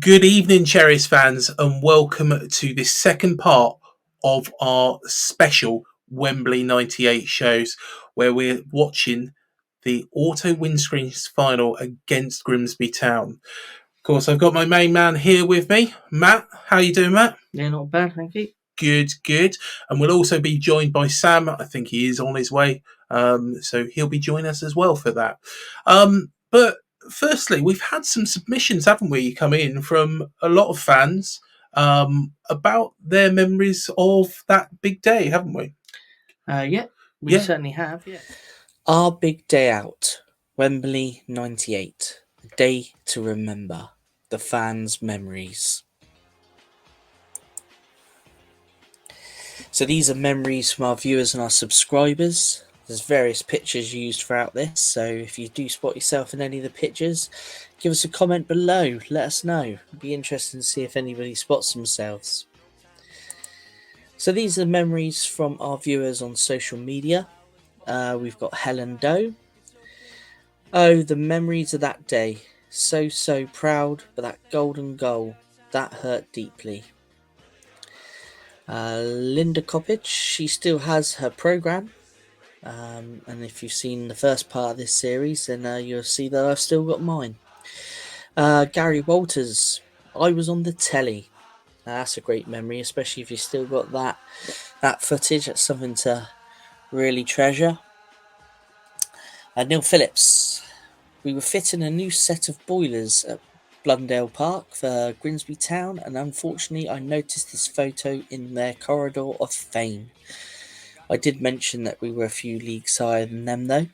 Good evening, Cherries fans, and welcome to this second part of our special Wembley 98 shows, where we're watching the Auto Windscreens final against Grimsby Town. Of course, I've got my main man here with me, Matt. How you doing, Matt? Yeah, not bad, thank you. Good. And we'll also be joined by Sam. I think he is on his way, so he'll be joining us as well for that. But firstly, we've had some submissions, haven't we, come in from a lot of fans about their memories of that big day, haven't we? Yeah, we certainly have, yeah. Our big day out, Wembley 98. A day to remember. The fans' memories. So these are memories from our viewers and our subscribers. There's various pictures used throughout this, so if you do spot yourself in any of the pictures, give us a comment below, let us know. It'd be interesting to see if anybody spots themselves. So these are memories from our viewers on social media. We've got Helen Doe. Oh, the memories of that day. So proud, but that golden goal, that hurt deeply. Linda Coppage, she still has her programme. And if you've seen the first part of this series, then you'll see that I've still got mine. Gary Walters, I was on the telly. That's a great memory, especially if you've still got that footage. That's something to really treasure. Neil Phillips, we were fitting a new set of boilers at Blundell Park for Grimsby Town, and unfortunately I noticed this photo in their corridor of fame. I did mention that we were a few leagues higher than them though,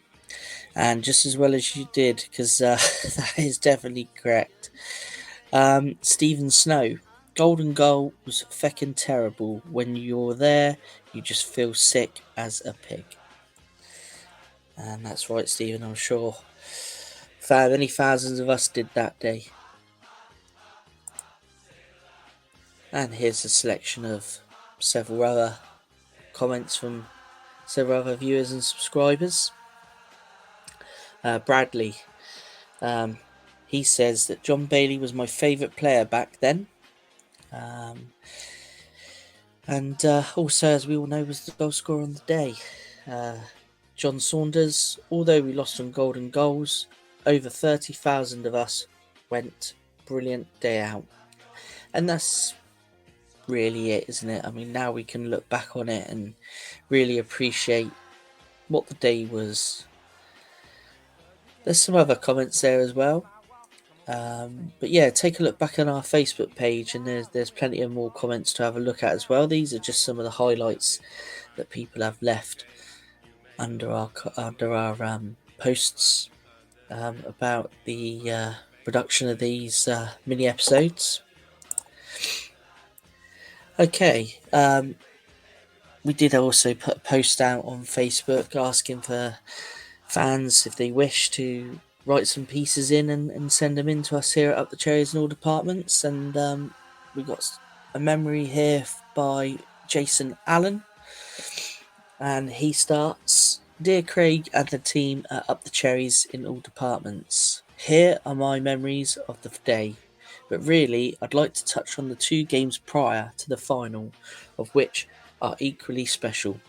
and just as well as you did, because that is definitely correct. Stephen Snow, golden goal was feckin' terrible. When you're there, you just feel sick as a pig. And that's right, Stephen, I'm sure many thousands of us did that day. And here's a selection of several other comments from several other viewers and subscribers. Bradley, he says that John Bailey was my favourite player back then. And also, as we all know, was the goal scorer on the day. John Saunders, although we lost on golden goals, over 30,000 of us went brilliant day out. And that's really it, isn't it? I mean, now we can look back on it and really appreciate what the day was. There's some other comments there as well. But yeah, take a look back on our Facebook page, and there's plenty of more comments to have a look at as well. These are just some of the highlights that people have left under our posts about the production of these mini episodes. Okay, we did also put a post out on Facebook asking for fans, if they wish, to write some pieces in and send them in to us here at Up the Cherries in all departments. And we got a memory here by Jason Allen, and he starts: Dear Craig and the team at Up the Cherries in all departments, here are my memories of the day, but really I'd like to touch on the 2 games prior to the final, of which are equally special.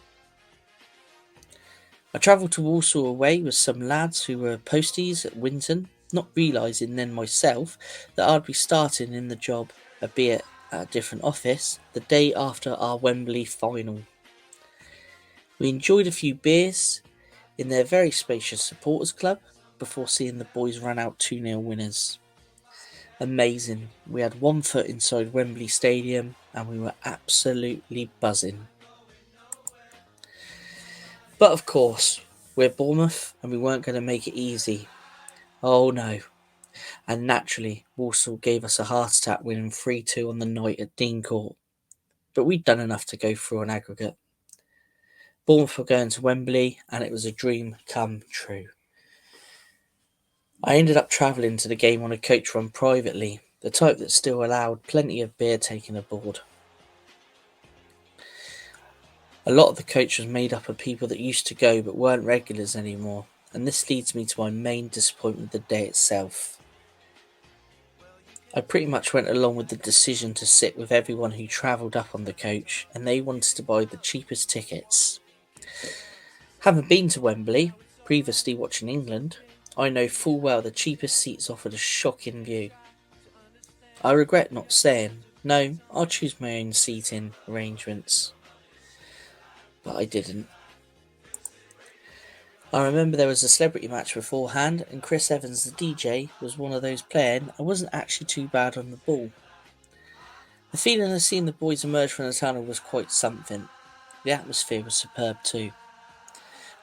I travelled to Walsall away with some lads who were posties at Winton, not realising then myself that I'd be starting in the job, albeit at a different office, the day after our Wembley final. We enjoyed a few beers in their very spacious supporters club before seeing the boys run out 2-0 winners. Amazing. We had 1 foot inside Wembley Stadium and we were absolutely buzzing. But of course, we're Bournemouth and we weren't going to make it easy. Oh no. And naturally, Walsall gave us a heart attack winning 3-2 on the night at Dean Court. But we'd done enough to go through on aggregate. Bournemouth were going to Wembley and it was a dream come true. I ended up travelling to the game on a coach run privately, the type that still allowed plenty of beer taken aboard. A lot of the coach was made up of people that used to go but weren't regulars anymore, and this leads me to my main disappointment of the day itself. I pretty much went along with the decision to sit with everyone who travelled up on the coach, and they wanted to buy the cheapest tickets. Having been to Wembley, previously watching England, I know full well the cheapest seats offered a shocking view. I regret not saying, no, I'll choose my own seating arrangements. But I didn't. I remember there was a celebrity match beforehand, and Chris Evans, the DJ, was one of those playing and wasn't actually too bad on the ball. The feeling of seeing the boys emerge from the tunnel was quite something. The atmosphere was superb too.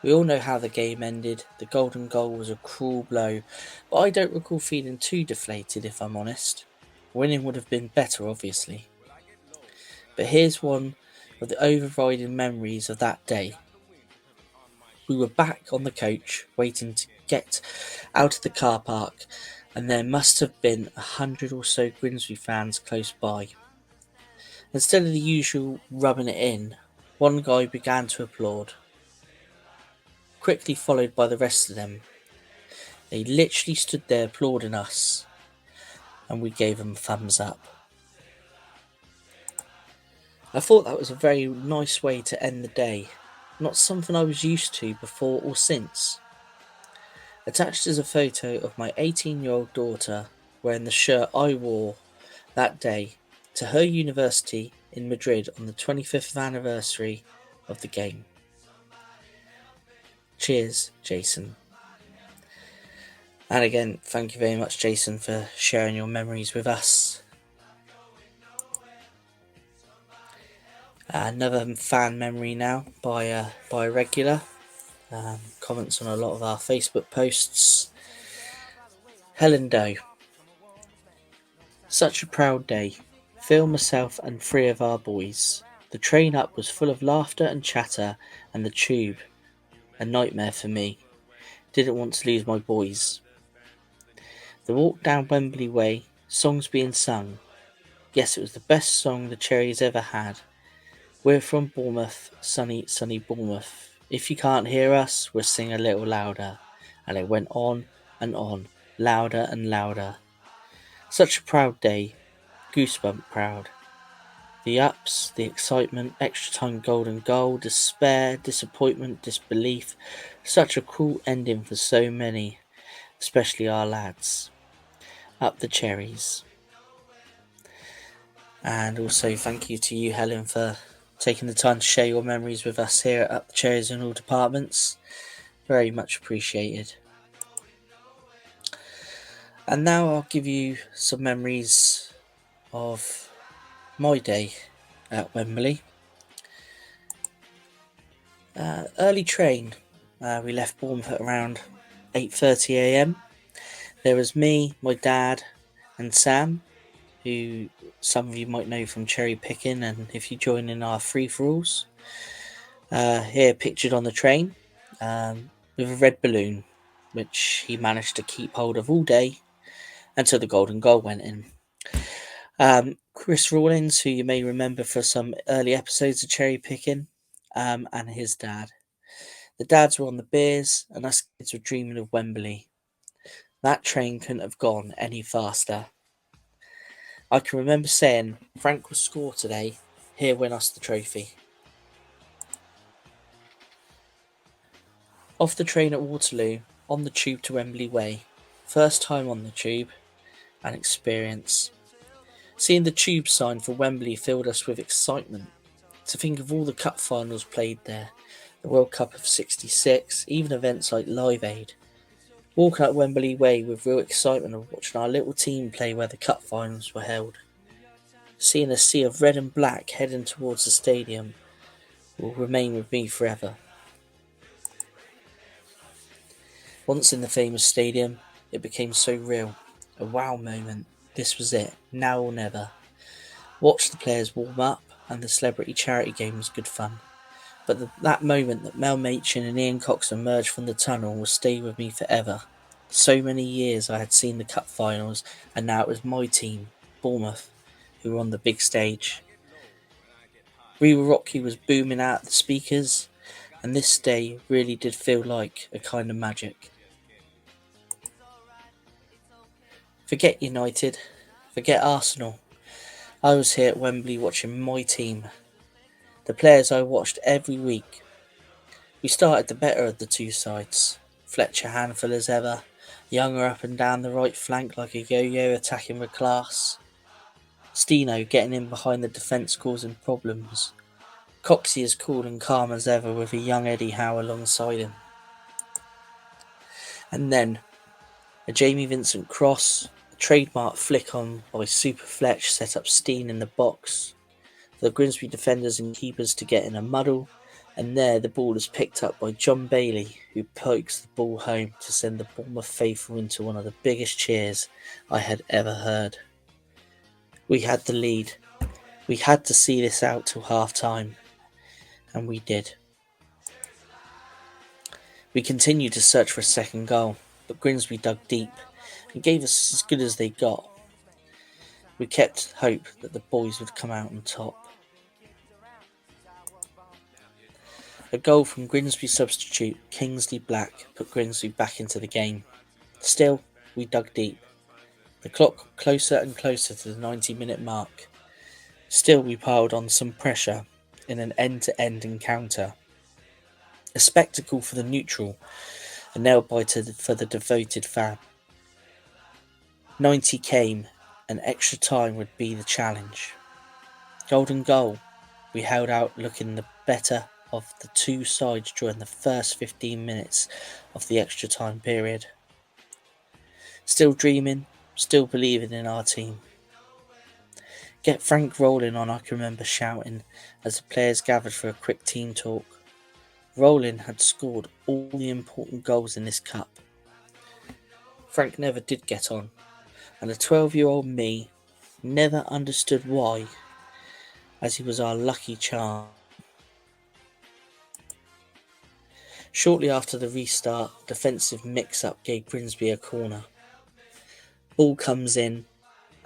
We all know how the game ended. The golden goal was a cruel blow, but I don't recall feeling too deflated, if I'm honest. Winning would have been better, obviously. But here's one of the overriding memories of that day. We were back on the coach, waiting to get out of the car park, and there must have been 100 or so Grimsby fans close by. Instead of the usual rubbing it in, one guy began to applaud, quickly followed by the rest of them. They literally stood there applauding us, and we gave them a thumbs up. I thought that was a very nice way to end the day, not something I was used to before or since. Attached is a photo of my 18-year-old daughter wearing the shirt I wore that day to her university in Madrid on the 25th anniversary of the game. Cheers, Jason. And again, thank you very much, Jason, for sharing your memories with us. Another fan memory now by a regular. Comments on a lot of our Facebook posts. Helen Doe. Such a proud day. Phil, myself and 3 of our boys. The train up was full of laughter and chatter, and the tube, a nightmare for me. Didn't want to lose my boys. The walk down Wembley Way, songs being sung. Yes, it was the best song the Cherries ever had. We're from Bournemouth, sunny, sunny Bournemouth. If you can't hear us, we'll sing a little louder. And it went on and on, louder and louder. Such a proud day, goosebump proud. The ups, the excitement, extra time golden goal, despair, disappointment, disbelief. Such a cruel ending for so many, especially our lads. Up the Cherries. And also thank you to you, Helen, for taking the time to share your memories with us here at Up the Cherries in all departments. Very much appreciated. And now I'll give you some memories of my day at Wembley. Early train. We left Bournemouth at around 8:30 a.m. There was me, my dad and Sam, who some of you might know from cherry picking, and if you join in our free-for-alls. Here pictured on the train with a red balloon, which he managed to keep hold of all day until the golden goal went in. Chris Rawlins, who you may remember for some early episodes of cherry picking, and his dad. The dads were on the beers, and us kids were dreaming of Wembley. That train couldn't have gone any faster. I can remember saying, Frank will score today, here win us the trophy. Off the train at Waterloo, on the tube to Wembley Way. First time on the tube, an experience. Seeing the tube sign for Wembley filled us with excitement. To think of all the cup finals played there, the World Cup of '66, even events like Live Aid. Walking up Wembley Way with real excitement of watching our little team play where the cup finals were held. Seeing a sea of red and black heading towards the stadium will remain with me forever. Once in the famous stadium, it became so real. A wow moment. This was it. Now or never. Watch the players warm up, and the celebrity charity game was good fun. But that moment that Mel Machin and Ian Cox emerged from the tunnel will stay with me forever. So many years I had seen the cup finals, and now it was my team, Bournemouth, who were on the big stage. We Will Rock You was booming out the speakers, and this day really did feel like a kind of magic. Forget United, Forget Arsenal. I was here at Wembley watching my team. The players I watched every week. We started the better of the two sides. Fletch a handful as ever. Younger up and down the right flank like a yo-yo attacking with class. Steno getting in behind the defence causing problems. Coxey as cool and calm as ever with a young Eddie Howe alongside him. And then a Jamie Vincent cross, a trademark flick on by Super Fletch set up Steen in the box for the Grimsby defenders and keepers to get in a muddle, and there the ball is picked up by John Bailey, who pokes the ball home to send the Bournemouth faithful into one of the biggest cheers I had ever heard. We had the lead. We had to see this out till half time, and we did. We continued to search for a second goal, but Grimsby dug deep and gave us as good as they got. We kept hope that the boys would come out on top. A goal from Grimsby substitute Kingsley Black put Grimsby back into the game. Still, we dug deep. The clock got closer and closer to the 90-minute mark. Still, we piled on some pressure in an end-to-end encounter. A spectacle for the neutral, a nail-biter for the devoted fan. 90 came, and extra time would be the challenge. Golden goal. We held out looking the better of the two sides during the first 15 minutes of the extra time period. Still dreaming, still believing in our team. Get Frank rolling on, I can remember shouting as the players gathered for a quick team talk. Rowling had scored all the important goals in this cup. Frank never did get on, and the 12-year-old me never understood why, as he was our lucky charm. Shortly after the restart, defensive mix-up gave Grimsby a corner. Ball comes in,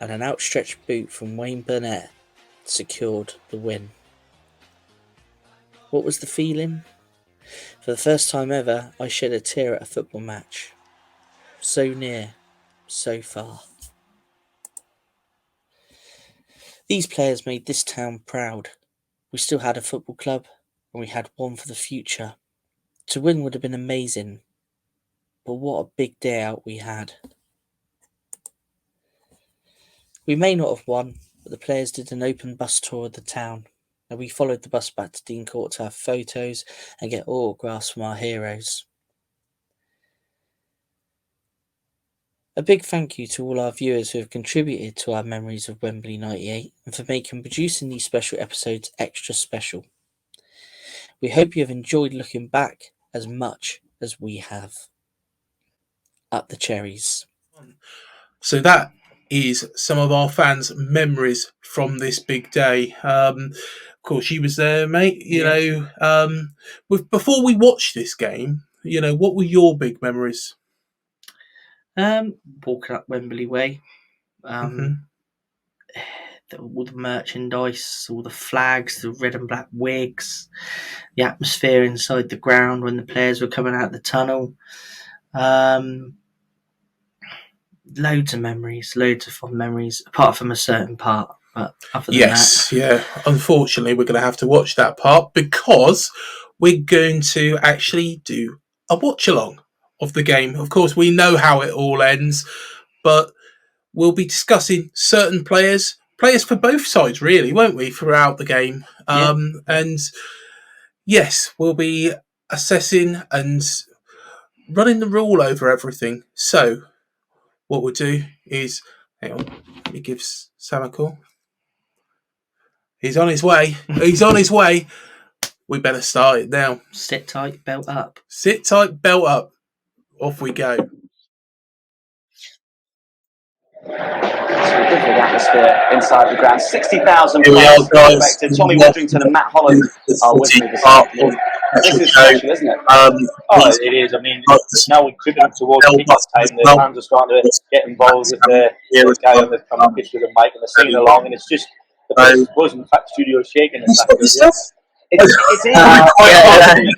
and an outstretched boot from Wayne Burnett secured the win. What was the feeling? For the first time ever, I shed a tear at a football match. So near, so far. These players made this town proud. We still had a football club, and we had one for the future. To win would have been amazing, but what a big day out we had. We may not have won, but the players did an open bus tour of the town, and we followed the bus back to Dean Court to have photos and get autographs from our heroes. A big thank you to all our viewers who have contributed to our memories of Wembley 98 and for making producing these special episodes extra special. We hope you have enjoyed looking back as much as we have. Up the Cherries. So that is some of our fans' memories from this big day. Of course, you was there, mate. Before we watched this game, what were your big memories? Walking up Wembley Way. All the merchandise, all the flags, the red and black wigs, the atmosphere inside the ground when the players were coming out the tunnel. Loads of memories, loads of fond memories, apart from a certain part. But other than that, unfortunately, we're going to have to watch that part because we're going to actually do a watch-along of the game. Of course, we know how it all ends, but we'll be discussing certain players for both sides, really, won't we, throughout the game? And yes, we'll be assessing and running the rule over everything. So what we'll do is, hang on, let me give Sam a call. He's on his way. We better start it now. Sit tight, belt up. Sit tight, belt up. Off we go. Beautiful atmosphere inside the ground. 60,000 players expected. Tommy Woodrington and Matt Holland are with me this afternoon. This is special, isn't it? It is. I mean, now we're creeping up towards the time. The fans are starting to get involved with the guy on the pitch with the mic and they're singing along, and it's just the place was, in fact, studio shaking. It's easy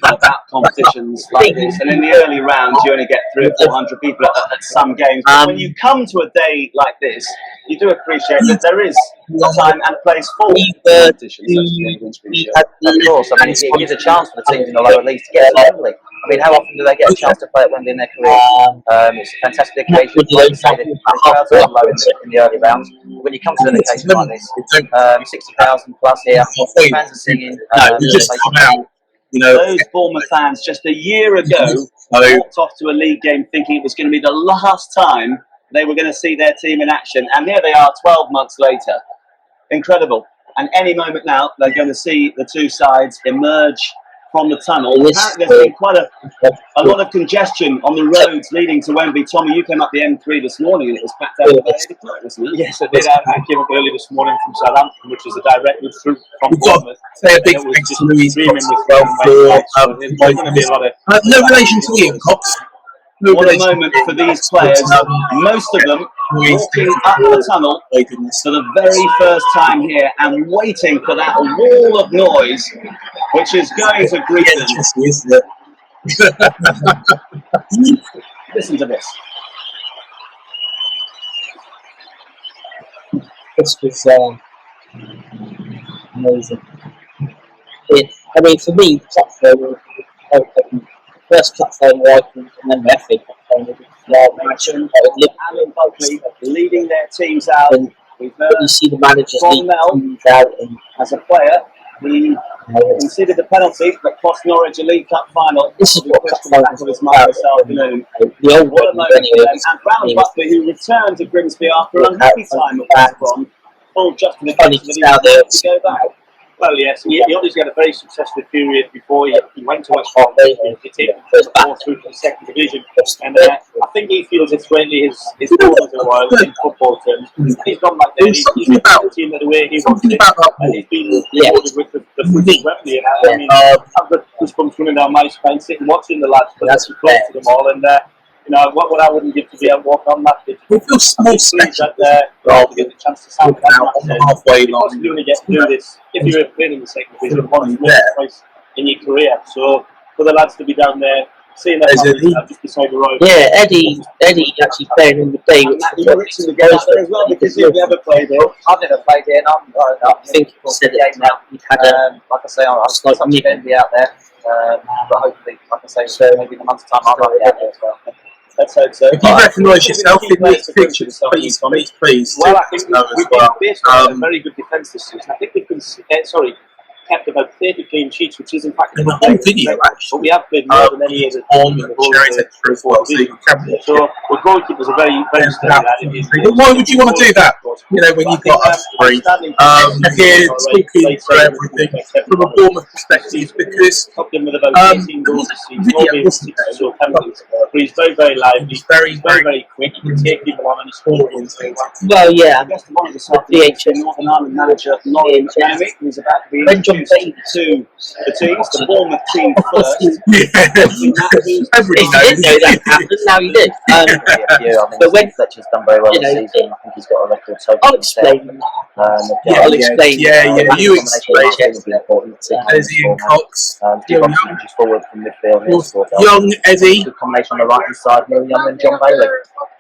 about competitions like this, and in the early rounds you only get 300 or 400 people at some games. But when you come to a day like this, you do appreciate that there is a time and a place for competitions such as the Windscreens show. Of course, I mean, it gives a chance for the teams in the lower leagues to get to Wembley. I mean, how often do they get a chance to play at Wembley in their career? It's a fantastic occasion. Like you say, the crowds are low in the early rounds. When you come to an occasion like this, 60,000 plus here, fans are singing. Just come out. Those Bournemouth fans just a year ago walked off to a league game thinking it was going to be the last time they were going to see their team in action, and here they are 12 months later. Incredible. And any moment now they're going to see the two sides emerge from the tunnel. Apparently there's been quite a lot of congestion on the roads leading to Wembley. Tommy, you came up the M3 this morning and it was packed out by 8 o'clock, wasn't it? Yes, I did. I came up early this morning from Southampton, which is a direct route through from Bournemouth. Say a big thanks to Louise Cox as well for no relation to Ian Cox. What a moment for these players, most of them walking up the tunnel for the very first time here and waiting for that wall of noise which is going to greet them. Listen to this. This was amazing. I mean, for me, platform, first platform where I can remember FA platform was Alan Buckley leading their teams out. We've heard you see the managers Mel out as a player. He conceded the penalty that cost Norwich a League Cup final. This is what the back of his mind this afternoon. What a moment for them. And Alan Buckley, who returned to Grimsby after an unhappy time at West Brom, full justification that he wanted to go back. Well, yes, he obviously had a very successful period before he went to West Brom. He took the ball through to the second division, and I think he feels it's really his goal as a while in football terms. He's gone back there. He's got the team the way he wants it, and he's been rewarded with the fruit of Wembley. I mean, I've got goosebumps running down my spine sitting watching the lads, but that's close to them all, and. What I wouldn't give to be able to walk on that pitch. We feel small special to get the chance to sound out on the halfway line. You only get to do this if you're playing in the second division once twice in your career. So for the lads to be down there, seeing that just beside the road. Yeah, Eddie actually playing in the day. You're rich in the game as well because you've never played here. I've never played here, and I think he said it now. He had like I say, I'm such a bendy out there. But hopefully, like I say, maybe in a month's time I'll be out there as well. Let's hope so. If you recognise yourself in these pictures, please. Well, I think we've been based on a very good defence this season. I think we've been, kept about 30 clean sheets, which is in fact a whole video actually. But we have played more than any years on Cherries as well. So the goalkeepers are very steady lad. But why would you want to do that? When you've got us three here talking for everything from a Bournemouth perspective, because video wasn't he's very lively. He's very quick. He can take people on and score. Well, yeah. I guess one of the VHS Northern Ireland manager, Lauren McManamy, who's about to be introduced to the teams, the Bournemouth team first. Everybody didn't know that happened, now you did. But when Fletch has done very well this season, I think he's got a record. I'll explain. I'll explain. You explain. There's Ian Cox. Young forward from midfield. Young Eddie. Good combination on the right hand side. Neil Young and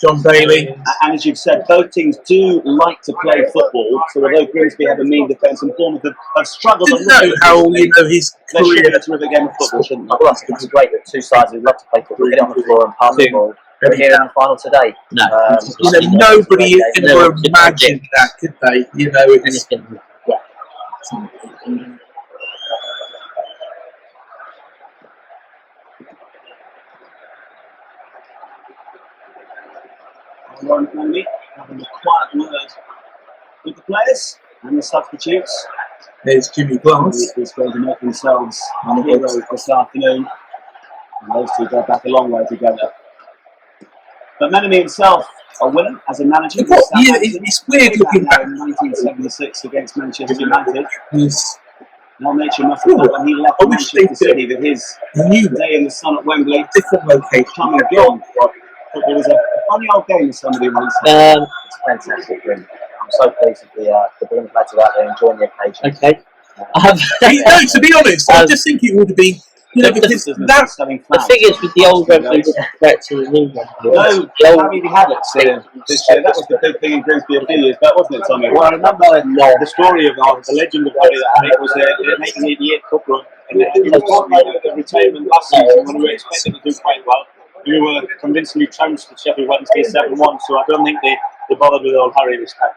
John Bailey. And as you've said, both teams do like to play football. So although Grimsby have a mean defence and Bournemouth have struggled a little bit, his they should get a terrific game of football, shouldn't they? Well, it's great that two sides who love to play football get on the floor and pass the ball. We're here in the final today. No, nobody ever imagined that, could they? It's Wembley, having a quiet word with the players and the substitutes. There's Jimmy Glass. He's going to make themselves the heroes this afternoon. And those two go back a long way together. But Menemy himself, a winner as a manager. It's weird looking back. In 1976 against Manchester United. Now nature must have thought when he left Manchester City that his day in the sun at Wembley, different location, come and gone. But it was a funny old game, as somebody once said. It's a fantastic win. I'm so pleased that the Bournemouth lads are out there enjoying the occasion. Okay. No, to be honest, I just think it would have been, you know, because that's the thing is with the old Wembley compared to the new Wembley. No, Harry the Habit this year. That was the big thing in Grimsby a few years back, wasn't it, Tommy? Well, I remember the story of the legend of Harry the Habit was the 1988 Cup run. And he was talking about the retirement last season when we were expecting to do quite well. We were convincingly trounced at Sheffield Wednesday 7-1, so I don't think they bothered with old Harry this time.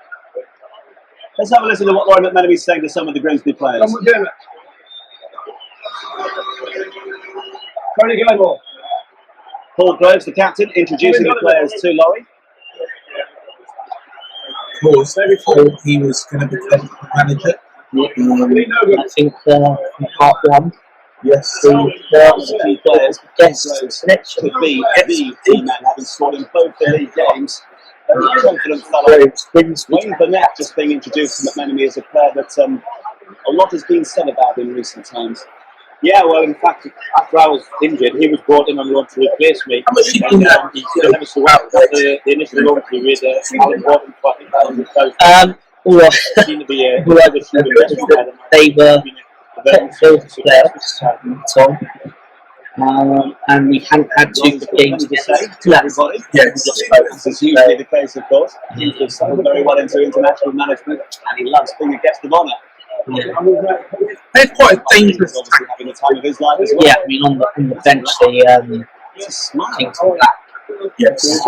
Let's have a listen to what Laurie McMenamin's saying to some of the Grimsby players. Paul Groves, the captain, introducing the players to Laurie. of course before he was going to become the manager. I think from part one, Yes, the Key players, guest connection. could be the key man, having scored in both the league games. A confident fellow. Wayne Burnett just being introduced to McMenemy as a player that a lot has been said about in recent times. Yeah, well, in fact, after I was injured, he was brought in on loan to replace me. How much did you And know? he did ever so well. The initial loan period, how important I think that was. Well, Seemed to be a well, good investment by them. they were Very top successful. players, and we hadn't had two good games To say to to everybody. Yes. This is usually the case, of course. He's just settled very well into international management, and he loves being a guest of honour. They're quite a He's dangerous obviously having the time of his life as well. Yeah, I mean on the bench they It's a smile. things like that. Yes. I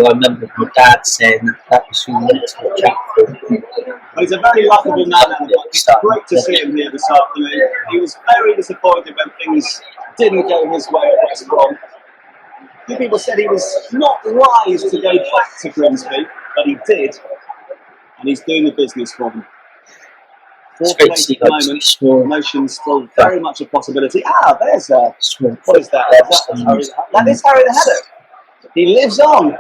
remember my dad saying that was who wanted to chat for. He's a very likeable man, and it's great to see him here this afternoon. He was very disappointed when things didn't go his way at West Brom. A few people said he was not wise to go back to Grimsby, but he did, and he's doing the business for them. It's Fourth great to place see at the like moment, small promotion's still very much a possibility. There's small what is that? That is Harry the Habit. He lives on.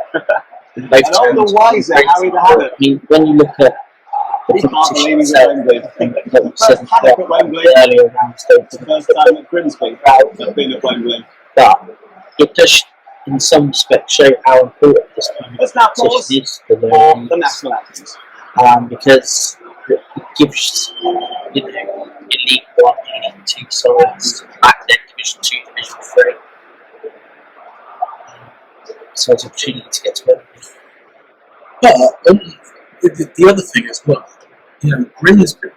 An older, wiser Harry the Habit. I mean, when you look at the He can't competition believe he's itself, at Wembley. like First paddock at Wembley, earlier rounds, the first time at Grimsby. I've been at Wembley. but it does, in some respects, show how important this kind of Let's now pause competition is for for the the national anthems. because it gives, you know, Elite 1, Elite 2 sides, back then Division 2, Division 3. So it's an opportunity to get to Wembley. But the other thing as well, you know, Grimsby,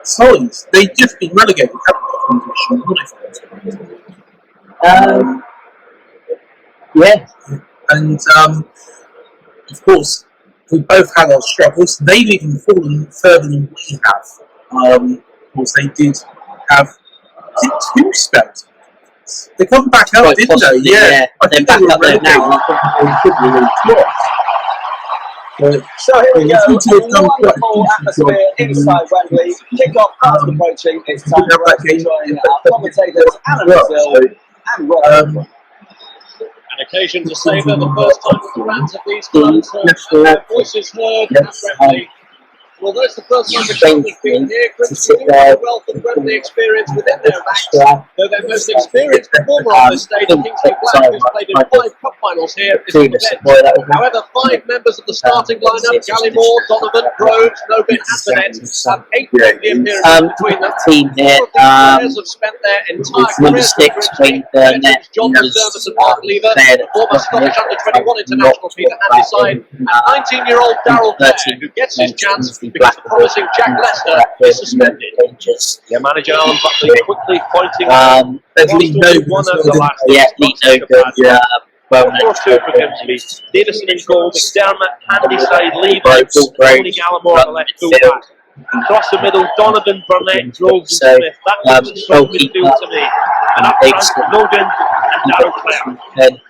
size, they've just been relegated, haven't they, from Division 1, Yeah. and of course, we both had our struggles. They've even fallen further than we have. Of course, they did have, is it 2 spells? They come back out, Quite didn't possibly, they? Yeah. yeah. I They're think back they were up there now. So here we go, They seem to have done quite a wonderful decent atmosphere job. inside Wembley. Kick-off fast approaching. It's time for us to join our commentators, Alan Brazil and Rob. An occasion to savour the first time that the fans of these clubs have their voices heard at Wembley. Well, that's the first time the club has been here. Grimsby do have a wealth of Wembley experience within their ranks. Though their most experienced performer on this stage, Kingsley Black, who's played in 5 cup finals here, is on the bench. However, 5 members of the starting lineup, Gallimore, Donovan, Groves, Nobin and Burnett, have 8 Wembley appearances between them. Team here, All of these players have spent their entire number careers 6, with Wayne Grimsby. Burnett, John McDermott and Mark Lever, the former Scottish under-21 international Peter Handyside, and 19-year-old Darryl Blair, who gets his chance because the promising Jack Lester is suspended. Yeah, manager Alan Buckley quickly pointing There's Lee Doe one as of well, the last Yeah, Lee Doe, yeah. well, 4-2 for Grimsby. Davison in goal, McDermott, Handyside, Lever, Tony Gallimore on the left full back. Across the middle, Donovan, Burnett, Groves and Smith. That was a strong midfield to me. And up front, Logan and Darryl Clare.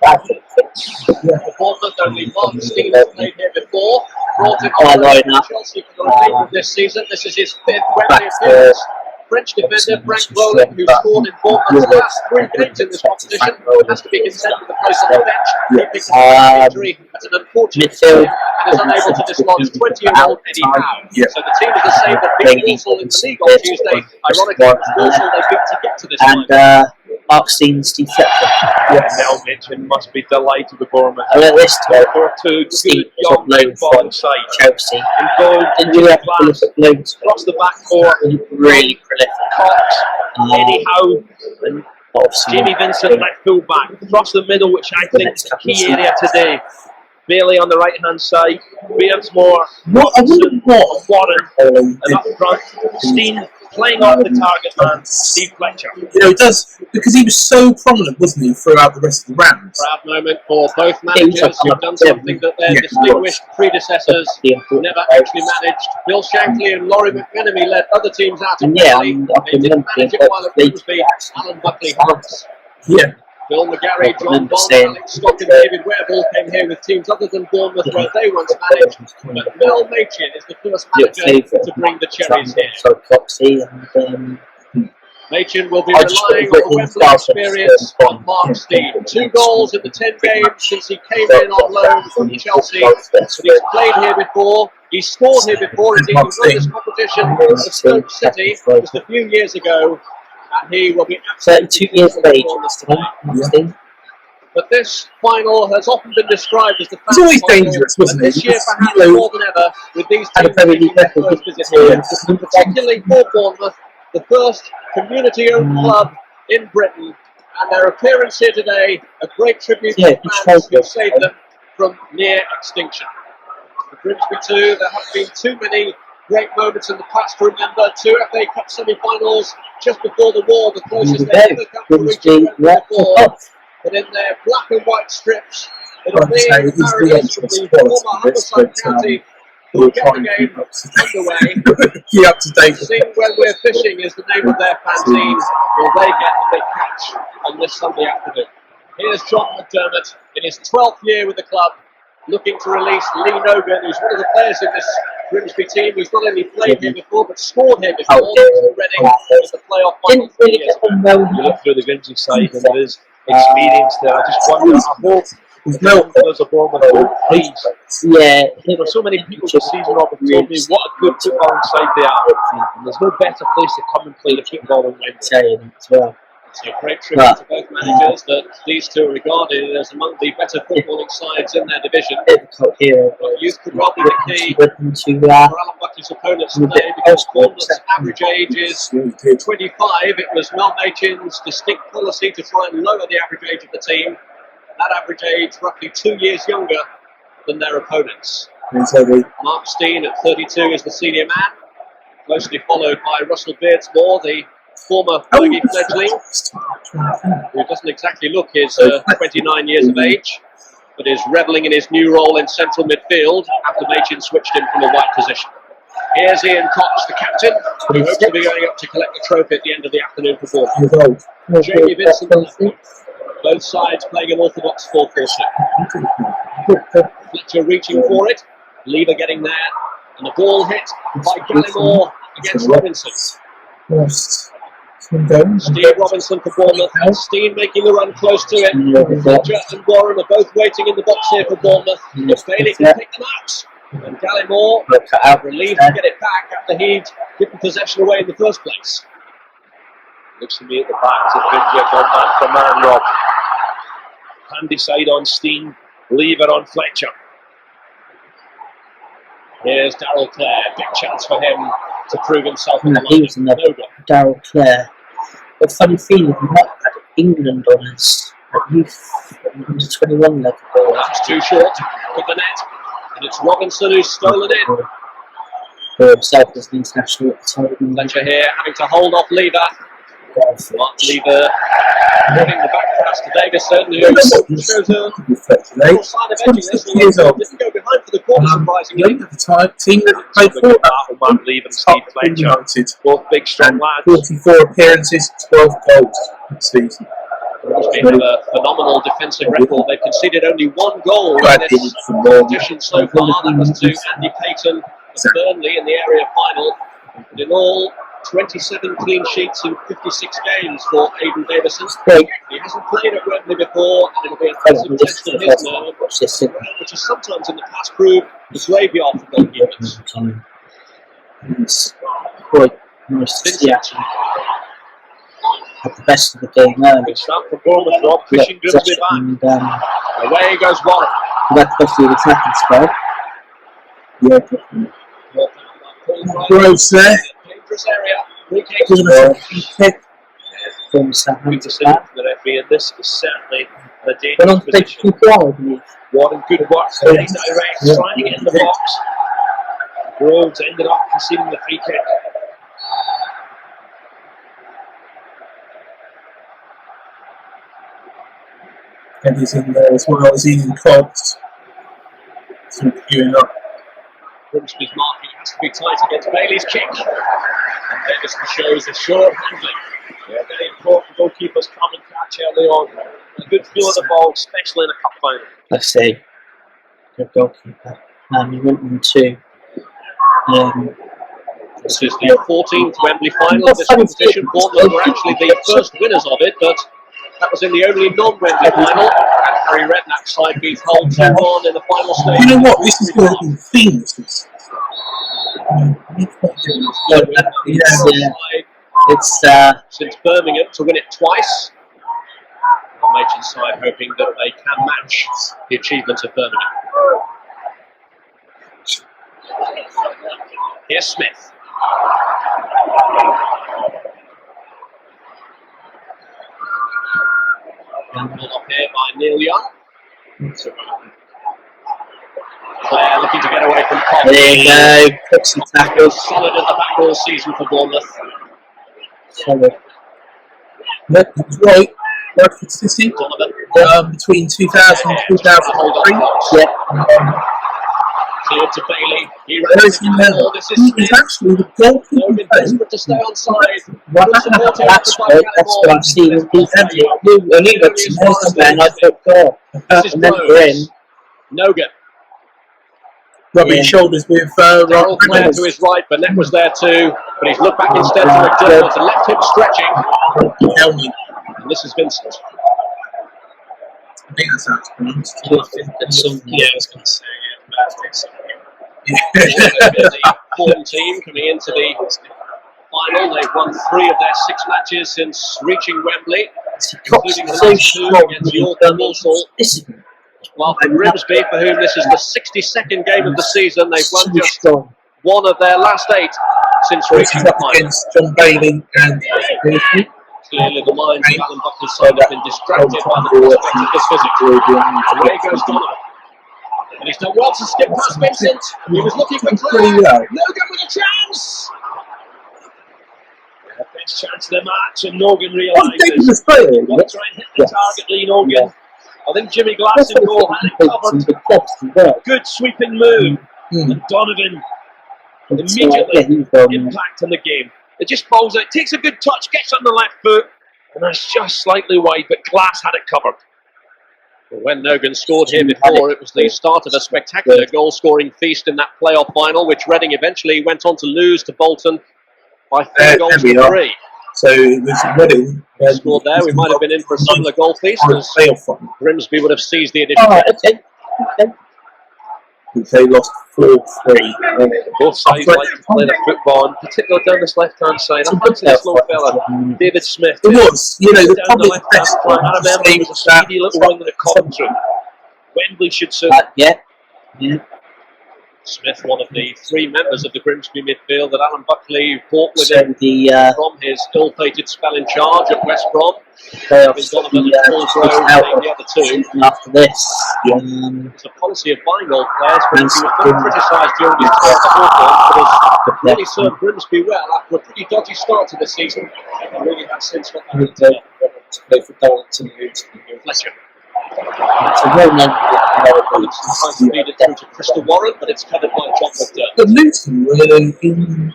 For Bournemouth, only Mark Stevens played here before. Brought in on Chelsea for the remainder of this season. This is his 5th Wembley appearance. French defender Frank Rowland, who scored in Bournemouth's last 3 games in this competition, has to be content with the place on the bench. He picked up a injury at an unfortunate time and is unable to dislodge 20-year-old Eddie Howe. So the team is the same that beat Walsall in the league on Tuesday. Ironically, it was Walsall they beat to get to this point. Mark Steen and Steve Fletcher. Yes. Mel Mitchell must be delighted with Bournemouth. I like this too. There are two Steve good young footballing sides. Chelsea. And goal, Didn't really have to look at loads. across the back four, Really prolific. Cox, Eddie Howe, and Jamie Vincent left full back. Across the middle, which I think is the key area today. Bailey on the right hand side, Beardsmore, Robinson, Warren, and up front, Steen playing off the target man, Steve Fletcher. You know, it does, because he was so prominent, wasn't he, throughout the rest of the rounds? Proud moment for both managers who've done something that their distinguished predecessors never actually managed. Bill Shankly and Laurie McMenemy led other teams out in Wembley. They didn't manage it while at Grimsby. Alan Buckley has. Yeah. Bill McGarry, John Bond, Alex Scott and David Webb all came here with teams other than Bournemouth where they once managed. But Mel Machin is the first manager to bring the Cherries here. So Foxy and Machin will be relying on the Wembley experience of Mark Steen. 2 goals in the 10 games since he came in on loan from Chelsea. But he's played here before, he's scored here before, indeed he won this competition for Stoke City just a few years ago. And he will be 32 years of age. But this final has often been described as the It's always dangerous, wasn't it? This year, perhaps more than ever, with these teams making their first visit here, particularly for Bournemouth, the first community-owned club in Britain, and their appearance here today, a great tribute to the fans who saved them from near extinction. For Grimsby 2, there have been too many great moments in the past to remember. 2 FA Cup semi-finals just before the war, the closest they ever come to reaching before. But in their black and white strips, it'll be barriers from the former Humberside County who will get the game underway. Keep up to date. Sing When We're Fishing is the name of their fanzine. Will they get the big catch on this Sunday afternoon? Here's John McDermott in his 12th year with the club, looking to release Lee Nogan, who's one of the players in this Grimsby team, who's not only played here before, but scored here before for Reading in the playoff final 3 years ago. You look through the Grimsby side and there is experience there. I just wonder, I hope there's a Bournemouth please. Yeah. For so many people this season have told me what a good football side they are. And there's no better place to come and play the football than Wembley. It's a great tribute to both managers that these two are regarded as among the better footballing sides in their division. Youth could well be the key for Alan Buckley's opponents today because Bournemouth's average age is 25. It was Mel Machin's distinct policy to try and lower the average age of the team. That average age roughly 2 years younger than their opponents. Mark Steen at 32 is the senior man, closely followed by Russell Beardsmore, the former Fergie fledgling, who doesn't exactly look his 29 years of age, but is revelling in his new role in central midfield after Machin switched him from a wide position. Here's Ian Cox, the captain, who hopes to be going up to collect the trophy at the end of the afternoon for Bournemouth. Jamie Vincent, both sides playing an orthodox 4-4-2. Fletcher reaching for it, Lever getting there, and the ball hit by Gallimore against Robinson. Steve Robinson for Bournemouth, and Steen making the run close to it. Fletcher and Warren are both waiting in the box here for Bournemouth. If Bailey can pick them out, and Gallimore relieved to get it back after he'd given possession away in the first place. Looks to me at the back as Vinja gone man for man, Rob. Handy side on Steen, Lever on Fletcher. Here's Darryl Clare, big chance for him to prove himself in the line. Darryl Clare. A funny feeling he might have had England on his youth under 21 level. That's too short for the net, and it's Robinson who's stolen it. For himself as the international at the time. Fletcher here having to hold off Lever. Mark Lever giving the back pass to Davison, who shows a little sign of edging this one. Didn't go behind for the corner, surprisingly. At the time, team that played for Mark Lever and Steve Fletcher, both big strong lads. 44 appearances, 12 goals this season. They have a phenomenal defensive record. They've conceded only 1 goal in this competition so far. That was to Andy Payton of Burnley in the area final. And in all, 27 clean sheets in 56 games for Aidan Davison. He hasn't played at Wembley before, and it'll be a massive test of his nerve, which has sometimes in the past proved the graveyard for goalkeepers. had the best of the game early. Good start for Bournemouth, Rob, pushing Grimsby back. And away goes Waller. we had to go through the attacking spell. Yeah, Gross there. Dangerous area. Free kick. Kick. From Good Southampton. decision from the referee, and this is certainly a But dangerous on the position. big Warren, good work, very direct, trying to get in the box. Groves ended up conceding the free kick. And he's in there as well as Ian Cobbs. So queuing up. Grimsby's marking has to be tight against Bailey's kick. And Davison shows a short handling. Yeah, very important. Goalkeepers come and catch early on. A good feel of the ball, especially in a cup final. Let's see. Good goalkeeper. He went into. This is the 14th Wembley final of this competition. Bournemouth were actually the first winners of it, but that was in the only non-Wembley final. And Harry Redknapp's side beat Hull 2-1 in the final stage. You know what? This is going to be themes. It's since Birmingham to win it twice. Formation side hoping that they can match the achievements of Birmingham. Here's Smith. Pulled up here by Neil Young. Claire looking to get away from Cobb. there you go. Put some tackles. Solid at the back all season for Bournemouth. Solid. Look, he's right. Bradford City. Donovan Between 2000 and 2003. Yeah. cleared to Bailey. He Whereas runs the ball. This is he Smith. is actually the goalkeeper. Logan desperate to stay on side. That's what I've seen in defence. When he got to most man, I thought, God. This is And then for him, Nogan. Rubbing shoulders with Darrell Clare to his right, Burnett was there too, but he's looked back instead to McDermott and left him stretching. Helmy. And this is Vincent. I think that's how it's pronounced. yeah, I was going to say, The form team coming into the final. They've won 3 of their 6 matches since reaching Wembley, including the last 2 against York and Walsall. While for Grimsby, for whom this is the 62nd game of the season, they've won just 1 of their last 8 since reaching the final. Against John Bailey and Clearly the minds of Alan Buckley's side have been distracted by the prospect of this visit. Away goes Donovan. And he's done well to skip past Vincent. He was looking for Clare. Nogan with a chance! The best chance of the match, and Nogan realises he's got to try and hit the target, Lee Nogan. I think Jimmy Glass in goal had it covered. Good sweeping move. And Donovan immediately impact on the game. It just bowls it, takes a good touch, gets on the left foot, and that's just slightly wide, but Glass had it covered. Well, when Nogan scored here before, it was the start of a spectacular goal-scoring feast in that playoff final, which Reading eventually went on to lose to Bolton by 4 goals to 3. So it was Reading. Scored there, we might have been in for a similar goal feast, as Grimsby would have seized the additional. okay. They lost 4-3. Both sides like to play the football, and particularly down this left-hand side. I fancy this little fella, David Smith. It was, you know, the down probably the left-hand side. I remember it was a speedy little wing that it caught through. Wembley should serve. Yeah. Smith, one of the 3 members of the Grimsby midfield that Alan Buckley brought with So him the from his ill-fated spell in charge at West Brom. playoffs Donovan and Paul Grove being the other 2. after this. It's a policy of buying old players, but he was very criticised during his time at Hawthorn, but has really served Grimsby well after a pretty dodgy start to the season. And really has since got that to play for Darlington Fletcher. It's a well-known Trying to feed it through to Crystal Warren, but it's covered by John McDermott. But Luton were in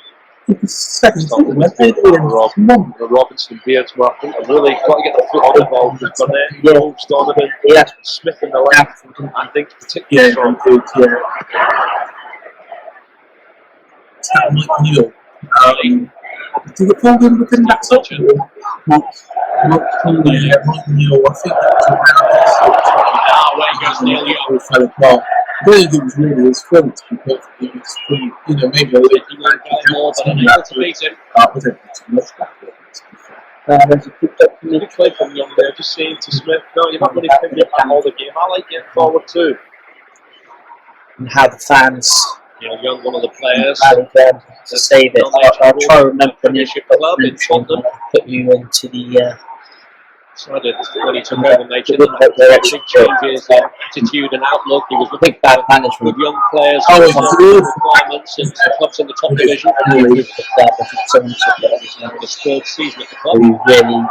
the second team, weren't they? Robinson, Beards, Martin, and really got to get the foot on the ball. Burnett, Groves, Donovan, Smith in the left, I think particularly strong. It's that Mike Newell. Did it fall in within that sort of Mike Newell, I think that was around Away goes Neil Young. fell apart. I don't think it was really his fault, to be perfectly honest. You know, maybe a little He went more, but unable to beat him. I don't think too much about it. There's a good document. Good play from Young there, just saying to Smith, no, you're not really picking up that all the game. I like getting forward too. And how the fans, Young, one of the players. to say that I'll try to remember the name club in Tottenham. Put you into the. Decided when he took over, they didn't make big changes in attitude and outlook. He was looking bad for management. good young players Oh, with good. requirements and clubs in the top division. His third season at the club. Who really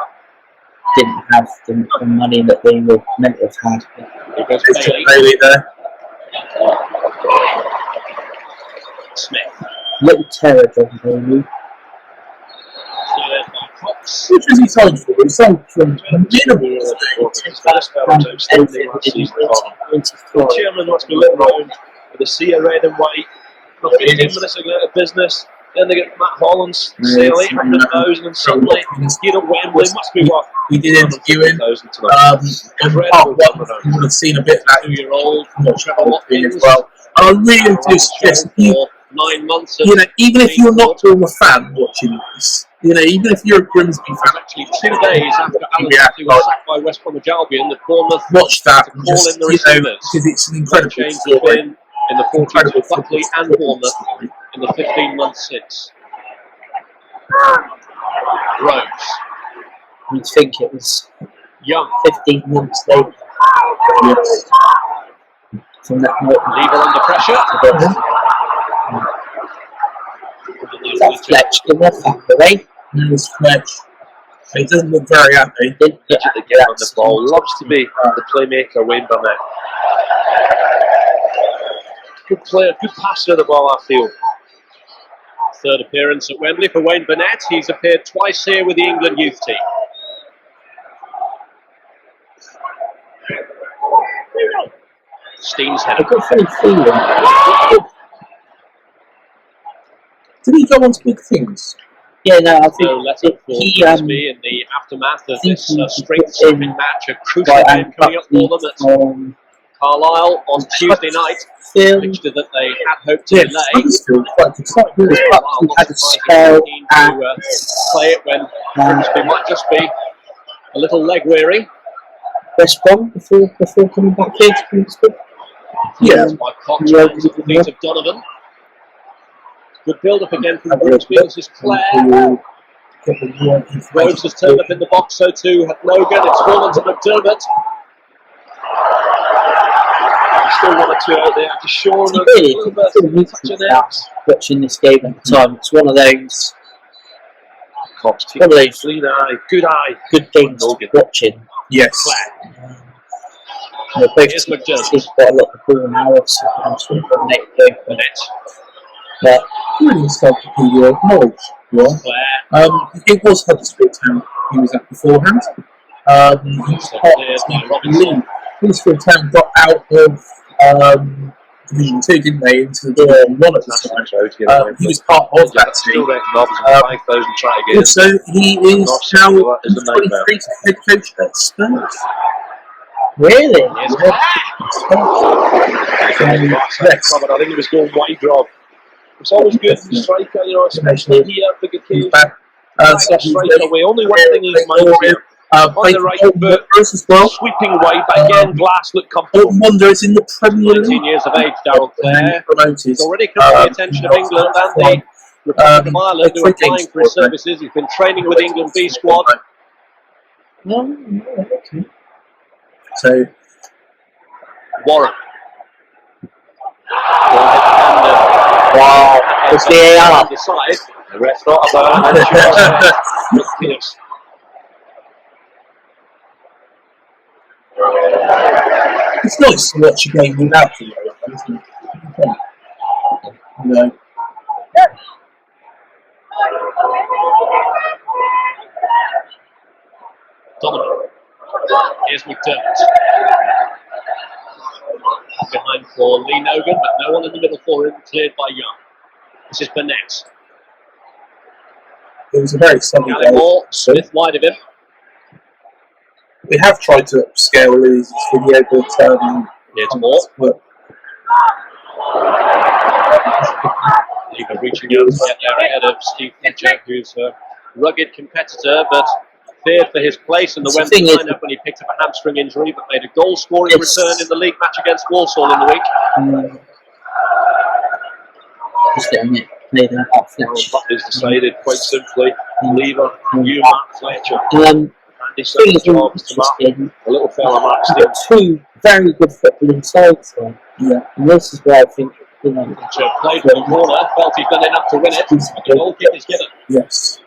didn't have the money that they were meant to have had. Here goes Bailey there. Smith. Little terror, John Bailey. Cox. Which was he signed for? He signed from minimal. His first spell was outstanding last season. The chairman must be looking around with a sea of red and white. For 15 minutes ago at business. Then they get Matt Holland's sale 800,000 and suddenly here at Wembley must be what? We did interview him. In part one, you would have seen a bit of that 2-year-old Trevor Watkins as well. And I really do suggest you, 9 months. Even if you're not a Bournemouth fan watching this, even if you're a Grimsby fan, Actually, 2 days after Alan was sacked by West Bromwich Albion, the Bournemouth watch that and call just, in the receivers. because it's an incredible Change story. in the 40s with Buckley and Bournemouth in the 15 months since. Rose. You'd think it was Young. 15 months later. Yes. From that moment. Lever under pressure. That's Fletch, come off that way. There's Fletch. He doesn't look very happy. Didn't get the game on the ball. Loves to be the playmaker, Wayne Burnett. Good player, good passer of the ball, I feel. Third appearance at Wembley for Wayne Burnett. He's appeared twice here with the England youth team. Steen's head. I've got a funny feeling. Did he go on to big things? Yeah, no, I think No letter for he, Grimsby in the aftermath of this straight in sweeping match, a crucial game coming up for them at Carlisle on Tuesday night. Fixture that they had hoped to delay. Buckley had a spell and play it when Grimsby might just be a little leg weary. West Brom before coming back here to Grimsby. Yeah. By Cox to the feet of Donovan. Good build up again from Grimsby. This is Clare. Rose has turned up in the box, so too had Logan. It's fallen to McDermott. Still 1 or 2 out there. To Sean a little bit touching out. Watching this game at the time, it's one of those. Cox, One of those clean eye, good games watching. Yes. Clare. Both Here's McDermott. teams got a lot of ball now. Obviously, I'm sure the next game, Burnett. but Really started to be knowledge. Clare. It was Huddersfield Town he was at beforehand. He was part of the league. Huddersfield Town got out of Division 2, didn't they, into the Division 1 at the time. He was part of that team. Also, he is now 23 to head coach at Spurs. really, Yes. I think he was going wide drop. It's always good for the striker, especially here, big He's occasion. back. Straight away. Only one thing he's minded here. On the right foot, as well. sweeping away, but again, Glass looked comfortable. Bolton Wanderers in the Premier 19 League. years of age, Darryl Clare. Promoted. He's already come to the attention of England and the Republic of Ireland, who are applying for his services. He's been training with the England B squad. okay. So, Warren. Wow, it's VAR. Decide. The ref thought about it. Pierce. it's nice to watch a game without the VAR, isn't it? You know. Donovan. Here's McDermott. Behind for Lee Nogan, but no one in the middle for him, cleared by Young. This is Burnett. It was a very sunny Gary day. Moore, Smith wide of him. We have tried to upscale Louis' video, but Here's Moore. but Lever reaching out to get there ahead of Steve Fletcher, who's a rugged competitor, but feared for his place in the Wembley lineup when he picked up a hamstring injury, but made a goal-scoring return in the league match against Walsall in the week. Just getting it played out Fletch. Is decided quite simply. Lever, you, Mark Fletcher. Andy Sutton's job is to mark a little fella Mark Steele. Two very good footballing sides there. Yeah. And this is where I think, you know, played for the corner, felt he'd done enough to win it, but the goal kick is given. Yes.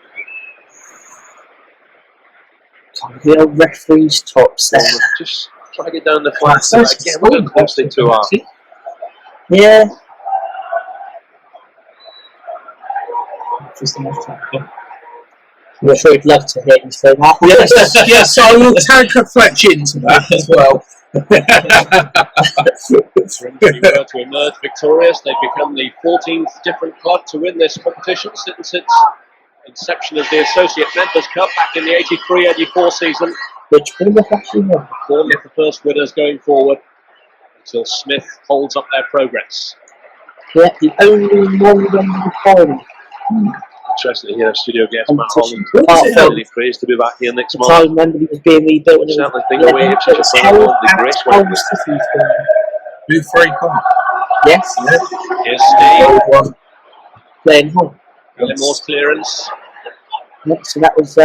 The old referee's tops there. Just try to get down the flat side again. We're going to cost it too hard. Yeah. I'm sure he'd love to hear you say that. Yes, yes, I will tag Fletch into that as well. Grimsby were to emerge victorious. They've become the 14th different club to win this competition since its inception as the Associate Members Cup back in the 83-84 season. Which Bournemouth actually won. Bournemouth the first winners going forward until Smith holds up their progress. Yeah, the only one Wembley final. Interesting to hear studio guest Matt Holland really praised to be back here next month. The time Wembley was being rebuilt. And certainly think the way it's such a final, the grace Wembley. Blue 3 come. Yes. Here's Steve. Playing home. Gilmore's clearance. Yeah, so that was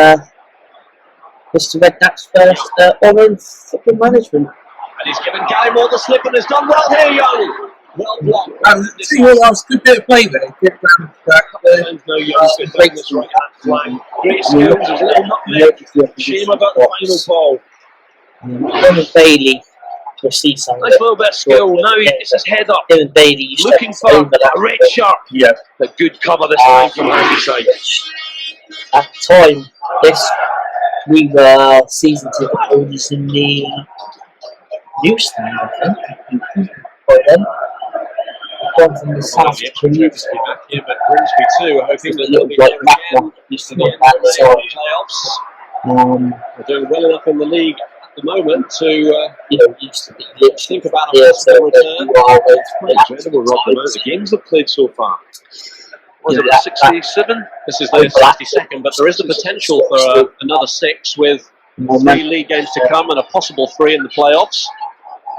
Mr. Redknapp's first honour in football management. And he's given Gallimore the slip and has done well here, Young. Well blocked. See what else? Good bit of play there. Get back there. No Young's been playing this right hand flank. Great skills, there's a little nutmeg. Shame about the final ball. Evan Bailey will see something. Nice little bit of skill. Now he gets his head up. Evan Bailey looking for a red sharp. Yeah. A good cover this time from Andy's side. At the time, yes, we were season ticket holders in the new stand, I think. By then. Gone from the south to the east. Back here, but Grimsby too, hoping that they'll be like there that again one used to in get that side. the playoffs. They're doing well enough in the league at the moment to you know, used to be literally think about a possible return. Incredible rock the amount of games they've played so far. Was it 67? This is their 62nd, but there is the potential for another 6 with 3 league games to come and a possible 3 in the playoffs.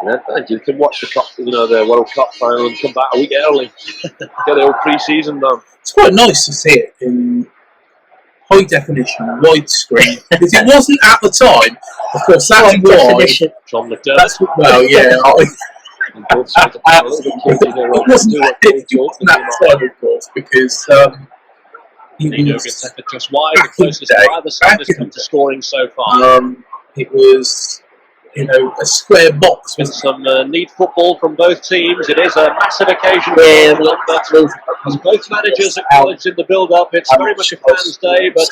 And you can watch the cup, you know, the World Cup final and come back a week early. Get the old pre-season done. It's quite nice to see it in high definition, widescreen, because it wasn't at the time. Of course, that's why. John McDermott. That's well, yeah. It wasn't at that time, of course, because Nino gets left it just wide. The closest either side has come to scoring so far. It was, you know, a square box with some neat football from both teams. It is a massive occasion for England, but as both managers acknowledged in the build-up, it's very much a fans' day, but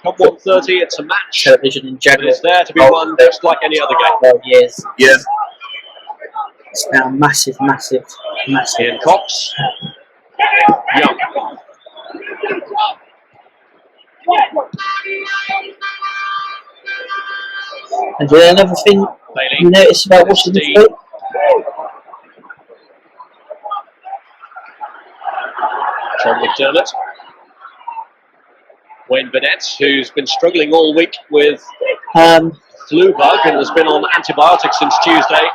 come 1:30, it's a match. Television in general. It's there to be won just like any other game. Years. Yeah. It's now massive. Ian Cox. Young. And another thing you notice about watching this book? John McDermott. Wayne Burnett, who's been struggling all week with flu bug and has been on antibiotics since Tuesday.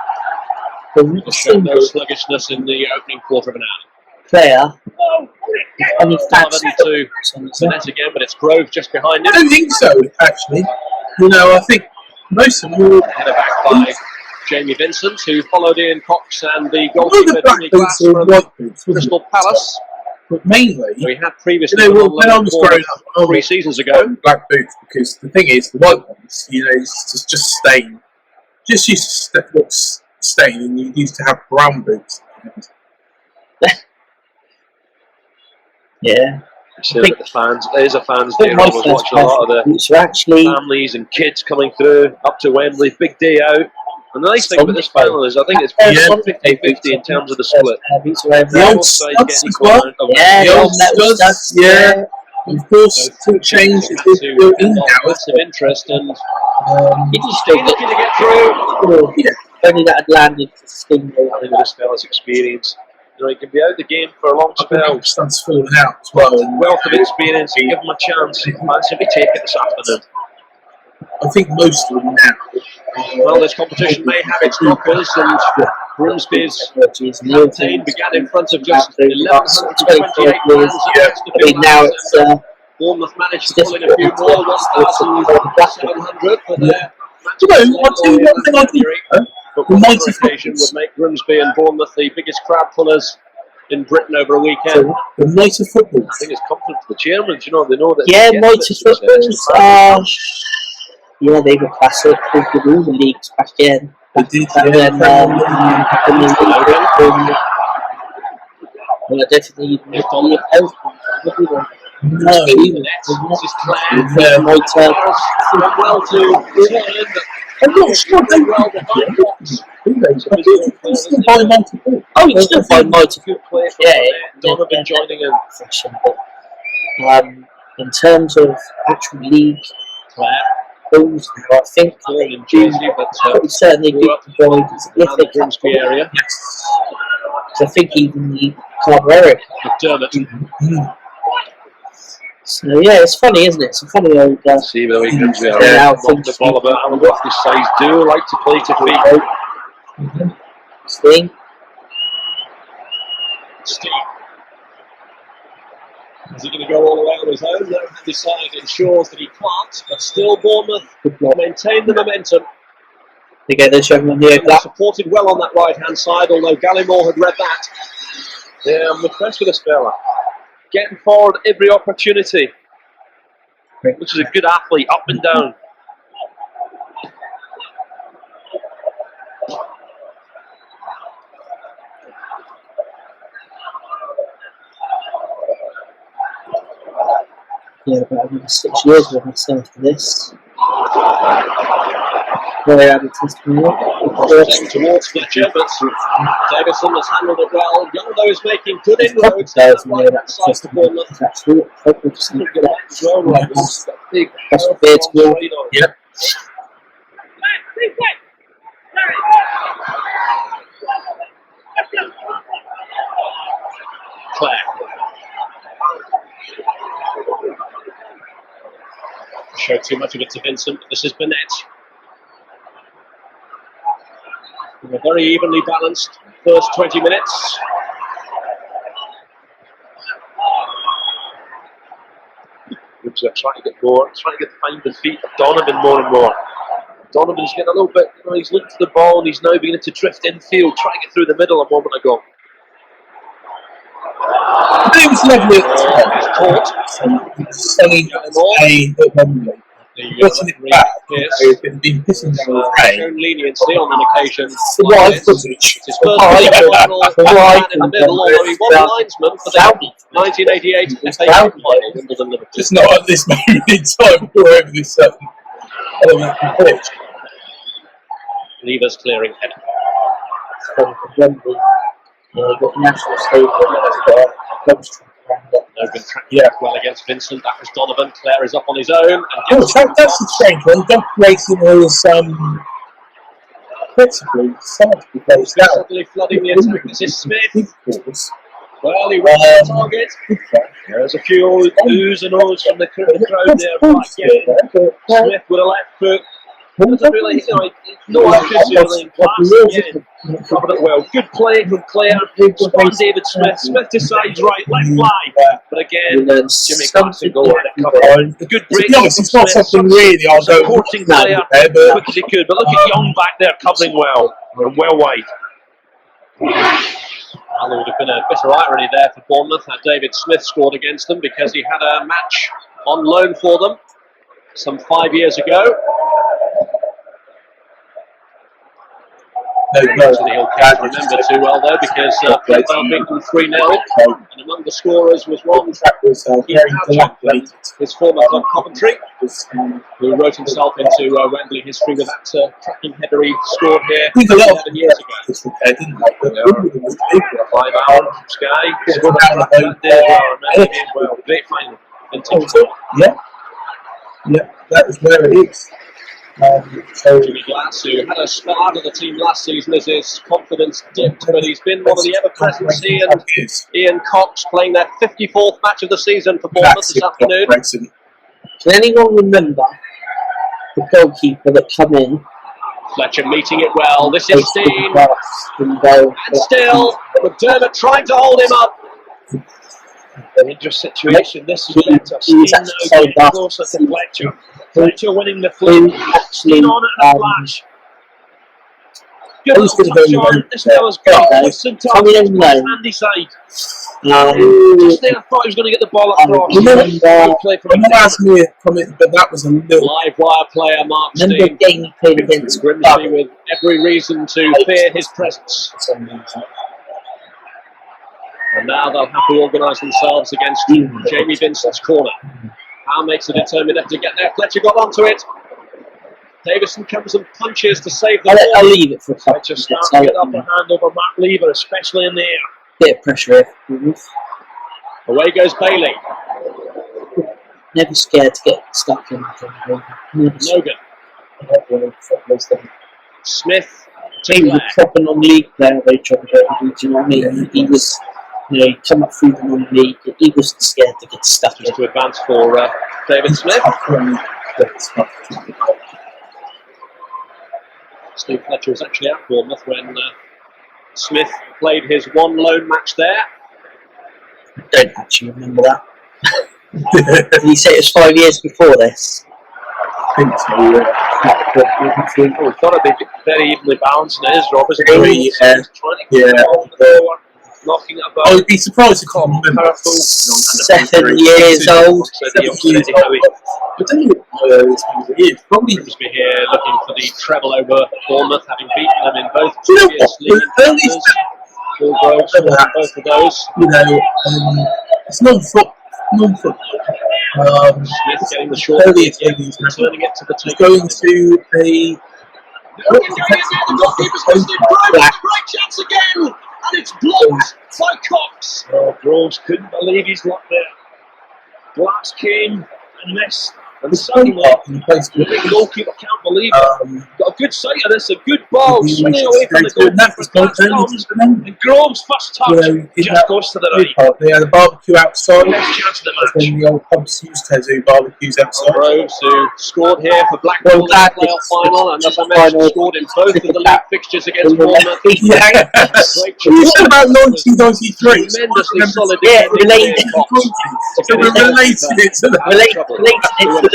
Showed no sluggishness in the opening quarter of an hour. Player. Any facts to Burnett again, but it's Grove just behind him. I don't think so, actually. You know, I think most of them were header back by Jamie Vincent, who followed Ian Cox and the goalkeeper Danny Glass from Crystal Palace. But mainly, we had previously when I was growing up, 3 seasons ago, black boots, because the thing is, the white ones, you know, it's just stain. Just used to what's stain, and you used to have brown boots. Yeah. So that the fans, there is a fans day. I was watching a lot of the families and kids coming through up to Wembley, big day out. And the nice thing about this final is I think it's 50-50 in terms of the split. The old studs as well. The old studs, yeah. Of course, to change it in now. Massive interest and he's still looking to get through. Yeah. Only that had landed for Sting. I think with this fella's experience, you know, he can be out the game for a long spell. Studs falling out as well. Wealth of experience, give him a chance. He might simply take it this afternoon. I think most of them now. Well, this competition may have its knockers, and Grimsby's campaign began in front of just 1,128 fans. Now it's Bournemouth managed to pull in a few more, 1,700 for their You know, one thing I do. but one other occasion would make Grimsby and Bournemouth the biggest crowd pullers in Britain over a weekend. The night of football. I think it's confident for the chairman. You know, they know that. yeah, mighty footballs. Yeah, they were classic. They did all the leagues back in. They did, And then, well, I definitely even with the health. No, Well to return, I'm not sure they well behind box. buy multiple. Oh, you still find mighty Good play from Donovan joining in. In terms of actual league goals, I think Playing in Jersey, but pretty certainly grew did up provide around the significant. Grimsby area. I think even the Carberry. McDermott. So yeah, it's funny, isn't it? It's a funny old. See where we Grimsby Yeah, area. I Not think the ball about how what this size do like to play to feet. Sting. Steve. Is he going to go all the way on his own? No, the side ensures that he can't, but still Bournemouth maintain the momentum. They get this young one here. They're supported well on that right-hand side, although Gallimore had read that. Yeah, I'm impressed with this fella. Getting forward every opportunity. Which is a good athlete, up and down. Yeah, about another 6 years with myself for this. Very added testimonial. Towards Fletcher, but Davison has handled it well. Young Doe is making good inroads. Players in there Right that side for Bournemouth. actually hopefully just Good left as well, right? This big That's the beard strong wall. straight on. Yep. Claire. Showed too much of it to Vincent, but this is Burnett. A very evenly balanced first 20 minutes. Which are trying to get more, trying to get behind the feet of Donovan more and more. Donovan's getting a little bit, he's looked to the ball and he's now beginning to drift infield, trying to get through the middle a moment ago. It was lovely. He's caught. Sunny day at Wembley. Putting it back, it's been pissing down with rain. Shown leniency on an occasion. Live footage. His first final man in the middle, although he was a linesman for the 1988 FA Cup final, Wimbledon Liverpool. Just not at this moment in time. We're over this element of pitch. Levers clearing header. From Wembley. Got the national stadium. Logan tracked well against Vincent. That was Donovan. Claire is up on his own. And Oh, that's a strange one. Doug Racing was principally started to close down. suddenly flooding the attack. This is Smith. Well, he ran the target. There's a few oohs and ahs from the crowd there. But again, Smith with a left foot. Doesn't really, no options really in class again. Covered it well. Good play from Claire. Spot David Smith. Smith decides right, left fly. But again, Jimmy Clarkson go at it. Covered. Good break. To be honest, it's not something really I'll go supporting Claire there, but quick as he could. But look at Young back there covering well and well wide. Well, there would have been a bit of irony there for Bournemouth had David Smith scored against them because he had a match on loan for them some 5 years ago. no, He'll remember too well though because Flintwell beat them 3-0 and among the scorers was one his former club Coventry, who wrote himself into Wembley history with that tracking header he scored here 11 years ago. 5 hour Sky scored that day as well. I remember him well. Great final. Yeah, that is where it is. Jimmy Glass, who had a start of the team last season as his confidence dipped, but he's been one of the ever-present Ian Cox playing their 54th match of the season for Bournemouth this afternoon. Can anyone remember the goalkeeper that come in. Fletcher meeting it well. This is Steen. And go. And still, McDermott trying to hold him up. Dangerous situation. This is better. Steen now getting closer to Fletcher. Fletcher winning the fleet. Steen on it and a flash. Good little touch on. This now has got St Thomas on his handy side. Just there, I thought he was going to get the ball across. Asked me a comment, but that was a little Live wire player Mark Remember Steen. the game he played against Grimsby with every reason to fear his presence. And now they'll have to organise themselves against Jamie Vincent's corner. Howe makes a determined effort to get there. Fletcher got onto it. Davison comes and punches to save the ball. I'll leave it for a couple Fletcher starts to get upper hand over Matt Lever, especially in the air. bit of pressure here. Away goes Bailey. Never scared to get stuck in. Logan. Smith. He was a proper non-league player. They tried to do you know what I mean? He was, you know, he come up through the non-league. He wasn't scared to get stuck in. Just to advance for David Smith. Steve Fletcher was actually at Bournemouth when Smith played his one loan match there. I don't actually remember that. Did he say it was 5 years before this? I think so, yeah. We thought it'd be very evenly balanced, and it is Rob, isn't Really, it? Knocking it about. I would be surprised if I remember. 7 years old. I don't know it's probably Grimsby here looking for the treble over Bournemouth, having beaten them in both you know previous what? league The encounters. Paul Groves won both of those. you know, it's non-football. Smith getting the short Early turning attendees it to the take. going to a Great chance again, and it's blocked by Cox. Groves couldn't believe his luck there. Glass came and missed, and suddenly the big goalkeeper can't believe it. Got a good sight of this, a good ball swinging away from the goalkeeper. And Groves' first touch just goes to the right. They had a barbecue outside. Best chance of the match. When the old pubs used to do barbecues outside. Groves, who scored here for Blackpool in the playoff final, and as I mentioned, scored in both of the league fixtures against Bournemouth. Yeah. You said about 1993. Tremendously solid. Yeah, related. So we're relating it to that.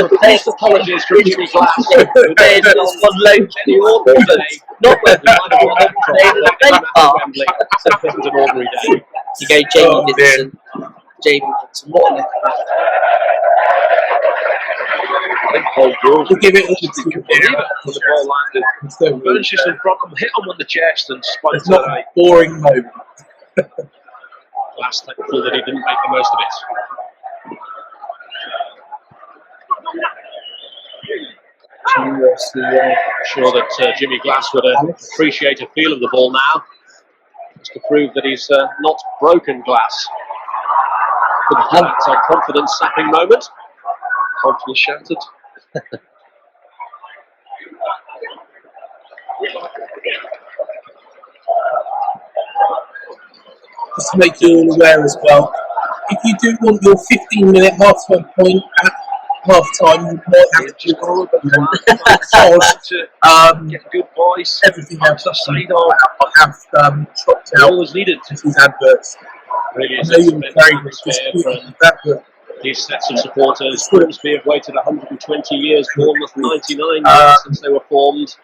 First apologies from Jimmy Glass. There's on loan. Any ordinary day. Not when He might have won the they were trophy the at Wembley. It was an ordinary day. You go Jamie Vincent. Jamie Vincent. What a I think Paul Groves We'll give it a when the ball landed. Burns in front of him, hit him on the chest and spun It's to the not a right. boring moment. Glass thankful that he didn't make the most of it. Sure that Jimmy Glass would appreciate a feel of the ball now, just to prove that he's not broken glass. That's a confidence sapping moment. Confidence shattered. Just to make you all aware as well, if you do want your 15-minute half-time point at half-time, you might have to Get good voice. everything else the side on. I have chopped out Always needed. these adverts. Really I is know a you're tremendous very much atmosphere disputing from that, but these sets of supporters. Grimsby have waited 120 years, Bournemouth 99 years since they were formed,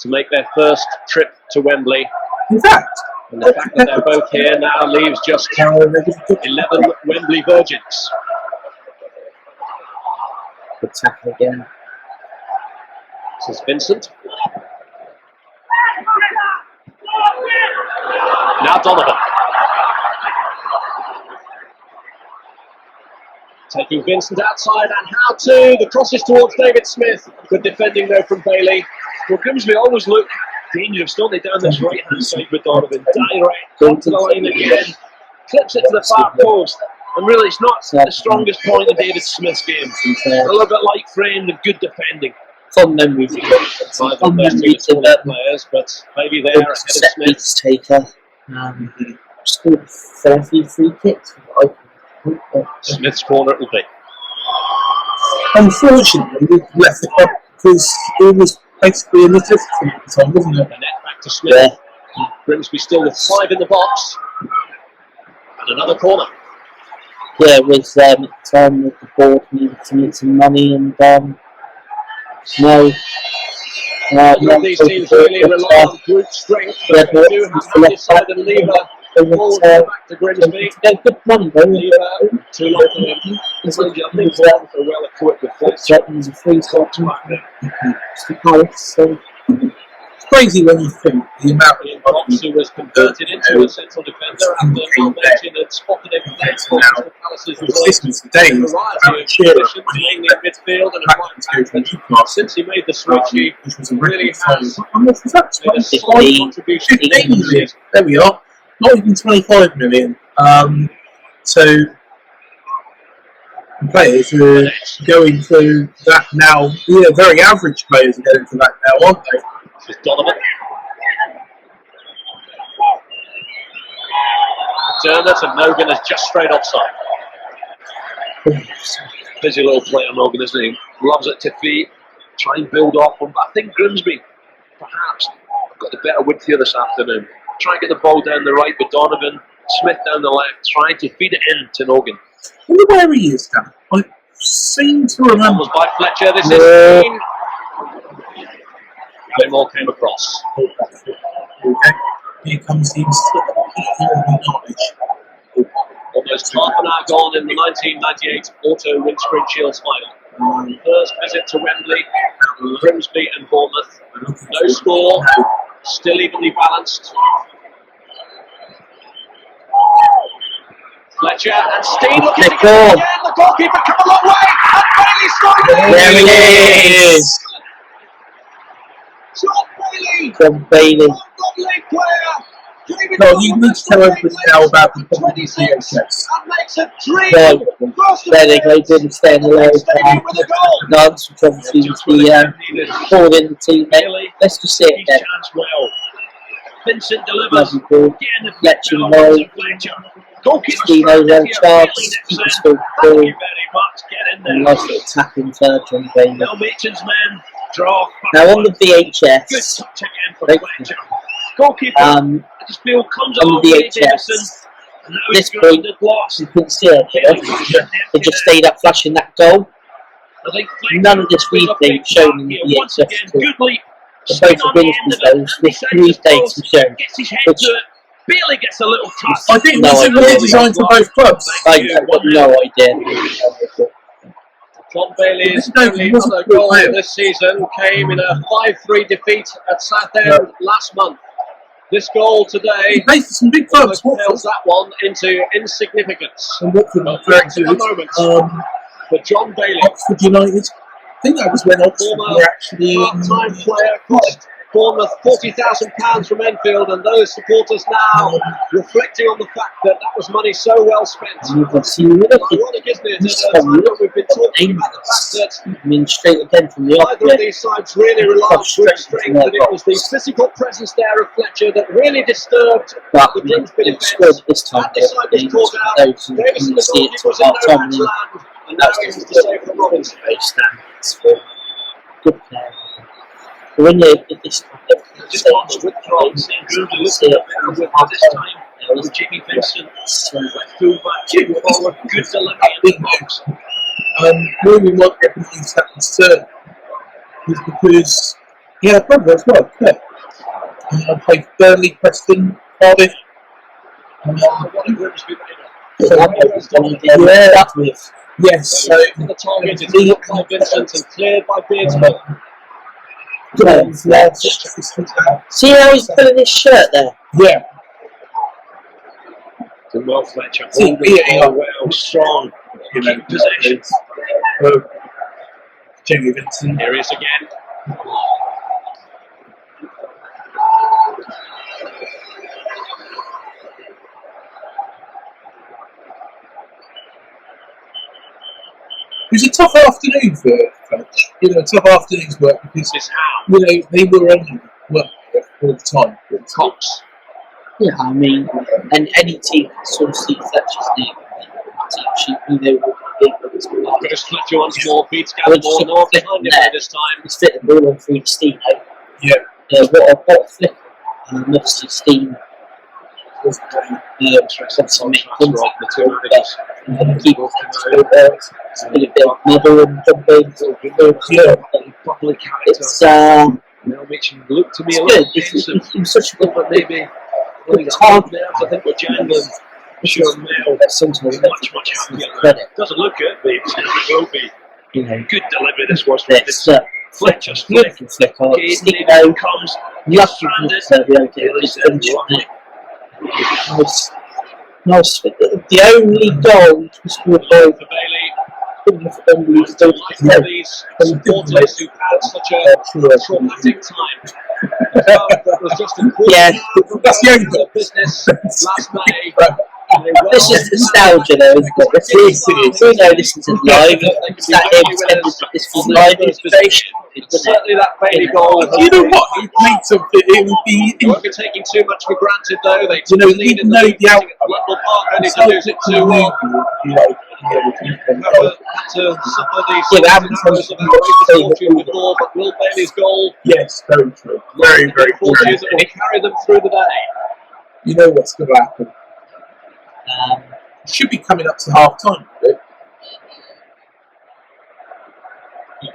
to make their first trip to Wembley. in fact, And the fact that they're both here now leaves just 11 Wembley virgins. good tackle again. This is Vincent. Now Donovan. Taking Vincent outside, and how to. The cross is towards David Smith. Good defending though from Bailey. Well, Grimsby always look dangerous, don't they, down this right-hand side with Donovan. Direct, onto the line again. Clips it to the far post. And really, it's not the strongest point in David Smith's game. A little bit light framed and good defending. Fond memories. Neither of Fond those two memories of taller players, but maybe they are ahead of set Smith. piece taker. Scored 30 free kicks. Smith's corner it will be. unfortunately, we've left the club because it was basically a necessity at the time, wasn't it? The net back to Smith. Yeah. Grimsby still with 5 in the box. And another corner. Yeah, it was at the time that the board needed to make some money, and All of these teams really rely on group strength, but they do have Handyside and Lever forward back to Grimsby. Good money, though. Lever, too long for him. I think Bournemouth are well equipped with Fletch. There's a free shot to Palace, so It's crazy when you think the amount Ian Cox, who was converted into a central defender after Mark Mention had spotted him playing for Crystal Palace's this was the day a variety of positions, mainly in midfield and a right back. Since he made the switch, he really has made a solid contribution to the 15 million. season. There we are. Not even 25 million. So players who are going through that now. Yeah, very average players are going through that now, aren't they? This is Donovan. Dermot and Nogan is just straight offside. Busy little player, Nogan, isn't he? Loves it to feet, try and build off them. But I think Grimsby, perhaps, have got the better width here this afternoon. Try and get the ball down the right with Donovan, Smith down the left, trying to feed it in to Nogan. I wonder where he is now. I seem to remember. Was by Fletcher, this is Green. Moore came across. Okay. Here comes the knowledge. Almost half an hour gone in the 1998 Auto Windscreen Shield final. First visit to Wembley, Grimsby and Bournemouth. No score, still evenly balanced. Fletcher and Steen looking to get it again. The goalkeeper come a long way, and Bailey striking. there it is. John Bailey. From Bailey. Lovely player. No, you need to tell everybody now about the VHS. And makes a dream. There they go, didn't stay in the low dance, which obviously was the forward in the team. Let's just see it again. Vincent delivers. Lovely ball. Fletch and Roll. Stino's on chance. Keeper still Thank ball. you very much. Get in there. And nice little tapping third from Bailey. Now Meacham's men draw. Now on the Good VHS, touch again for Right. Fletcher. Goalkeeper, I just feel comes on along the with Davison. VHS, And now this he's got point, the blocks. you couldn't see it. It just stayed up flashing that goal. I think None of this replay was shown in the once VHS. again, good leap. The Spin both on the abilities end of though, it. this three dates were shown. Gets his head Which to it. Barely gets a little touch. I think No, was I it really don't. designed for both clubs? I've got no idea. John Bailey's This is only no- other goal this season came in a 5-3 defeat at Southend last month. This goal He today plays for some big clubs. almost pales that one into insignificance. And Watford But was very at the good. moment, for John Bailey, Oxford United. I think that was when Oxford former were actually part-time player, cost Bournemouth £40,000 from Enfield, and those supporters now reflecting on the fact that that was money so well spent. You can see what Ironic, isn't it? At a time that we've been talking about the fact that I mean, straight again from the off. neither of these sides really relied on group strength, and it was the physical presence there of Fletcher that really disturbed But the Grimsby it scored defence. this time. That decide was caught out. Those who Davison, couldn't the see it goalkeeper, till was in half no time. man's land, and now he has to save from Robinson. Standards for good player. But when you at this time, Just wants to withdraw and see Grimsby looking a bit better with this time. With Jimmy Vincent, left full-back, Jimmy forward, good delivery in the box. where we might recognize that concern is because he had a brother as well. Yeah. Played Burnley, Preston, Cardiff. What a Grimsby so that with Yes, so the target is blocked by Vincent and cleared by Beardsmore. see how he's pulling his shirt there. yeah. Good well, Fletcher. See, Holding yeah, the ball well, strong. Keep possession. Jamie Vincent. Here he is again. It was a tough afternoon for Fletch. Tough afternoon's work because This is how. they were on work all the time. Cox. Yeah, I mean, and any team that sort of see Fletcher's name, team sheet, they will be able to Just Fletcher once more, beats Gallimore, North behind him by this time. He's fit the ball on through to Steam. Yeah. What a flick. Obviously, Steam was Interesting contrast, the two managers. keep a bit of medal and jumping. Yeah. Bubbly character. It's Now Mitchell looked to me a little good. bit He was such a good but maybe It's hard. I think we're jangling. Sure, Mail sometimes much happier. credit. Doesn't look good, but it will be. You know, Good delivery this was from it's Fletcher's flick. beautiful flick on. Kane Stick maybe out. comes. Lucky Stranded. to be able to just finish it. Nice. The only goal was scored by For Bailey. Wembley's goal. These supporters who've had such a traumatic time. That was just a That's the only goal. Business last May. This is nostalgia though, isn't it? We know this isn't live. This was live illustration. Certainly that Bailey goal. You know what? He played something. It would be. They won't be taking too much for granted though. They You know, took the lead in the know league the outcome. at Wembley Park, only to lose it 2-1. Had to suffer these Yeah, but happens hours of outrageous fortune before, but Will Bailey's goal. Yes, very true. Very fortunate that will carry them through the day. You know what's going to happen. Should be coming up to half time.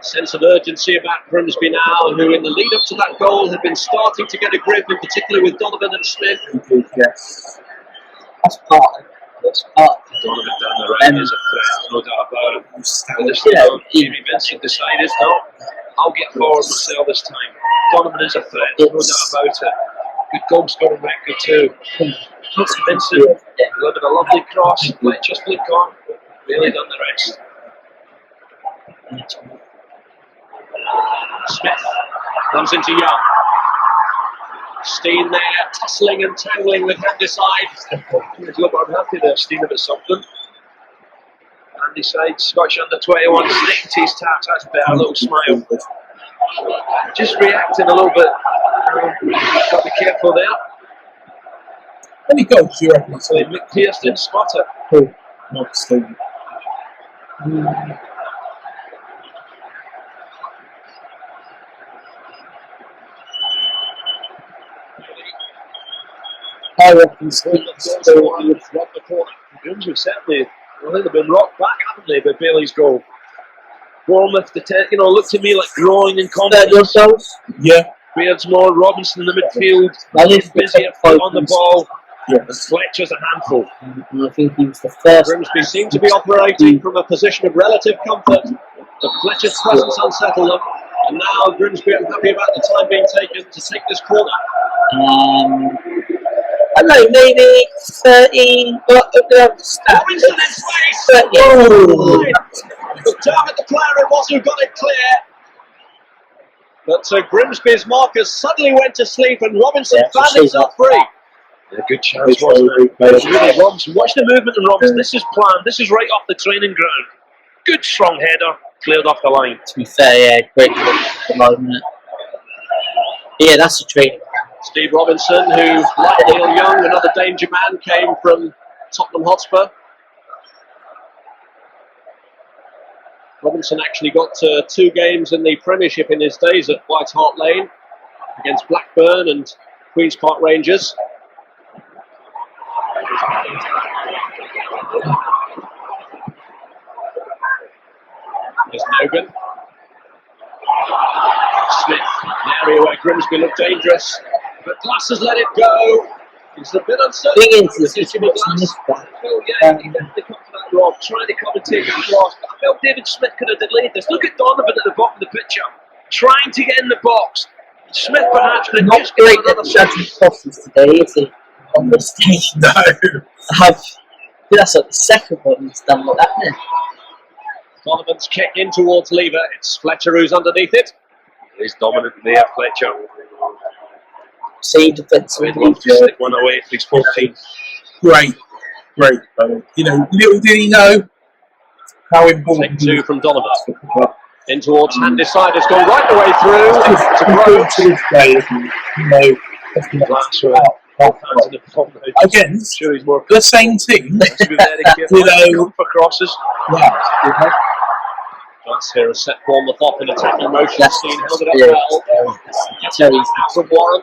Sense of urgency about Grimsby now, who in the lead up to that goal had been starting to get a grip, in particular with Donovan and Smith. Yes. That's part of it. Donovan down the right is a threat, no doubt about it. And this time, Jimmy Vincent decided, no, I'll get forward myself this time. Donovan is a threat, no doubt about it. Good goal scoring record too. Vincent delivered a lovely cross, Fletch just flick on, really done the rest. Smith comes into Young. Steen there, tussling and tangling with Handyside. Look, I'm happy there, Steen a bit something. Handyside, Scottish under 21, snicked his tap, that's better, a little smile. Just reacting a little bit. Got to be careful there. How many goals do you reckon? So Mick Pearce didn't spot it. Oh, not Steve. I reckon the corner. Grimsby certainly, I think they've been rocked back, haven't they, by Bailey's goal. Bournemouth, looked to me like growing in confidence. Yeah. Beardsmore, Robinson in the midfield, busy on the ball. Yes. Fletcher's a handful. And I think he was the first. Grimsby seem to be operating from a position of relative comfort. The Fletcher's presence unsettled them. And now Grimsby are happy about the time being taken to take this corner. I don't know, maybe 30. Robinson in space! Oh. Damn it, the player it was who got it clear. But Grimsby's markers suddenly went to sleep and Robinson found himself free. Yeah, good chance, wasn't it? Really, Robinson, watch the movement in Robinson. This is planned. This is right off the training ground. Good strong header, cleared off the line. To be fair, yeah, great at the moment. Yeah, that's a training ground. Steve Robinson, who, like Neil Young, another danger man, came from Tottenham Hotspur. Robinson actually got 2 games in the Premiership in his days at White Hart Lane against Blackburn and Queen's Park Rangers. There's Nogan. Smith, the area where Grimsby looked dangerous, but Glass has let it go. He's a bit uncertain. Yeah, he definitely come to that rock, trying to come and take it across. But I felt David Smith could have delayed this. Look at Donovan at the bottom of the picture, trying to get in the box. Smith perhaps could have just great at judging crosses today, is he? On the stage. No. That's like the second one he's done like that, isn't it? Donovan's kick in towards Lever. It's Fletcher who's underneath it. He's dominant there, Fletcher. See, defensively. We'd love to stick one away if he's 14. Great. Little did he know how important. Take 2 from Donovan. In towards Handyside, has gone right the way through. To this day, isn't it? against Sure, he's more the same team. to be very careful. You know, Come for crosses. yeah. That's here a set Bournemouth off in attacking motion. Yes. Steen held it up well. Cherries. From Warren.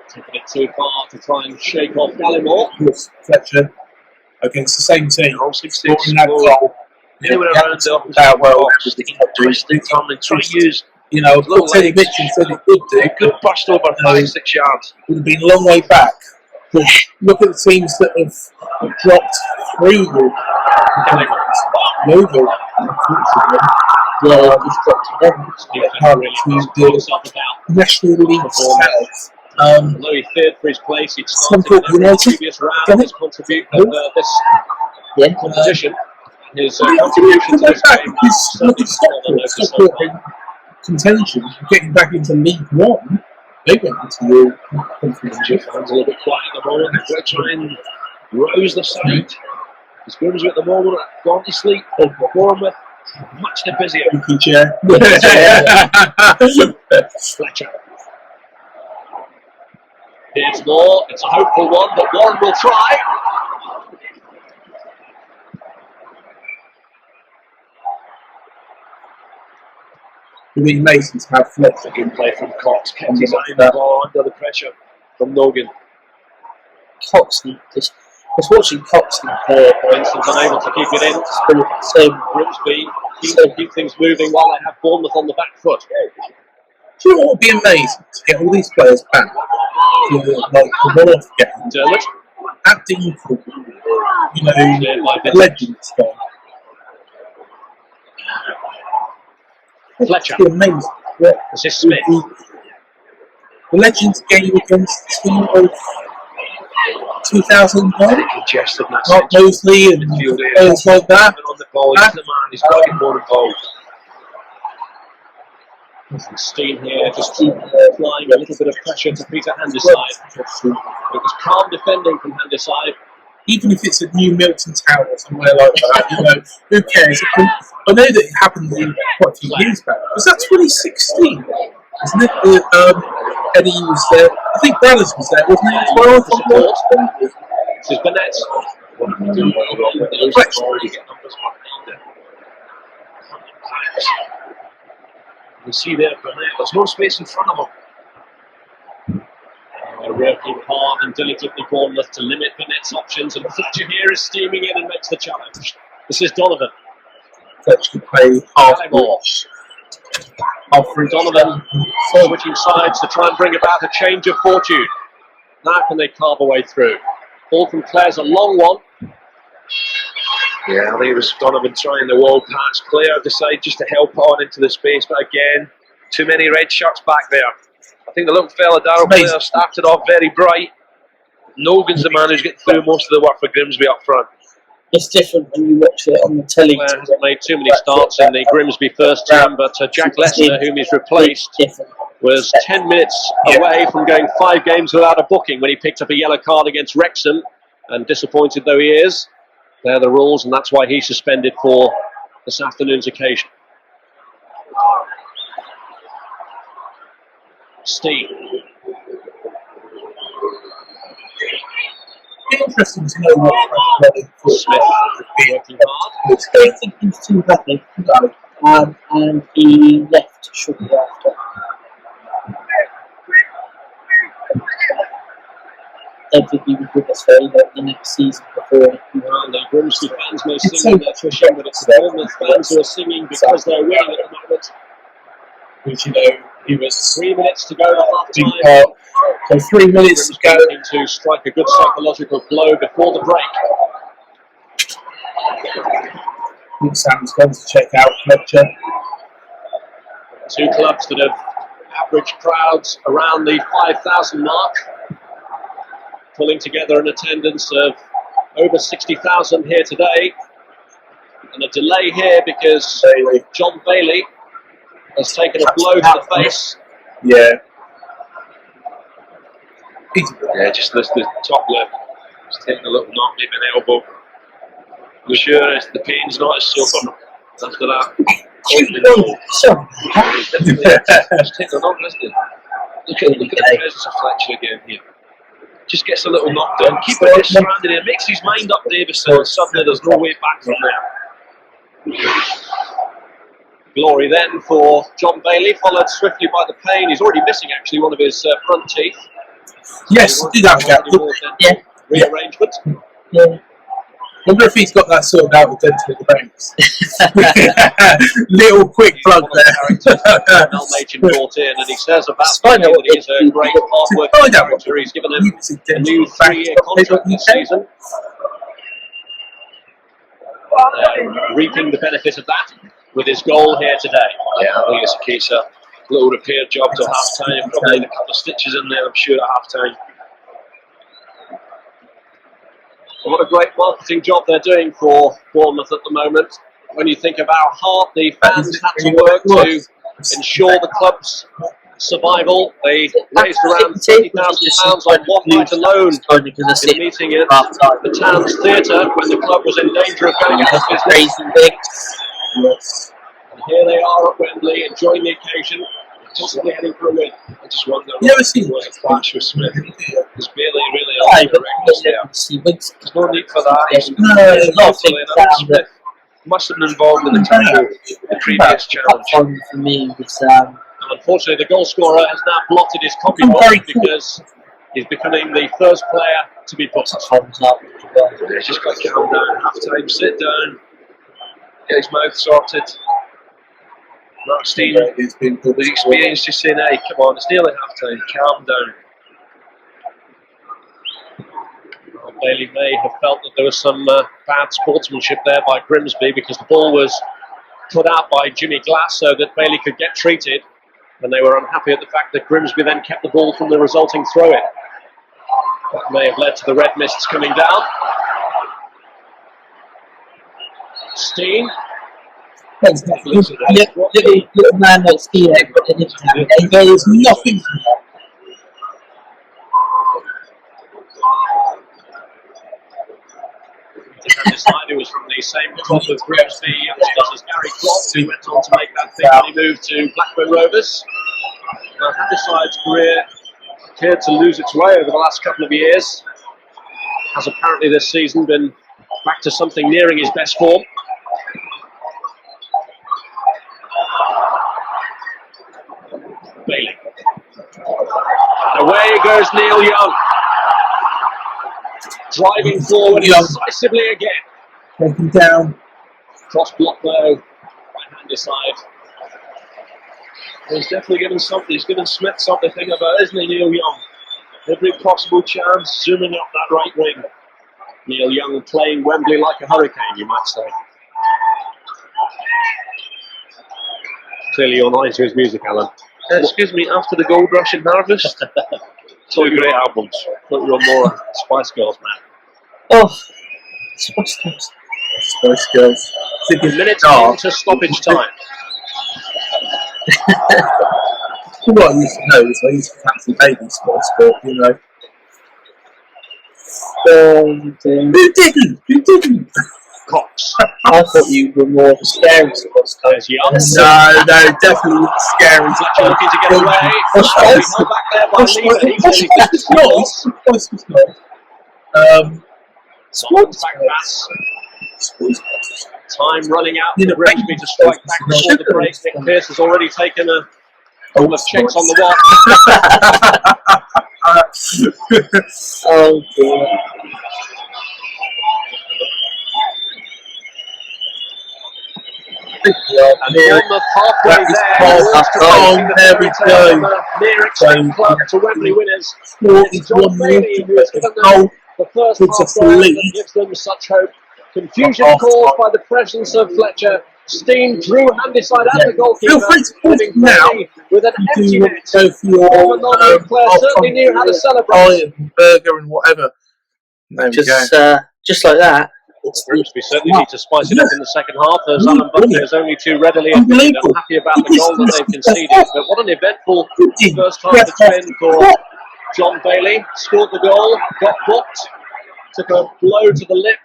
Taking it too far to try and shake off Gallimore. Fletcher against the same team. Scoring that goal. Anywhere around the opposite box. Interesting Tomlin trying to use, You know, Low what Teddy legs. Mitchell said it would do. good burst over 5-6 yards. Would have been a long way back. Look at the teams that have dropped through the Yeovil, unfortunately. Yeah, he's dropped again. To the National League South. Although he feared for his place, he'd started Suncorp in the United. previous round his contribution Yeah. competition. His You have to contribution to go this back game because look at Stockport in contention, getting back into League One. They went into the conference. Fans a little bit quiet at the moment. They're trying rose the side. His Grimsby at the moment gone to sleep. Bournemouth much the busier. Fletcher. Here's Moore. It's a hopeful one, but Warren will try. It'd be amazing to have Fletcher. Good play from Cox. Kept his eye on the ball under the pressure from Nogan. Coxley, just watching Coxley play. Winston's unable to keep it in. So Grimsby keen to keep things moving while they have Bournemouth on the back foot. Do you know what would be amazing to get all these players back to like the one-off game Dermot. at Deanford, you know, the Legends game. Fletcher. It'd be amazing. Yeah. This is Smith. The Legends game against the team of 2001. Congested in that Mark sense. Mosley and players like that. On the ball, he's the man. He's got to get more involved. Steen here just applying a little bit of pressure to Peter Handyside. It was calm defending from Handyside. Even if it's at New Milton Town or somewhere like that, you know, who cares? I know that it happened in quite a few years back. Was that 2016? Isn't it? Eddie was there. I think Branners was there, wasn't he? As well? This is Burnett. You see there, Burnett. There's no space in front of him. They're working hard and diligently Bournemouth to limit Burnett's options, and Fletcher here is steaming in and makes the challenge. This is Donovan. Fletch can play half Donovan switching sides to try and bring about a change of fortune. Now can they carve a way through? Ball from Clare's a long one. Yeah, I think it was Donovan trying the wall pass. Clare decided just to help on into the space, but again, too many red shirts back there. I think the little fella, Darryl Clare, started off very bright. Nogan's the man who's getting through most of the work for Grimsby up front. it's different when you watch it on the telly. Clare hasn't made too many starts in the Grimsby first team, but Jack Lester, whom he's replaced, was 10 minutes away from going 5 games without a booking when he picked up a yellow card against Wrexham, and disappointed though he is, they're the rules, and that's why he's suspended for this afternoon's occasion. Steve. It's interesting to know what Smith working hard. I don't think he was too happy, and he left shortly after. I don't think he was with us for the next season before. Well, the Grimsby fans may sing their tuition, but it's the Bournemouth fans who are singing because they're winning at the moment. Which, you know, he was 3 minutes to go to half time. So 3 minutes to go. To strike a good psychological blow before the break. I think Sam's going to check out Fletcher. 2 clubs that have average crowds around the 5,000 mark, pulling together an attendance of over 60,000 here today. And a delay here because John Bailey has taken a blow to the face. Yeah. Yeah, just the top lip. Just taking a little knock, maybe an elbow. I'm sure the pain's not as silver after that. Sorry. Just taking a knock, isn't it? Look at the presence of Fletcher again here. Just gets a little knock down. Keeper gets stranded here. Makes his mind up, Davison, and suddenly there's no way back from there. Glory then for John Bailey, followed swiftly by the pain. He's already missing actually one of his front teeth. Yes, do that. Rearrangement. Yeah. I wonder if he's got that sorted out with dental at the banks. Little quick plug there. Mel Machin brought in, and he says about Bailey that he's a great hard-working character. He's given him a new 3-year contract this season. Reaping the benefit of that with his goal here today. Yeah, I think it's a case of a little repair job to half-time. Probably a couple of stitches in there, I'm sure, at half-time. What a great marketing job they're doing for Bournemouth at the moment. When you think of how hard the fans had to work to ensure the club's survival, they raised around £30,000 on one night alone in a meeting at the town's theatre when the club was in danger of going out of business. And here they are at Wembley, enjoying the occasion, possibly heading for a win. I just wonder what Fletch with Smith. Because Bailey really horrendous there. There's no need for that. There's not a big Smith must have been involved in the previous challenge. For me was, and unfortunately, the goal scorer has now blotted his copybook because he's becoming the first player to be booked. He's just got to calm down, half time, sit down, get his mouth sorted. Mark Steen, with experience, just saying, hey, come on, it's nearly half time, calm down. Well, Bailey may have felt that there was some bad sportsmanship there by Grimsby because the ball was put out by Jimmy Glass so that Bailey could get treated, and they were unhappy at the fact that Grimsby then kept the ball from the resulting throw-in. That may have led to the red mists coming down. Steen. Little man like Steve, there was nothing. He was from the same club of Grimsby youngsters as Gary Klopp, who went on to make that big money move to Blackburn Rovers. Now, Handiside's career appeared to lose its way over the last couple of years. Has apparently this season been back to something nearing his best form. Bailey. And away goes Neil Young. Driving forward decisively again. Taken down. Cross block though by Handiside. He's definitely given something. He's given Smith something to think about, isn't he, Neil Young? Every possible chance, zooming up that right wing. Neil Young playing Wembley like a hurricane, you might say. Clearly you're not into his music, Alan. Excuse me, after the Gold Rush in Harvest? Two great albums. Thought you were more Spice Girls, man. Oh, Spice Girls. Spice Girls. Minutes into stoppage time. What I used to know is I used to fancy baby Spice Girls, you know. Who didn't? Who didn't? Cox. I thought you were more of a scary Spice Girls. No, definitely not scary. Looking to get away. Time running out for Grimsby to strike back before the break. Nick Pearce has already taken a couple of checks on the watch. Oh dear. And Bournemouth halfway there we go. Near extent club to Wembley winners. It's John Bailey who has given them the first half goal that gives them such hope. Confusion caused by the presence of Fletcher. Steen drew Handiside at the goalkeeper. Feel free to pause it now. With an empty net. Go for your Player certainly knew how to celebrate. Burger and whatever. There we go. Just like that. Grimsby certainly need to spice it up in the second half, as Alan Buckley has only too readily admitted. I'm happy about the goal that they've conceded, but what an eventful first half it's been for John Bailey. Scored the goal, got booked, took a blow to the lip.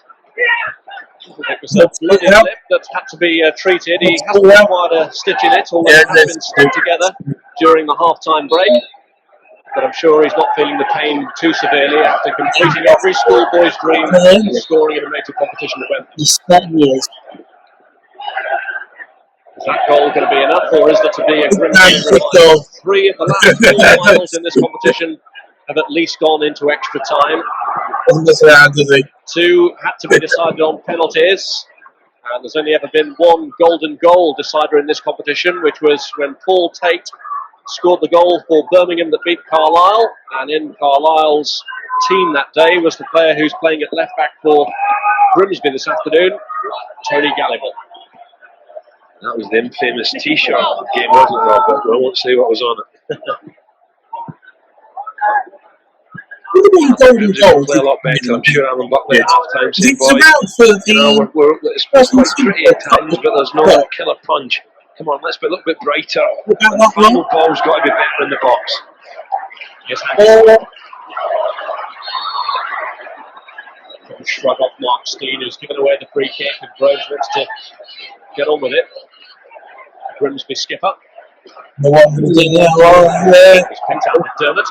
It was a bloody lip that had to be treated. He hasn't required a stitch in it, although it has been stuck together during the half-time break. but I'm sure he's not feeling the pain too severely after completing every schoolboy's dream of scoring in a major competition at Wembley. He certainly is. Is that goal going to be enough, or is there to be a Grimsby relive? 3 of the last 4 finals in this competition have at least gone into extra time. 2 had to be decided on penalties, and there's only ever been 1 golden goal decider in this competition, which was when Paul Tate scored the goal for Birmingham that beat Carlisle, and in Carlisle's team that day was the player who's playing at left back for Grimsby this afternoon, Tony Gallagher. That was the infamous T-shirt game, wasn't it, Robert? I won't say what was on it. Grimsby will play a lot better. I'm sure Alan Buckley at half-time saying, boys, it's quite pretty at times, but there's no killer punch. Come on, let's be a little bit brighter. The final ball's got to be better in the box. Yes, shrug off Mark Steen, who's given away the free kick, and Groves looks to get on with it. Grimsby skipper. The one who's in there, He's picked out McDermott.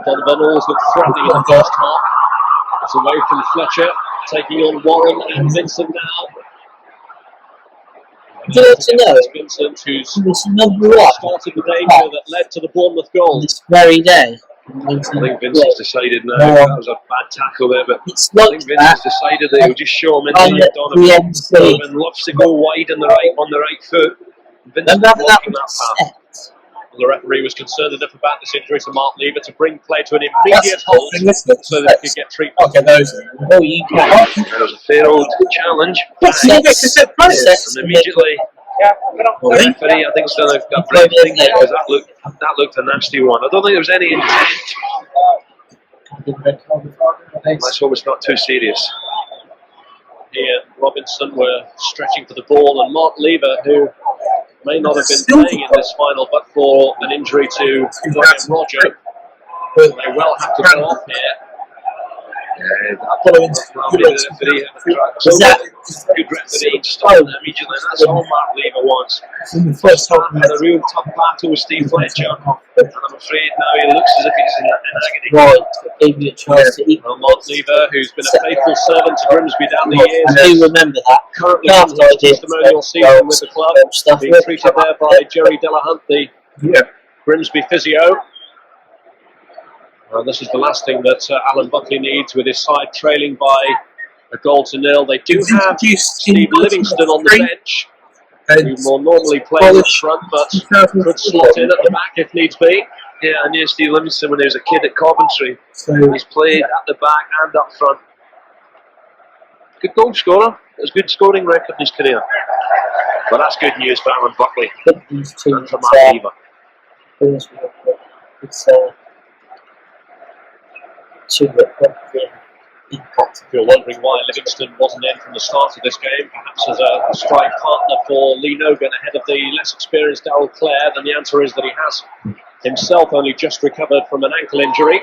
Donovan always looked threatening in the first half. It's away from Fletcher, taking on Warren and Vincent now. Good to know. Vincent, who's started the danger that led to the Bournemouth goal. This very day. I think Vincent's decided now that was a bad tackle there, but I think Vincent's decided that he'll just show him into Donovan. Donovan loves to go wide on the right foot. Vincent's blocking that path. The referee was concerned enough about this injury to Mark Lever to bring play to an immediate halt so that he could get treatment. Okay, those. Oh, you can. There was a fair old challenge. And immediately, the referee, I think, still a brave thing there because that looked a nasty one. I don't think there was any intent. Let's hope it's not too serious. Here, Robinson were stretching for the ball, and Mark Lever, who may not have been playing in this final, but for an injury to Dorian Roger, they well have to go off here. Good referee to stop them immediately. That's all Mark Lever wants. In the first half, Had a real tough battle with Steve Fletcher, and I'm afraid now he looks as if he's in agony. Right, gave you a chance to eat. Well, Mark Lever, who's been a faithful servant to Grimsby down the years, I do remember that. currently in his testimonial season with the club, being treated there by Jerry Delahunt, the Grimsby physio. This is the last thing that Alan Buckley needs with his side trailing by a 0-0. They do have Steve Livingston on the bench, who more normally plays up front, but could slot in at the back if needs be. Yeah, I knew Steve Livingston when he was a kid at Coventry. He's played at the back and up front. Good goal scorer. It was a good scoring record in his career. But that's good news for Alan Buckley and for Mark Lever. If you're wondering why Livingston wasn't in from the start of this game, perhaps as a strike partner for Lee Nogan ahead of the less experienced Darrell Clare, then the answer is that he has himself only just recovered from an ankle injury.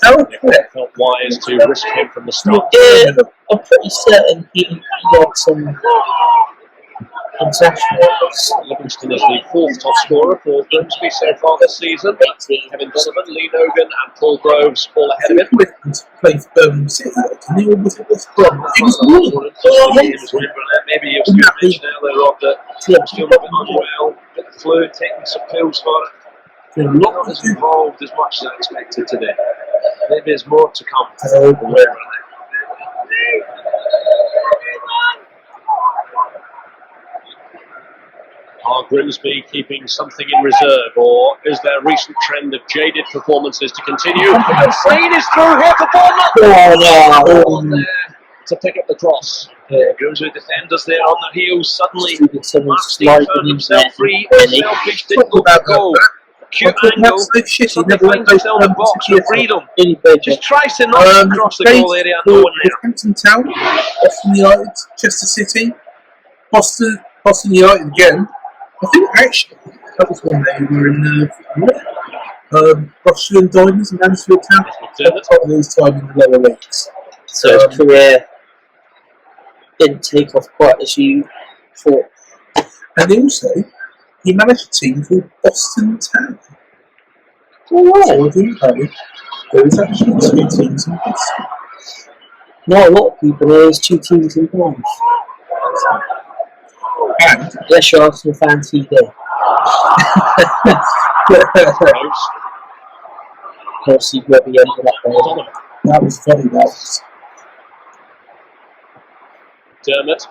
It felt wise to risk him from the start. Yeah, I'm pretty certain he got some internationals. Livingston is the 4th top scorer for Grimsby so far this season. Kevin Donovan, Lee Nogan and Paul Groves all ahead of him. Played for Birmingham City. Maybe you'll still mention earlier on that still not unwell, but the flu, taking some pills for it. Not as involved as much as I expected today. Maybe there's more to come. Are Grimsby keeping something in reserve, or is their recent trend of jaded performances to continue? Slade is through here for Bournemouth! To pick up the cross. Grimsby defenders there on their heels. Suddenly, Mark Steve found himself free. Selfish didn't go for goal. Cute angle. Suddenly finds himself in the box with freedom. Just tries to knock it across the goal area and no one there. Hampton Town, Boston United, Chester City, Boston United again. I think actually that was when they were in Watchalong Diamonds and Mansfield Town. Top of his time in the lower leagues. So his career didn't take off quite as you thought. And also, he managed a team called Boston Town. Oh, So I do know there was actually 2 teams in Boston. not a lot of people know there's 2 teams in Bournemouth. And Unless you're Arsenal fan TV. We'll see where we ended up there. that was funny, that was. Dermot.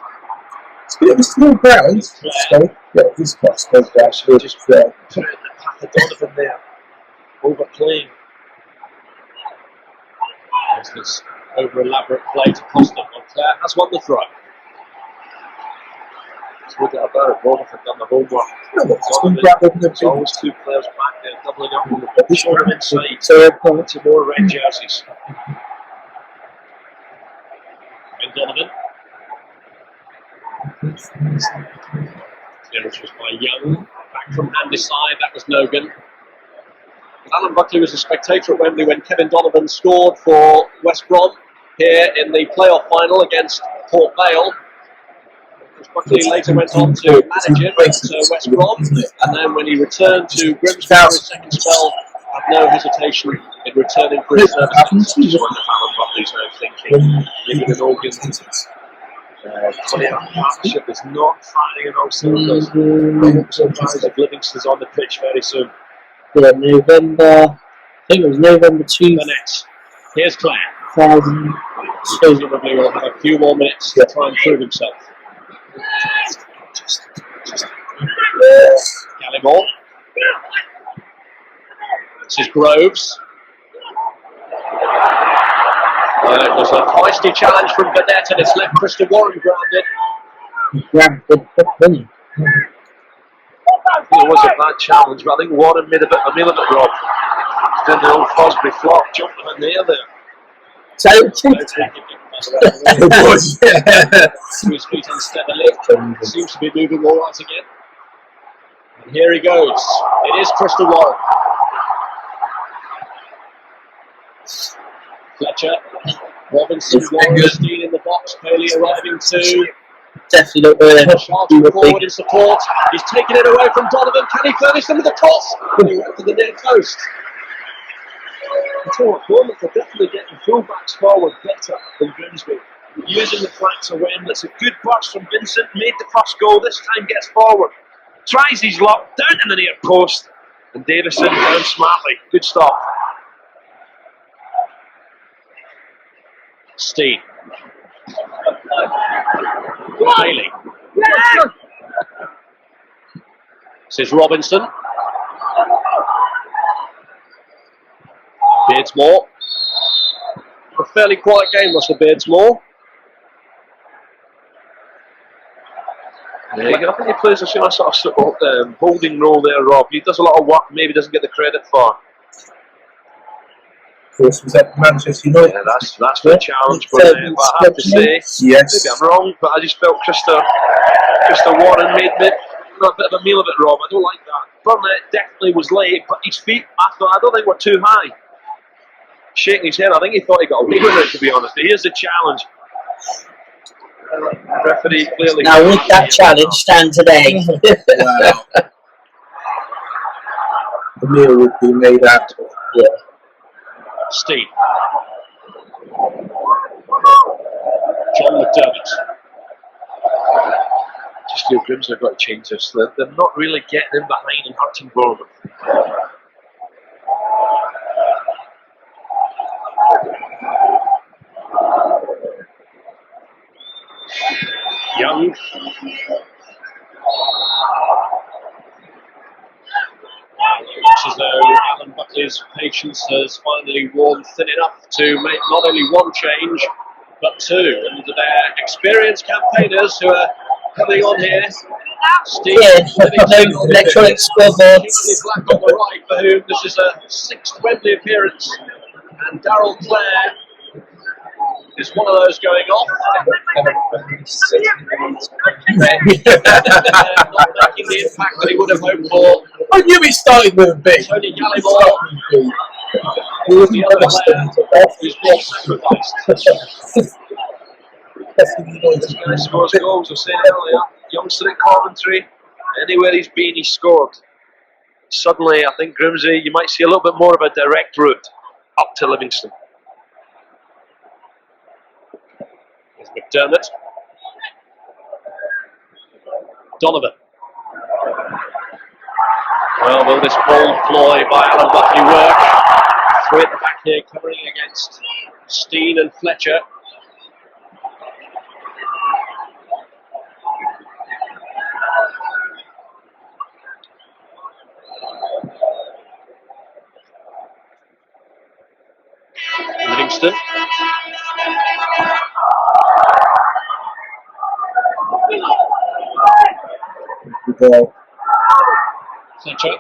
It's a bit of a small ground. So, yeah, it's quite a small ground. So Just put it in the path of Donovan there. Overplaying. There's this over elaborate play to Costa. Claire has won the throw. There's no doubt about it. Bournemouth have done the homework. There's always 2 players back there doubling up. Show them inside. To more red jerseys. And Donovan. Clearance was by Young. Back from Andy side, that was Nogan. Alan Buckley was a spectator at Wembley when Kevin Donovan scored for West Brom here in the playoff final against Port Vale. Buckley later went on to manage him at West Brom, and then when he returned to Grimsby for his second spell, had no hesitation in returning for his services. I just wonder if Alan Buckley's now thinking, living an organ. 20-hour partnership is not firing in all cylinders. I'm surprised if Livingston's on the pitch very soon. Yeah, November. I think it was November 2. Here's Claire. 2002. Presumably will have a few more minutes to try and prove himself. Gallimore. This is Groves. It was a feisty challenge from Burnett and it's left Krista Warren grounded. Grabbed the penny. I think it was a bad challenge, but I think Warren made a meal of it, Rob. Then the old Fosbury flop jumped on the air there. So, It was, yeah. To his feet unsteadily. Seems to be moving all right again. And here he goes. It is Crystal Warren. Fletcher. Robinson, Warrenstein in the box. Paley arriving too. definitely not going to Charging forward in support. He's taking it away from Donovan. Can he furnish them with a cross? He went to the near post. I tell you what, Bournemouth are definitely getting full-backs forward better than Grimsby. Using the flanks away, and it's a good burst from Vincent. Made the first goal. This time gets forward. Tries his luck down in the near post. And Davison down smartly. Good stop. Steen. Bailey. This is Robinson. Beardsmore. A fairly quiet game, Russell Beardsmore. There you go. I think he plays a sort of holding role there, Rob. He does a lot of work, maybe doesn't get the credit for. Of course, was that Manchester United? Yeah, that's the challenge. But I have to say, yes. maybe I'm wrong, but I just felt Krista Warren made a bit of a meal of it, Rob. I don't like that. Burnett definitely was late, but his feet, I don't think were too high. Shaking his head, I think he thought he got away with it, to be honest. Here's the challenge. Referee clearly. Now, with that challenge stands an egg. Wow. The meal would be made out of. Yeah. Steve. John McDermott. Just feel Grimsby have got to change this. They're not really getting in behind and hurting Bournemouth. Young. Looks as though Alan Buckley's patience has finally worn thin enough to make not only one change, but two. And their experienced campaigners who are coming on here. Steve, electronic scoreboards. Black on the right, for whom this is a sixth Wembley appearance. And Darryl Clare is one of those going off. Not making the impact that he would have hoped for. I knew he started with a big. Tony Gallimore, the other player who's been sacrificed. This guy scores goals, I've said earlier. Youngster at Coventry, Anywhere he's been, he's scored. Suddenly, I think Grimsby, you might see a little bit more of a direct route up to Livingston. Here's McDermott. Donovan. Well, will this bold ploy by Alan Buckley work? Three at the back here, covering against Steen and Fletcher. Livingston. Fletcher.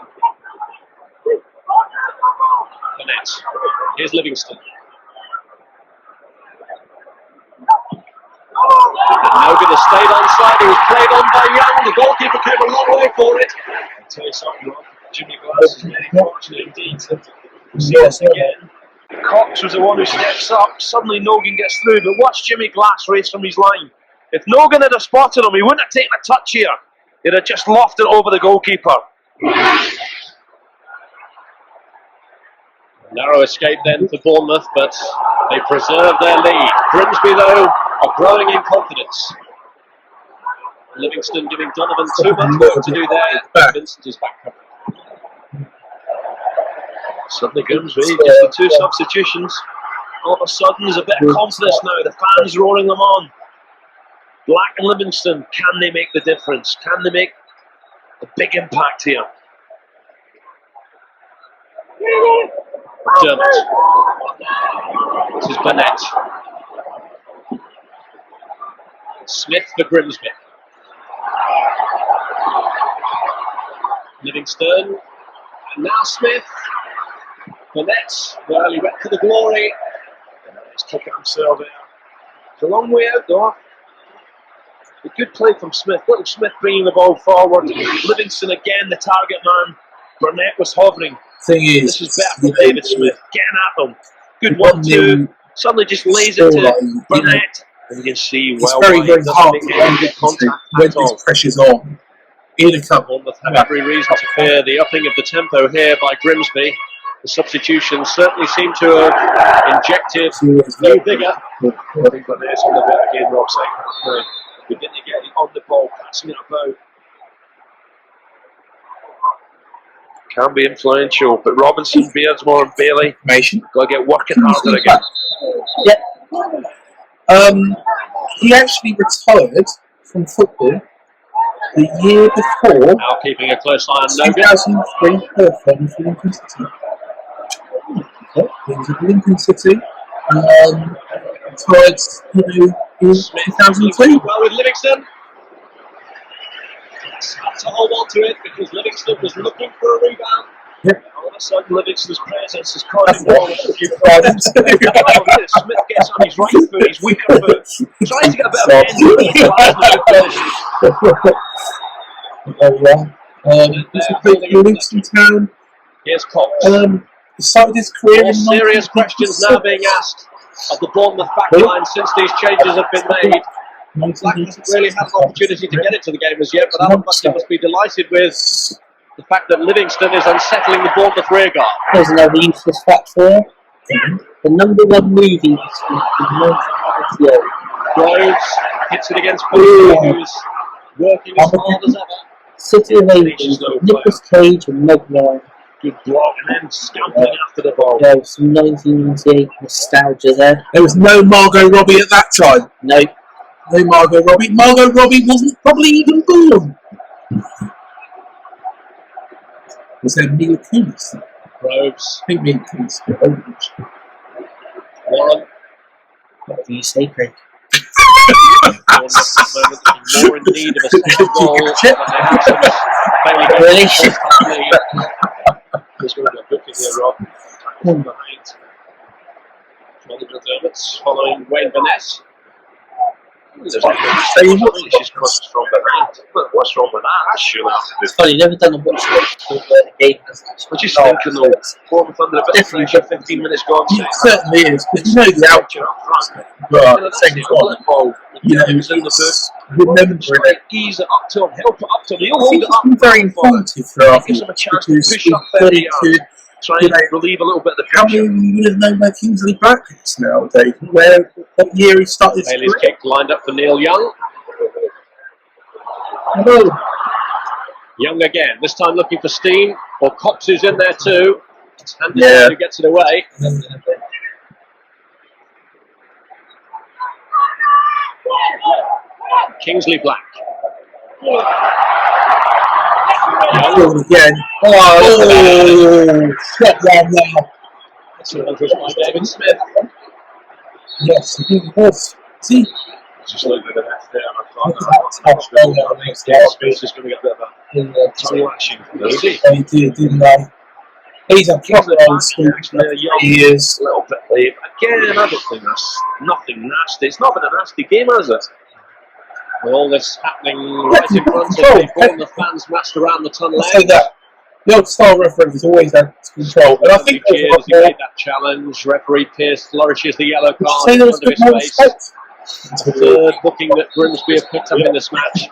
Burnett. Here's Livingston. Logan has stayed onside. He was played on by Young. The goalkeeper came a long way for it. I'll tell you something, Rob. Jimmy Glass is very fortunate indeed to see this again. Cox was the one who steps up. Suddenly Nogan gets through, but watch Jimmy Glass race from his line. If Nogan had spotted him, he wouldn't have taken a touch here. He'd have just lofted it over the goalkeeper. Narrow escape then for Bournemouth, but they preserve their lead. Grimsby, though, are growing in confidence. Livingston giving Donovan too much work to do there. Vincent is back covering. Suddenly Grimsby, just the two substitutions. All of a sudden there's a bit of confidence now. The fans roaring them on. Black and Livingston, can they make the difference? Can they make a big impact here? Dermot. This is Burnett. Smith for Grimsby. Livingston. And now Smith. Burnett. Well, he went for the glory. He's kicking himself there. It's a long way out though. A good play from Smith. Little Smith bringing the ball forward. Livingston again, the target man. Burnett was hovering. This is better for David Smith. Getting at them. Good 1-2. Suddenly just lays it to Burnett. And you can see well very hard to get contact when at all. this pressure's on. In a couple. Bournemouth have every reason to fear the upping of the tempo here by Grimsby. The substitutions certainly seem to have injected new vigour. I think Burnett's on the bit again, Rob saying. We didn't get it on the ball, passing it about. Can be influential, but Robinson, Beardsmore and Bailey got to get working harder again. Yeah. He actually retired from football the year before. Now keeping a close eye on Nogan. 2003 Perth for Lincoln City. He was at Lincoln City. Retired in 2002. Well with Livingston. It's hard to hold on to it because Livingston was looking for a rebound. Yep. All of a sudden, Livingston's presence has caused him all a few problems. Smith gets on his right foot, his weaker foot, tries to get a bit of energy. Livingston Town. Here's Cox. Started his career More in serious questions now being asked of the Bournemouth backline since these changes have been made. Black hasn't really had an opportunity to get into the game as yet, but Alan Buckley must be delighted with the fact that Livingston is unsettling the Bournemouth rear guard. There's another useless fact there. The #1 movie this week is 1998. Groves hits it against Buckley, who's working as hard as ever. City of Angels, Nicolas Cage and Meg Ryan. Good block and then scampering after the ball. There was some 1998 nostalgia there. There was no Margot Robbie at that time. No. No Margot Robbie. Margot Robbie wasn't probably even born. Was there Mila Kunis? Groves. I think Mila Kunis was orange. Warren. What do you say, Craig? More in need of a second goal than they have since failing Really? Just going to get booking here, Rob. Behind. Jonathan McDermott following Wayne Burnett. She's crossed from behind. Look, what's wrong with that? That's sure. It's funny, never done a watch for the game. What do you think, though? Bournemouth under a bit of pressure, 15 minutes gone. It certainly is, because you know the outcome. Right, second goal. you know, It's in the it's book. remembering it. Ease it up to him, help it up to him. He'll I hold think it it's up. been very informative for our Gives him a viewers chance to because push we've up got 30 into, yards. Try you and know, relieve a little bit of the how pressure. many would have known where Kingsley Black is nowadays? What year he started his Bailey's career? kick lined up for Neil Young. Hello. Young again, this time looking for Steen. Or Cox is in there too. It's Anderson Yeah. who gets it away. Kingsley Black. Young again. Oh, shot down there. Excellent push by David Smith. Yes, he was. See? Just looking at the left there. Smith is going to get a bit of a tongue lashing. They didn't they? He's a proper old school for years. A little bit late. Again, I don't think that's nothing nasty. It's not been a nasty game, has it? With all this happening right in front of people and the fans massed around the tunnel I'll say edge. that. The old style referee has always had control. And I think He made that challenge. Referee Pearce flourishes the yellow card in there was front of a bit more his face. respect. Third booking that Grimsby have picked up in this match.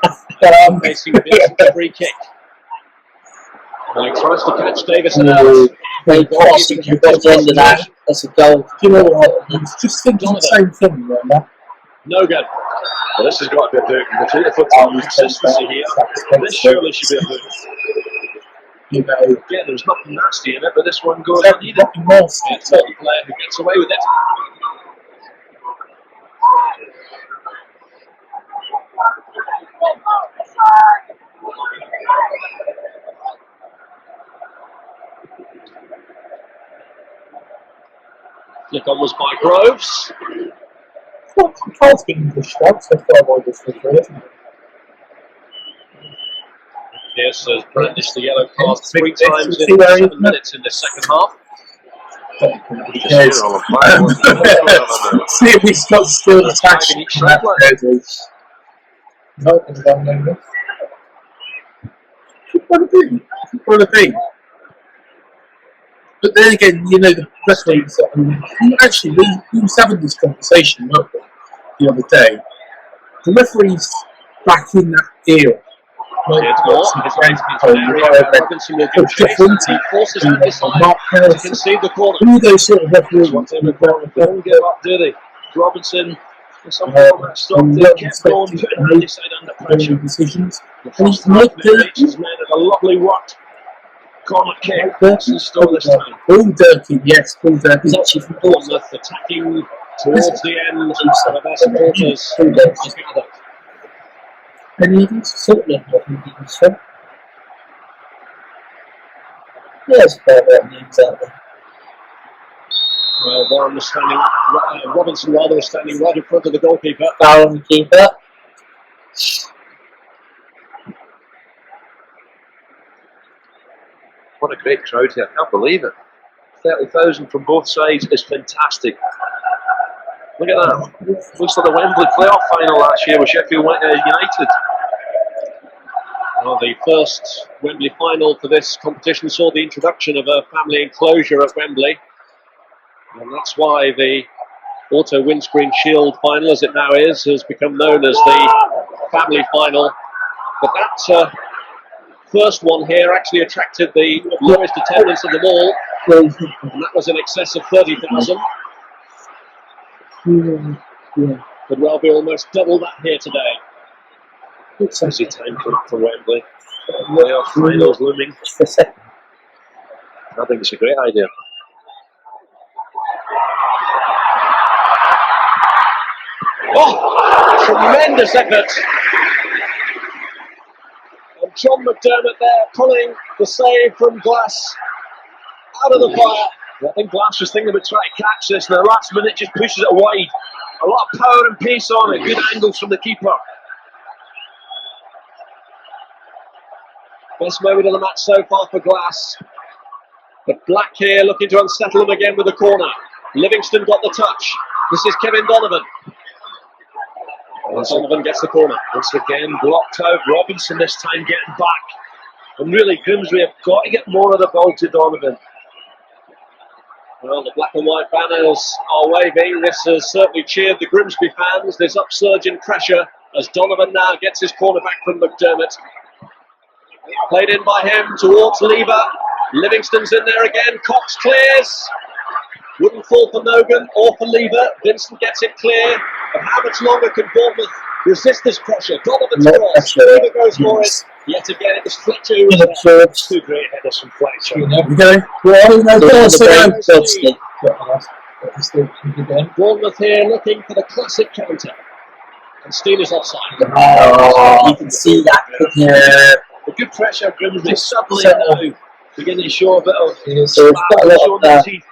Facing Vincent's free kick. And he tries to catch Davison out. Great cross, if you got the end of that, that's a goal. You know what? I was just thinking the same thing, remember? No good. Well, this has got to be a boot. For consistency here, this surely should be a boot. You know, Yeah, there's nothing nasty in it, but this one goes there's unneeded. nothing else. It's the player who gets away with it. Flick on was by Groves. Control's been pushed up so far by this referee, isn't it? Pearce has brandished the yellow card It's 3 big times this, in see 7 minutes in the second half. Yes. See if he's got still attached to that jersey. No, it's done like this. What a thing. But then again, you know, the referees, actually, we was having this conversation the other day. The referees back in that era, It's more. It's going to be an area where Robinson will give chase and he forces Anderson to concede the corner. All those sort of referees. They don't give up, do they? Robinson, somehow matched up, they kept going, putting Handyside under pressure. Decisions. The first half minute has made it a lovely work. Corner kick, Robinson stole this time. Paul Durkin, yes, Paul Durkin. He's actually from Bournemouth attacking towards the end where their supporters are gathered. Any of these? Certainly, I think he was from. Yes, about names out there. Well, Warren was standing, Robinson rather was standing right in front of the goalkeeper. Barron keeper. What a great crowd here, I can't believe it. 30,000 from both sides is fantastic. Look at that. Looks like the Wembley playoff final last year with Sheffield United. Well, the first Wembley final for this competition saw the introduction of a family enclosure at Wembley. And that's why the Auto Windscreen Shield final, as it now is, has become known as the family final. But that first one here actually attracted the lowest attendance of them all. And that was in excess of 30,000. Could well be almost double that here today. It's a busy time for Wembley. Playoff finals looming. I think it's a great idea. Oh, tremendous effort. And John McDermott there pulling the save from Glass out of the fire. I think Glass was thinking about trying to catch this, and the last minute just pushes it wide. A lot of power and pace on it. Good angles from the keeper. Best moment of the match so far for Glass. But Black here looking to unsettle him again with the corner. Livingston got the touch. This is Kevin Donovan. And Donovan gets the corner. Once again blocked out. Robinson this time getting back. And really Grimsby have got to get more of the ball to Donovan. Well, the black and white banners are waving. This has certainly cheered the Grimsby fans. There's upsurge in pressure as Donovan now gets his corner back from McDermott. Played in by him towards Lever. Livingston's in there again. Cox clears. Wouldn't fall for Nogan or for Lever. Vincent gets it clear. But how much longer can Bournemouth resist this pressure? Donovan's cross. Lever goes for it. Yet again, it was Fletcher who was there. Two great headers from Fletcher. Bournemouth here looking for the classic counter. And Steen is offside. You can see that. The good pressure, Grimsby suddenly now beginning to show a bit of So it's got a lot of angry,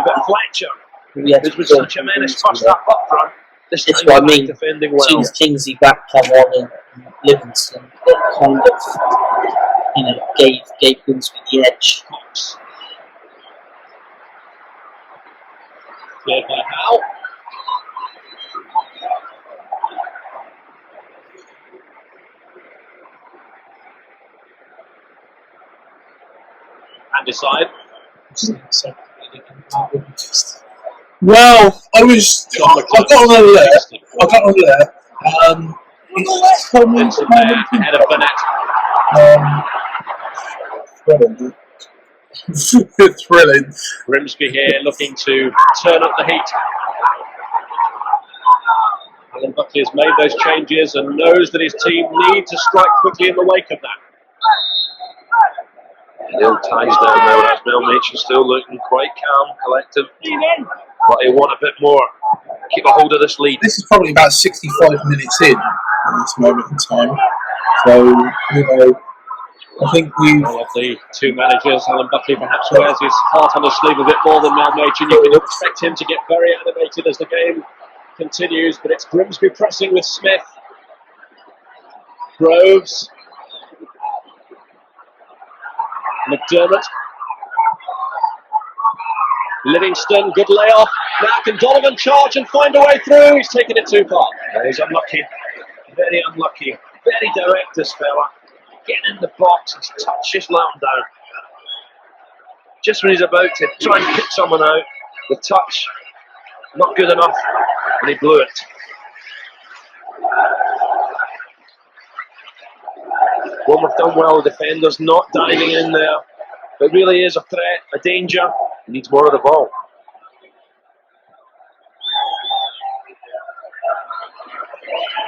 but Fletcher, who's with such a menace, passed that up front. This That's time what I mean. defending well. Since Kingsley back come on in Livingston, it kind of, gave Grimsby the edge. Cleared by Howe. And decide. Well, I got on alert. It's coming Vincent there, ahead of Burnett. thrilling. Grimsby here looking to turn up the heat. Alan Buckley has made those changes and knows that his team need to strike quickly in the wake of that. The old ties down now, as Mel Machin still looking quite calm, collective. But he want a bit more. Keep a hold of this lead. This is probably about 65 minutes in at this moment in time. So, I think One of the two managers, Alan Buckley, perhaps wears his heart on his sleeve a bit more than Mel Machin. You can expect him to get very animated as the game continues, but it's Grimsby pressing with Smith. Groves. McDermott. Livingston, good layoff. Now can Donovan charge and find a way through? He's taken it too far. He's unlucky. Very unlucky. Very direct, this fella. Getting in the box and touches Loughton down. Just when he's about to try and kick someone out, the touch, not good enough, and he blew it. Bournemouth done well, the defenders not diving in there. It really is a threat, a danger. He needs more of the ball.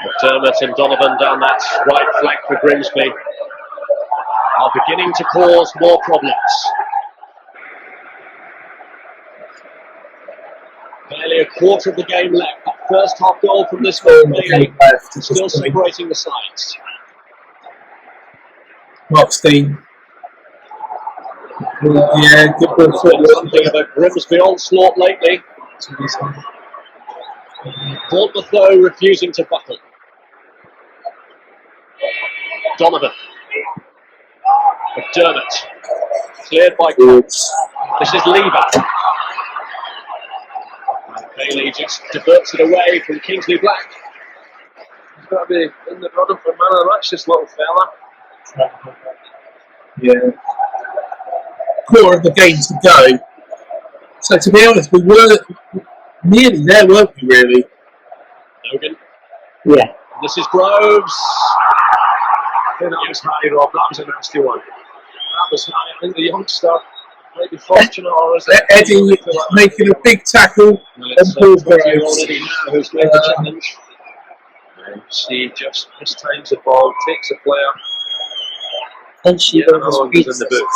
McDermott and Donovan down that right flank for Grimsby are beginning to cause more problems. Barely a quarter of the game left. That first half goal from this one, still separating the sides. Mark Steen. Yeah, good ball. There's been something of a Grimsby onslaught lately. Bournemouth, though, refusing to buckle. Donovan. McDermott. Cleared by Cox. This is Lever. Bailey just diverts it away from Kingsley Black. He's got to be in the running for man of the match, this little fella. Yeah. Quarter of the game to go. So to be honest, we were nearly there, weren't we, really? Nogan. Yeah. This is Groves. I think that was high, Rob. That was a nasty one. That was high. I think the youngster might be fortunate, or is it? Eddie making a big tackle on Paul Groves. Eddie now, who's made the challenge. See, just mistimes the ball, takes a player. And she Yeah, no, he's in the boot.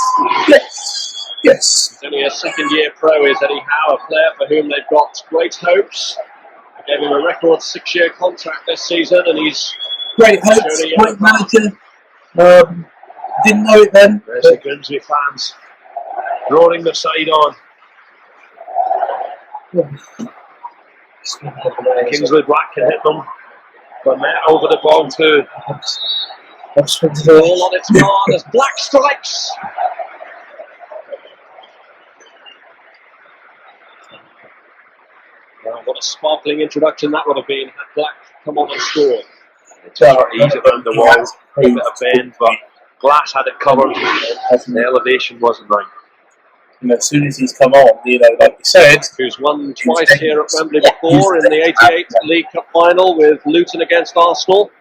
Yes. Yes. He's only a second-year pro, is Eddie Howe, a player for whom they've got great hopes. They gave him a record 6-year contract this season, and he's Great hopes, great manager. Didn't know it then. There's the Grimsby fans roaring their side on. Kingsley Black can hit them. Burnett over the ball too. all on its mark as Black strikes. Well, what a sparkling introduction that would have been had Black come on and scored. It's just easy around the wall, a bit of bend, but Glass had it covered. The elevation wasn't right. as soon as he's come on, like you said, who's won twice here at Wembley before, in the '88 League Cup final with Luton against Arsenal,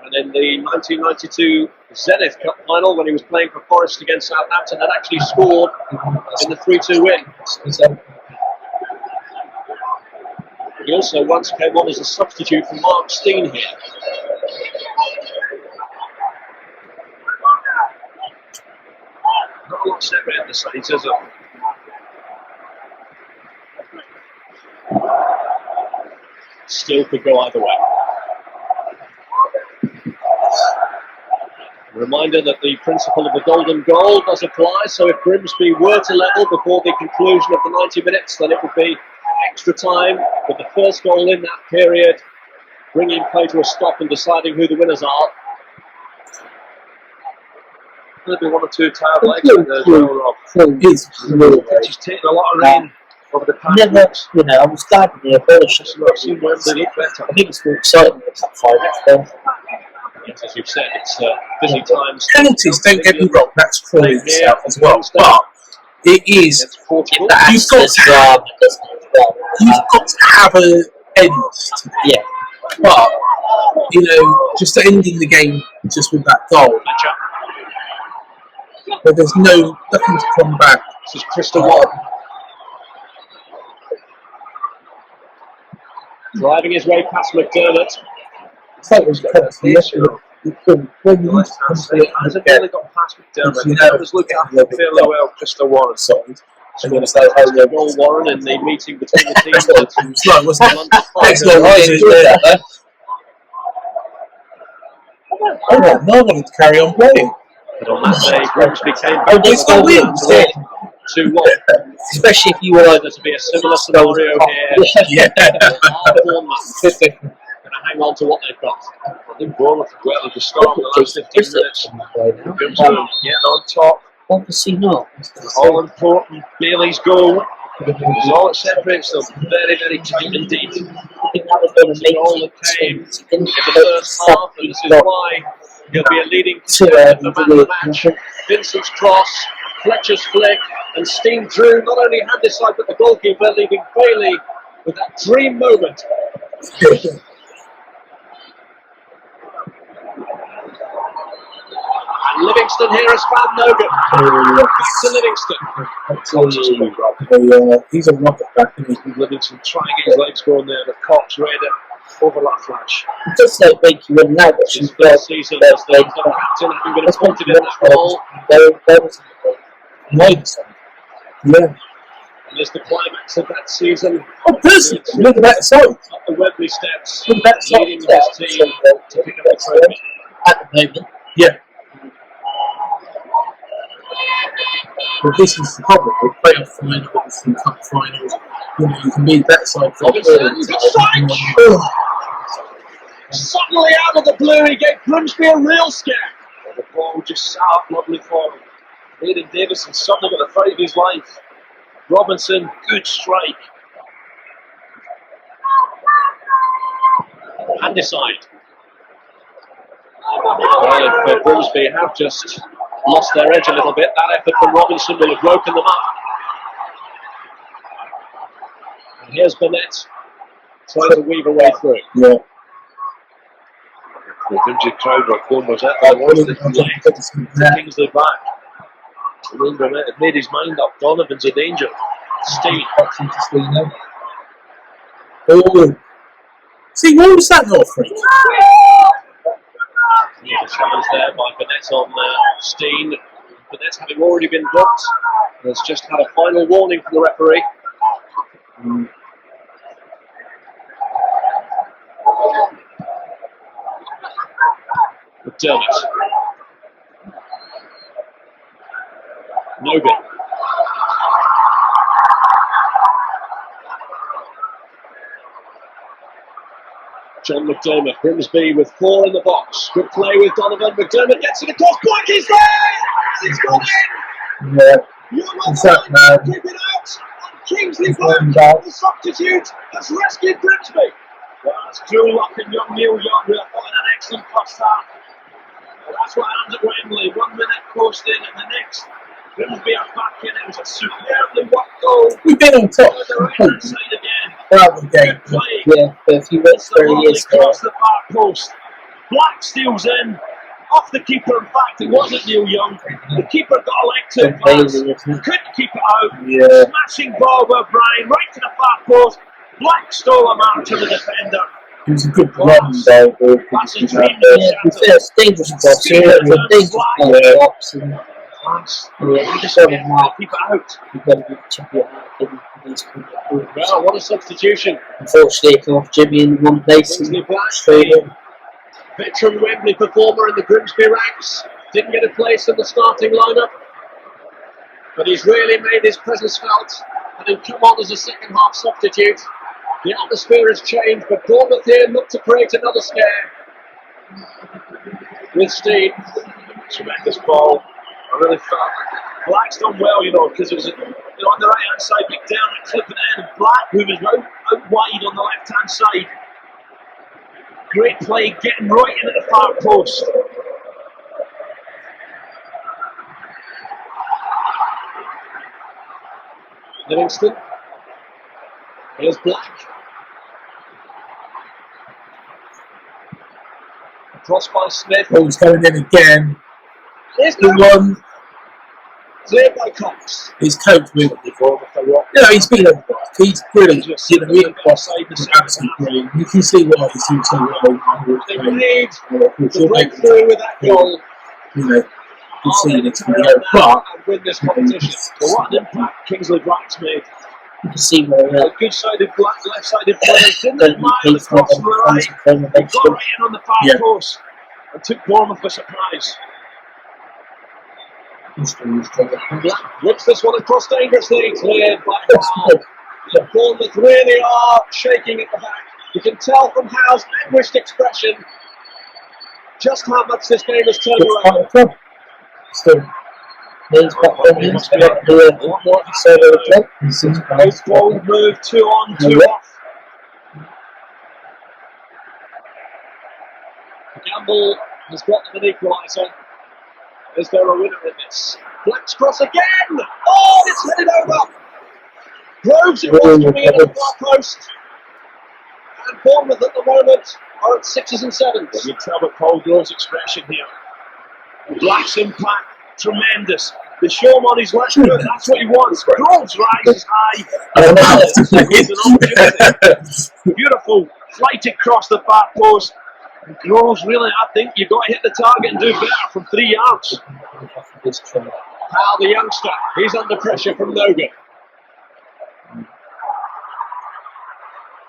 and in the 1992 Zenith Cup final when he was playing for Forest against Southampton and actually scored in the 3-2 win. He also once came on as a substitute for Mark Steen here. Not a lot separate in the Saints, is it? Still could go either way. A reminder that the principle of the golden goal does apply, so if Grimsby were to level before the conclusion of the 90 minutes, then it would be extra time, with the first goal in that period bringing play to a stop and deciding who the winners are. There'll be one or two tired legs in there as well, Rob. It's just taken a lot of rain over the past weeks. I was glad when they abolished it. I've seen Wembley look better. I think it's more exciting than that 5 minutes. Yes, as you've said, it's busy times. penalties, don't get me wrong, that's crawling itself as well. But it is, Portugal. you've got to have an end. Yeah. But, just ending the game just with that goal, but there's nothing to come back. This is Crystal Warren. Driving his way past McDermott. It was Hasn't really got past McDermott. McDermott's looked after fairly well, Crystal Warren. And then it's like, Goal Warren in the meeting between the teams. slow, wasn't it? Next I enjoyed that, though. I wanted to carry on playing. But on that day, Grimsby came Oh, they still win. 2-1. Especially if you were There's to be a similar scenario here. Yeah. Bournemouth going to hang on to what they've got. I think Bournemouth have well at the start of the last 15 minutes. Grimsby getting on top. Obviously not. All important. Bailey's goal is all that separates them. Very, very tight indeed. I think that was going to make All that came in the first half, and this is why he'll be a leading to man of the match. Vincent's cross, Fletcher's flick, and Steen drew not only had this side but the goalkeeper, leaving Bailey with that dream moment. And Livingston here is Van Nogan. Back to Livingston. He's a rocket back, isn't he? Livingston trying to get his legs going there, but Cox read it. Overlap Fletch. It does like make you win now, but His first season as the captain, having been appointed in that role. Yeah. And there's the climax of that season. Oh, person, look at that side. Up the Wembley steps, Look at that side. leading his team to pick up the trophy. at the moment. Yeah. Well, this is the problem with playoff finals and cup finals. You can be that side for Robinson, good strike! Suddenly out of the blue, he gave Grimsby a real scare. The ball just sat up lovely for him. Aidan Davison suddenly got the fight of his life. Robinson, good strike. Hand aside. Well, if Grimsby have just lost their edge a little bit, that effort from Robinson will have broken them up. And here's Burnett trying to weave a way through. Yeah. The injured crowd were going was at Kingsley back. Will Burnett had made his mind up. Donovan's in danger. Steen. Oh. See, what was that not free? Yeah, the challenge there by Burnett on Steen. Burnett having already been booked, has just had a final warning from the referee. McDermott. Nogan. John McDermott, Grimsby with 4 in the box. Good play with Donovan. McDermott gets to the cross point. He's there! It's gone in! Yeah. What's that, man? Keep it out! Kingsley Burke, the substitute, has rescued Grimsby. Well, that's Drew Lock and young Neil Young who have got an excellent first half. Well, that's what happens at Wembley. 1 minute post in and the next Grimsby are back in. It was a superbly worked goal. We've been on top On the right hand side again. throughout the game. Good play. Yeah, but if you went It's the through lovely years cross the far post. Black steals in. Off the keeper. In fact, it wasn't Neil Young. The keeper got a leg to pass. Couldn't keep it out. Yeah. Smashing ball by Brian right to the far post. Black stole a mark to the defender. It was a good run, though. That's a dream. It's dangerous box. It's dangerous box. You just got to keep it out. You've got to be champion. Well, what a substitution. Unfortunately, it off Jimmy in one place. Kingsley Black, Straight in. veteran Wembley performer in the Grimsby ranks, didn't get a place in the starting lineup, but he's really made his presence felt, having come on as a second half substitute. The atmosphere has changed, but Bournemouth here look to create another scare. With Steve, tremendous ball. I really felt Black's done well, because it was on the right hand side, big down and clipping it in. Black, who was out wide on the left hand side. Great play, getting right into the far post. Livingston. Here's Black. Cross by Smith. Ball's going in again. Here's The one cleared by Cox. he's coped with before. He's been a he's brilliant. He's absolutely brilliant. You can see why he's doing so well. They need the breakthrough with that goal. You've seen it from the but and win this competition. So what an impact Kingsley Black's made. you can see where A good-sided Black, left-sided players didn't admire the cross from the right. They got right in on the far post and took Bournemouth by surprise. Black whips this one across dangerously. Cleared by Howell. Bournemouth really are shaking at the back. You can tell from Howe's anguished expression just how much this game has turned around. Still, he's got the news to get the what so the club. Nice ball move, 2 on, 2 off. Gamble has got them an equaliser. Is there a winner in this? Black's cross again! Oh, it's headed over! Groves it was coming in at the far post. And Bournemouth at the moment are at 6s and 7s. You can tell by Paul Groves' expression here. Black's impact, tremendous. The show him on his left foot, that's what he wants. Groves rises high. Beautiful flight across the far post. Groves really, I think you've got to hit the target and do better from 3 yards. Hal, the youngster, he's under pressure from Noga.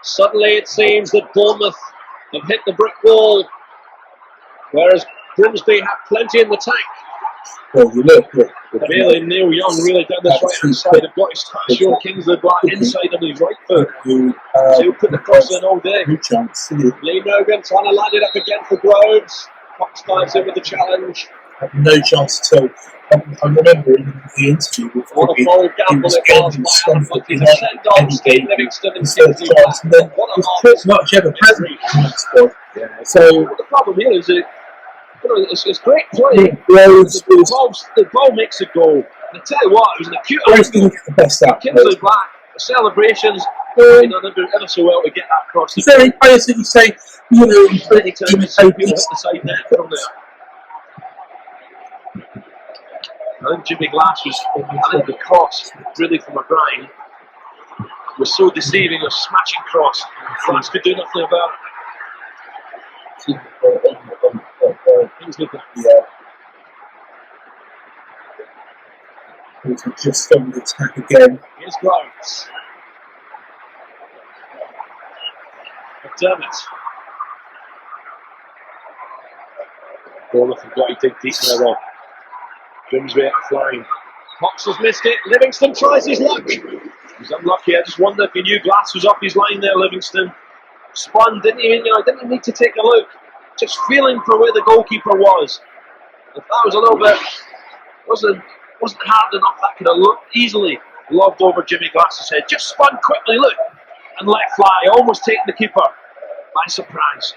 Suddenly it seems that Bournemouth have hit the brick wall, whereas Grimsby have plenty in the tank. Well, you look. Really, Neil Young really down this right hand side. Have got his touch. Sean Kingsley Black inside on his right foot. So he'll put the cross in all day. Good chance. Lee Nogan trying to line it up again for Groves. Fox dives in with the challenge. No chance at all. I remember in the interview with What a bold gamble it was by Alan Buckley to send on Steve Livingston and Kingsley Black. What a pretty much ever present in that squad. So the problem here is that it's great play. The ball makes a goal. And I tell you what, it was an acute Groves didn't get the best out. Kingsley Black, the celebrations, he done ever so well to get that cross. Is there any players that you say, Many times you see people hit the side net from there. I think Jimmy Glass the cross, really from O'Brien, was so deceiving, a smashing cross. Glass could do nothing about it. Just on the attack again. Here's Groves. McDermott. Bournemouth have got to dig deep there though. Grimsby out flying. Cox has missed it. Livingston tries his luck. He's unlucky. I just wonder if he knew Glass was off his line there. Livingston spun. Didn't even need to take a look. Just feeling for where the goalkeeper was. If that was a little bit wasn't hard enough, that could have looked easily lobbed over Jimmy Glass's head. Just spun quickly, look, and let fly. Almost taking the keeper by surprise.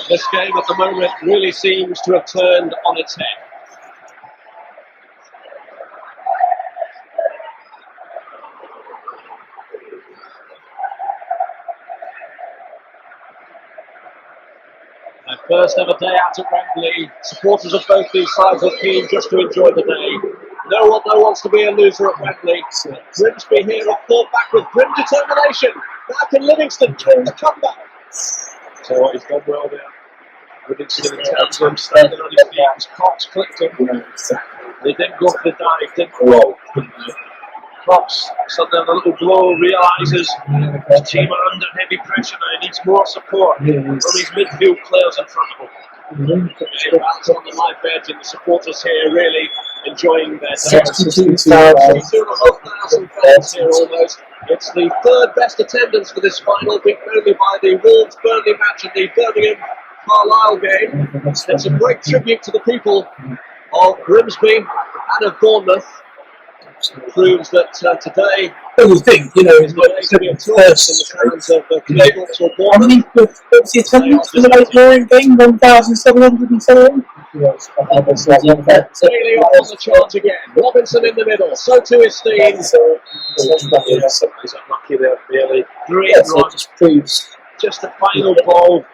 This game at the moment really seems to have turned on its head. Their first ever day out at Wembley. Supporters of both these sides are keen just to enjoy the day. No one wants to be a loser at Wembley. Grimsby here have fought back with grim determination. Now can Livingston turn the comeback? So what he's done well there. Livingston in terms of standing on his feet. His Cox clipped him. They didn't go for the dive, didn't roll. Cox suddenly on a little blow, realises his team are under heavy pressure now. He needs more support from his midfield players in front of him. Back on the live edge, and the supporters here really enjoying their day. 62,500 fans here almost. It's the third best attendance for this final, beaten only by the Wolves-Burnley match and the Birmingham-Carlisle game. It's a great tribute to the people of Grimsby and of Bournemouth. Proves that today you think, you know, is the day to be a tourist in the crowds of the Cleveland or Bournemouth. How many what's the attendance for the late Warren game? 1,707? Bailey on the charge again. Robinson in the middle. So too is Steve. He's unlucky there, really. Great run. Just proves. Just the final ball.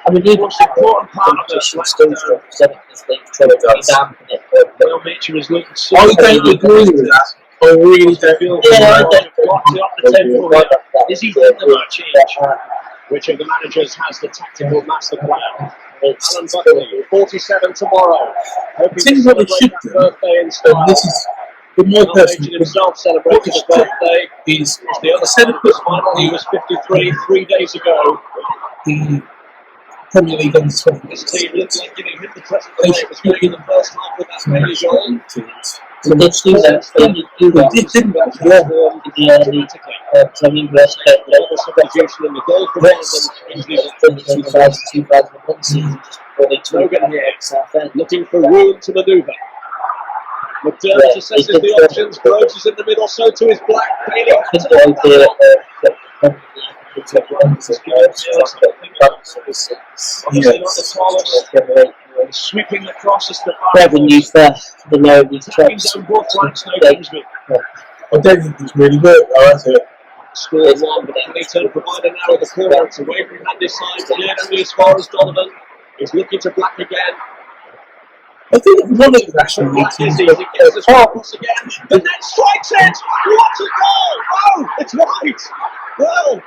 I mean, even most important part of this still representing this thing, trying to dampen it. Will Mitchell is looking so I don't agree with that. I really don't. Yeah, I don't. Up the tempo here. Is he in the match change? Which of the managers has the tactical master plan? Alan Buckley, 47 tomorrow. Hoping to celebrate that birthday in style. This is, in my personal opinion, himself celebrated his birthday. Is the other side of this final. He was 53 3 days ago. The Premier League under 20. This team looks like giving him the present today. It was playing in the first half with that Bailey goal. So let's do that. They didn't The substitution in the goal for one of them. 2001 season. Logan here, looking for room to manoeuvre. McDermott assesses the options. Groves is in the middle, so too is Black. Bailey sweeping the cross as the revenue for the low these clubs. on both flanks now, Grimsby. I don't think it's really worked, though, has it? Scored one, but Clayton provided now with the corner away from Andy side to the enemy as far as Donovan. He's looking to Black again. I think one of the national league teams He gets the cross again. The net strikes it! What a goal! Oh, it's wide! Well,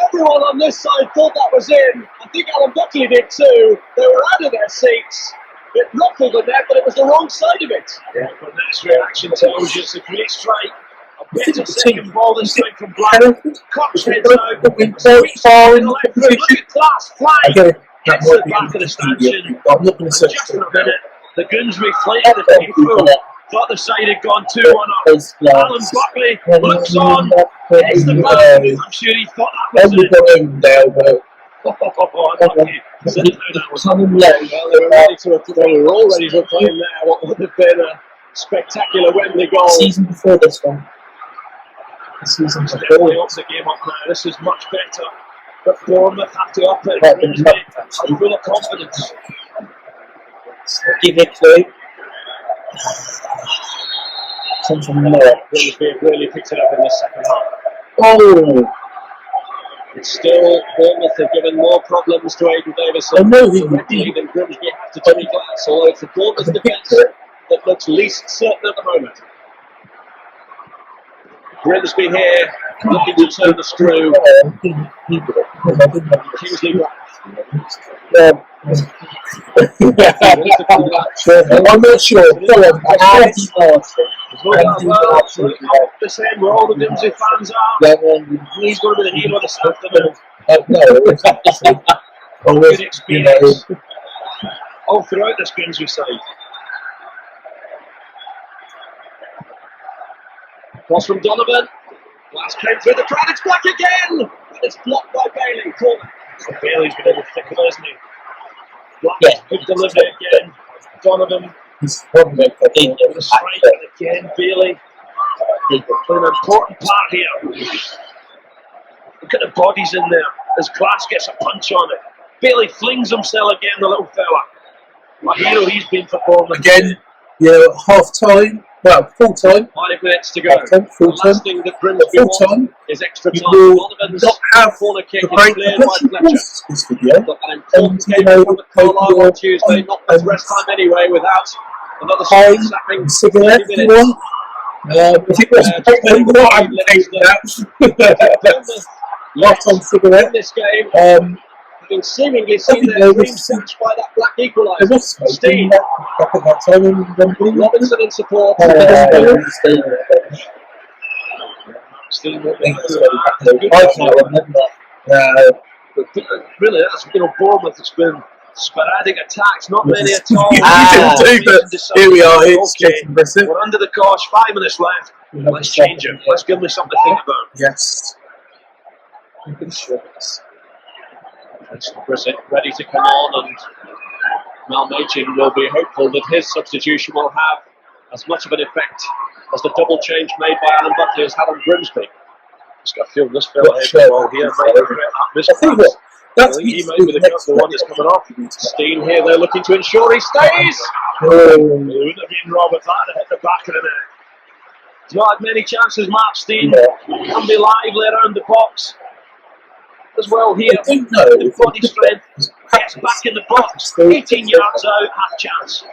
everyone on this side thought that was in. I think Alan Buckley did too. They were out of their seats. It ruffled the net, but it was the wrong side of it. Yeah, but that's reaction tells you it's a great strike. A bit of second ball this time from Black. Cox heads out. Both far in the Look position. at class flying. That Gets might it be back to the stanchion. I'm not going to search Just for a it. minute. The Grimsby flight that came through. Thought the side had gone 2-1 up. Alan Buckley looks on. Hits the ball. I'm sure he thought that was We've it. got him down, but Unlucky. Well, they were ready to apply. They were all ready to apply there. What would have been a spectacular Wembley goal. Season before this one. Definitely up the game up now. This is much better. But Bournemouth have to operate Grimsby full of confidence. Give it a clue. Comes from Norwich. Grimsby have really picked it up in the second half. Oh! It's still Bournemouth have given more problems to Aidan Davison. I know he Directly than Grimsby have to Jimmy Glass, although it's the Bournemouth defence that looks least certain at the moment. Grimsby here looking to turn the screw. Kingsley Black. I'm not sure. Go on. This end where all the Grimsby fans are. He's going to be the hero of this afternoon. Good experience all throughout this Grimsby side. Cross from Donovan. Last came through the crowd. It's Black again. And it's blocked by Bailey. Corner. Bailey's been in the thick of it, hasn't he? Black, good delivery again. Donovan. He's probably With a strike again. Bailey. Playing an important part here. Look at the bodies in there. As Glass gets a punch on it. Bailey flings himself again, the little fella. What a hero he's been for Bournemouth. Again, half time. Well, full time. 5 minutes to go. Half time, full The last time. thing that Grimsby Full want time. is extra You time. will Donovan's not have corner kick the is break cleared unless by you Fletcher. pause this video. Got an important you game know, from Carlisle on Tuesday, not with and rest time anyway, without another time sapping and cigarette 30 if you minutes. want. If it was then what I'm taking that. Last time cigarette. In this game, having seemingly I seen think their there dreams was dashed by that black there equaliser. was smoking Steen, back at that time in Wembley. Robinson in support. Steen will be I remember. really, that's been on Bournemouth. It's been sporadic attacks, not really at all. You didn't do, but here we are. It's getting better. We're under the cosh, 5 minutes left. Let's change it. Let's give me something to think about. Yes. Brissett ready to come on, and Mal Machin will be hopeful that his substitution will have as much of an effect as the double change made by Alan Buckley has had on Grimsby. Just got to feel this fella here well here, made a great That's he made with the one that's coming off. Steen here, they're looking to ensure he stays. It wouldn't have been wrong with that to hit the back of the net. He's not had many chances, Mark Steen. Can be lively around the box as well here. The body strength gets back in the box. 18 yards out, half chance.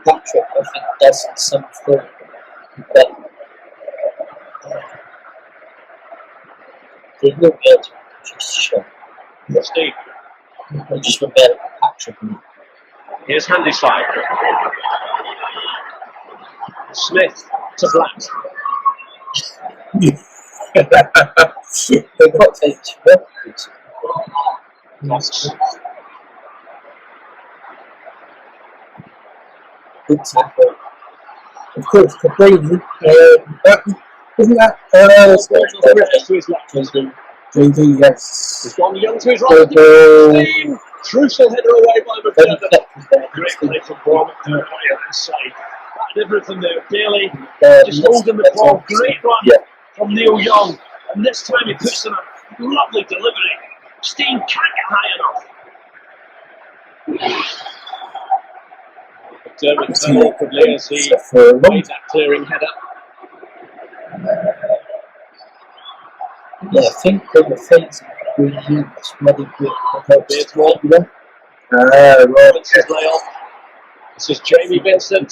Patrick, I think, does in some form, but they will be able to produce a shot. Steve. They just won't be able to Patrick. Here's Handyside. Smith to Black. They've got to take two records. Knox. Good tackle. Of course, completely. Isn't that To his left. JD? Yes. He's gone young to his right. Steen. Crucial header away by McDermott. Great play from Bournemouth to the right side. And everything there. Bailey just holding the ball. Great run from Neil Young. And this time he puts in a lovely delivery. Steen can't get high enough. McDermott turned awkwardly as he made that clearing header. Yeah, I think they were facing really ready good. There's more. Right. Robinson's layoff. This is Jamie Vincent.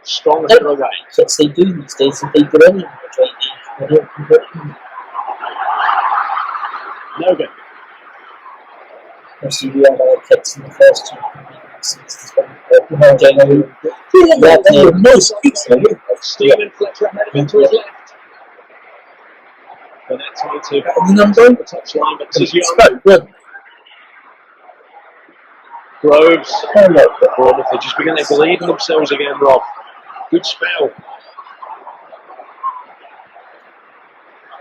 Strong header away. Yes, they do these days. If they do anything with JD, they don't convert them. Logan. Obviously, we had our kicks in the first two. Nice kicks, Stephen Fletcher heading to his left. The next one to number? the touchline, but this is Young. Good. Groves. Bournemouth are just beginning to believe in themselves again, Rob. Good spell.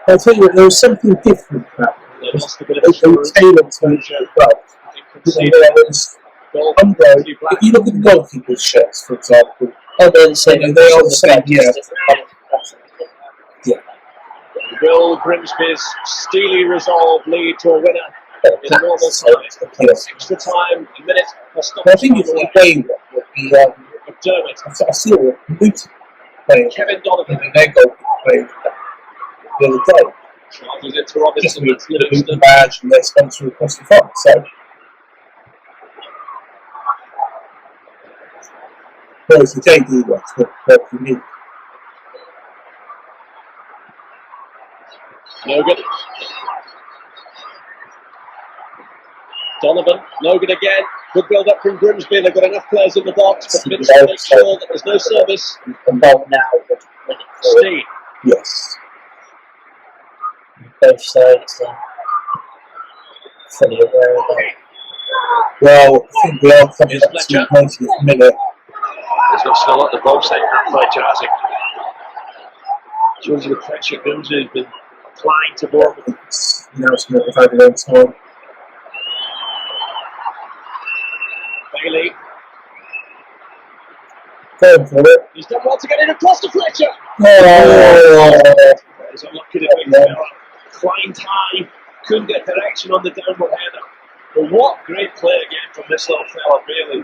I'll tell you what, there was something different about it. They lost a bit of They assurance. tailored to each other. If you look at the goalkeeper's shots, for example, they're the same. they are the same, yeah. Will Grimsby's steely resolve lead to a winner in normal time? Yes. Extra time, a minute, a stop. I think it's the game that McDermott. I see what Luton playing Kevin Donovan in their goalkeeper playing the other day. charges it to Just Robinson. with That's the Livingston. badge and their sponsor across the front. So, whereas the JD ones were unique. Logan. Donovan. Logan again. Good build up from Grimsby. They've got enough players in the box, but Vincent makes sure that there's no service. Involved now, but when it's Steve. Yes. both sides, fully aware of that. Well, I think we are coming up to the 90th minute. He's got still at the ball saying Fletcher, has he? George with Fletcher Grimsby has been applying to Bournemouth. It's announcement of added on time. Bailey. Going for it. He's done well to get in across to Fletcher. Oh. He's unlucky to big fella. Climbed high, couldn't get direction on the downward header. But what great play again from this little fella, really.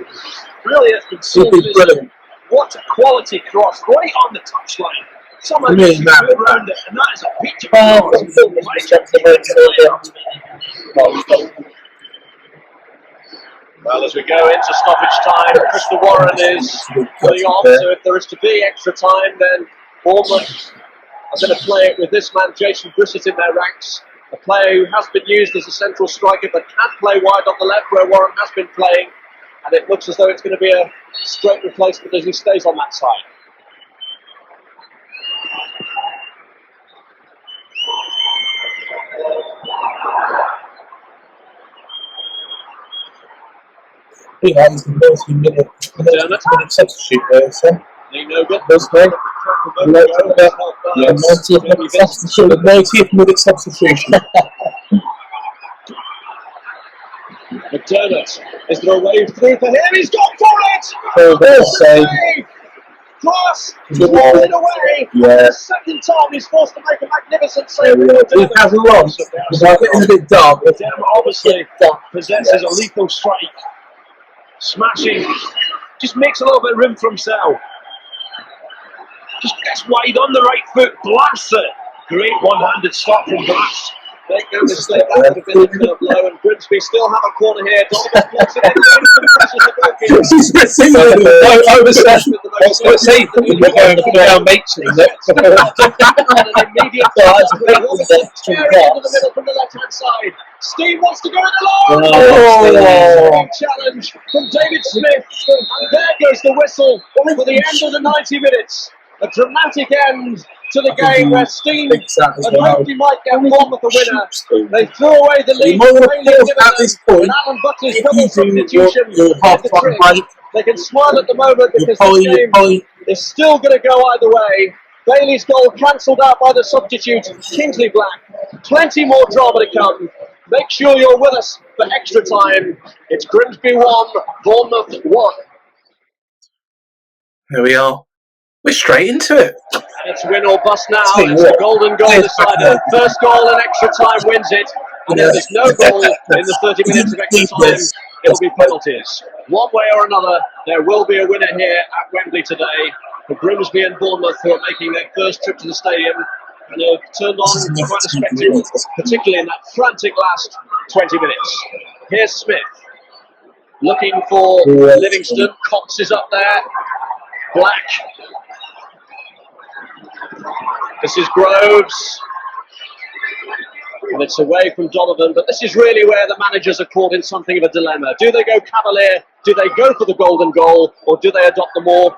Really has been so Brilliant. What a quality cross, right on the touchline. Someone Really just mad. good around it, and that is a picture Well, cross. Well, as we go into stoppage time, Crystal Warren is putting off, so if there is to be extra time, then Bournemouth are going to play it with this man, Jason Brissett, in their ranks. A player who has been used as a central striker but can play wide on the left where Warren has been playing. And it looks as though it's going to be a straight replacement as he stays on that side. I think that was the multi-minute substitute there, so. Lee Nogan. That's great. Yeah, 90th minute substitution. 90th minute substitution. McDermott, is there a wave through for him? He's gone for it! Oh, save. Cross, rolling away. Yeah. The second time he's forced to make a magnificent save. He has a lot. It's a bit dark. McDermott obviously possesses a lethal strike. Smashing, just makes a little bit of room for himself. Just gets wide on the right foot, blasts it. Great one-handed stop from Blass. Make no mistake, that would have been a curve low, and Grimsby still have a corner here. Donovan blocks it in, presses the goalkeeper. I was saying we're going for our mates in it. An immediate into the middle from the left-hand side. Steve wants to go in alone. Challenge from David Smith. And there goes the whistle for the end of the 90 minutes. A dramatic end to the game where Steve and hoped he might get Bournemouth the winner. They threw away the lead. At this point, Alan Buckley's if double you do substitution. your half-time break, They can smile at the moment because this game is still going to go either way. Bailey's goal cancelled out by the substitute, Kingsley Black. Plenty more drama to come. Make sure you're with us for extra time. It's Grimsby 1, Bournemouth 1. There we are. We're straight into it. And it's win or bust now. It's the golden goal decider. First goal in extra time wins it. And if there's no goal in the 30 minutes of extra time, it'll be penalties. One way or another, there will be a winner here at Wembley today for Grimsby and Bournemouth, who are making their first trip to the stadium and have turned on quite a spectacle, particularly in that frantic last 20 minutes. Here's Smith looking for Livingston. Cox is up there. Black. This is Groves. And it's away from Donovan, but this is really where the managers are caught in something of a dilemma. Do they go cavalier? Do they go for the golden goal? Or do they adopt a more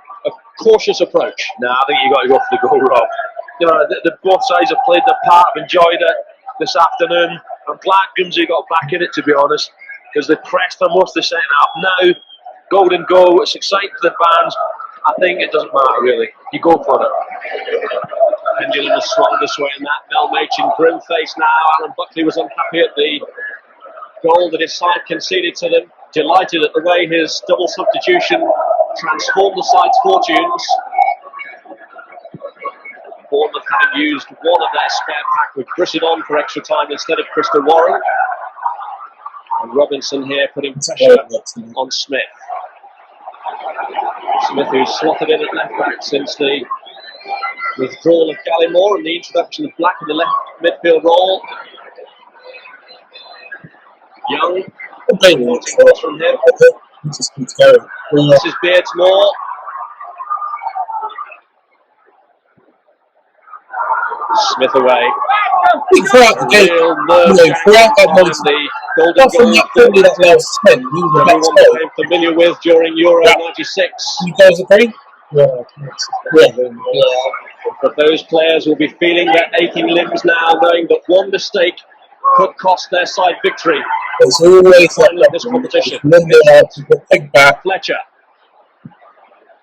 cautious approach? No, I think you've got to go for the goal, Rob. You know, both sides have played their part, have enjoyed it this afternoon. I'm glad Grimsby got back in it, to be honest, because they pressed on most of the second half. Now, golden goal, it's exciting for the fans. I think it doesn't matter, really. You go for it. Pendulum is swung this way in that. Mel Machin grim face now. Alan Buckley was unhappy at the goal that his side conceded to them. Delighted at the way his double substitution transformed the side's fortunes. Bournemouth having used one of their spare pack with Brissett on for extra time instead of Crystal Warren. And Robinson here putting pressure on Smith. Smith, who's slotted in at left back since the withdrawal of Gallimore and the introduction of Black in the left midfield role. Young, from him. This is Beardsmore. Smith away. Throughout the game, throughout that everyone became familiar with during Euro 96. You guys agree? But those players will be feeling their aching limbs now, knowing that one mistake could cost their side victory. There's always that this competition. Fletcher.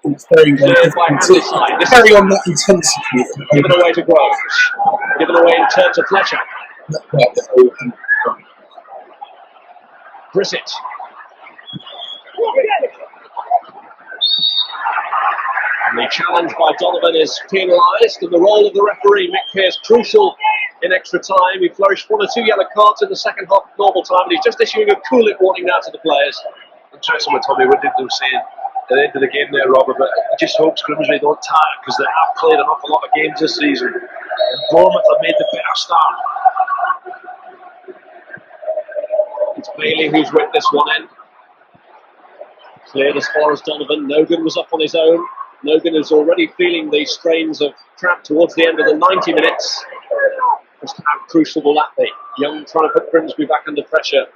It's very carry on that intensity. Given away to Groves. Given away in turn to Fletcher. Brissett. And the challenge by Donovan is penalised, and the role of the referee, Mick Pearce, crucial in extra time. He flourished 1 or 2 yellow cards in the second half of normal time, and he's just issuing a cool-it warning now to the players. Interesting what Tommy Whittington was saying at the end of the game there, Robert, but I just hope Grimsby don't tire because they have played an awful lot of games this season. And Bournemouth have made the better start. It's Bailey who's whipped this one in. Cleared as far as Donovan. Nogan was up on his own. Nogan is already feeling the strains of trap towards the end of the 90 minutes. Just how crucial will that be? Young trying to put Grimsby back under pressure.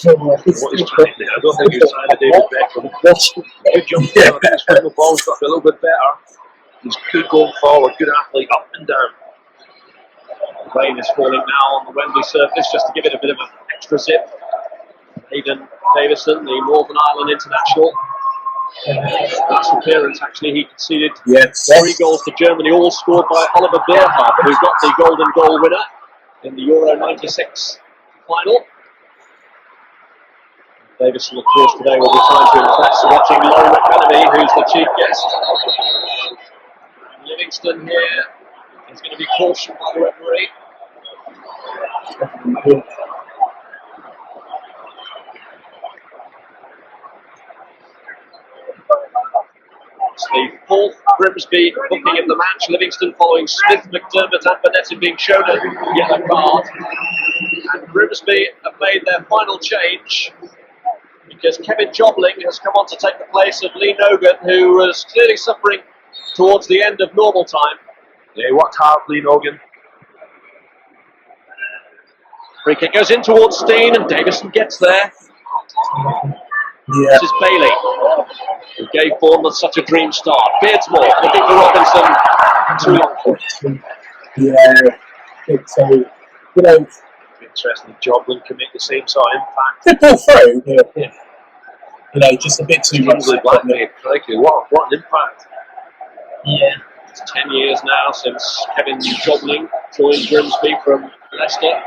What he's trying there, I don't think he's trying to David Beckham. Good jump there. I think when the ball's got a little bit better. He's good going forward, good athlete, up and down. Rain is falling now on the Wembley surface just to give it a bit of an extra zip. Aidan Davison, the Northern Ireland international. Last appearance, actually, he conceded 3 goals to Germany, all scored by Oliver Bierhardt, who got the golden goal winner in the Euro 96 final. Davison, of course, today will be trying to impress, watching Lauren McMenemy, who's the chief guest. Livingston here is going to be cautioned by the referee. It's the 4th Grimsby booking of the match. Livingston following Smith, McDermott and Vanessa being shown a yellow card. And Grimsby have made their final change because Kevin Jobling has come on to take the place of Lee Nogan, who was clearly suffering towards the end of normal time. Yeah, he worked hard, Lee Nogan. Free kick goes in towards Steen, and Davison gets there. This is Bailey, who gave Bournemouth such a dream start. Beardsmore looking for Robinson. Too long for it. Yeah, it's Interesting, Joblin can make the same sort of impact. good ball through. Yeah. Just a bit too much. Blackmate, crikey, what an impact. Yeah. It's 10 years now since Kevin Jobling joined Grimsby from Leicester.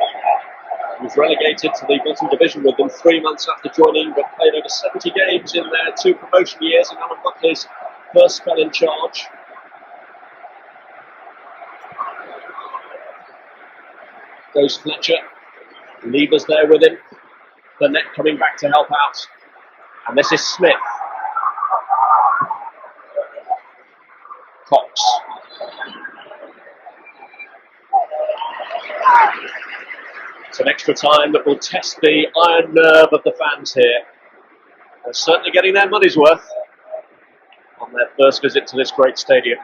He was relegated to the bottom division with them 3 months after joining, but played over 70 games in their 2 promotion years, and Alan Buckley's first spell in charge. Goes Fletcher. Lever's there with him. Burnett coming back to help out. And this is Smith. Cox. It's an extra time that will test the iron nerve of the fans here. They're certainly getting their money's worth on their first visit to this great stadium.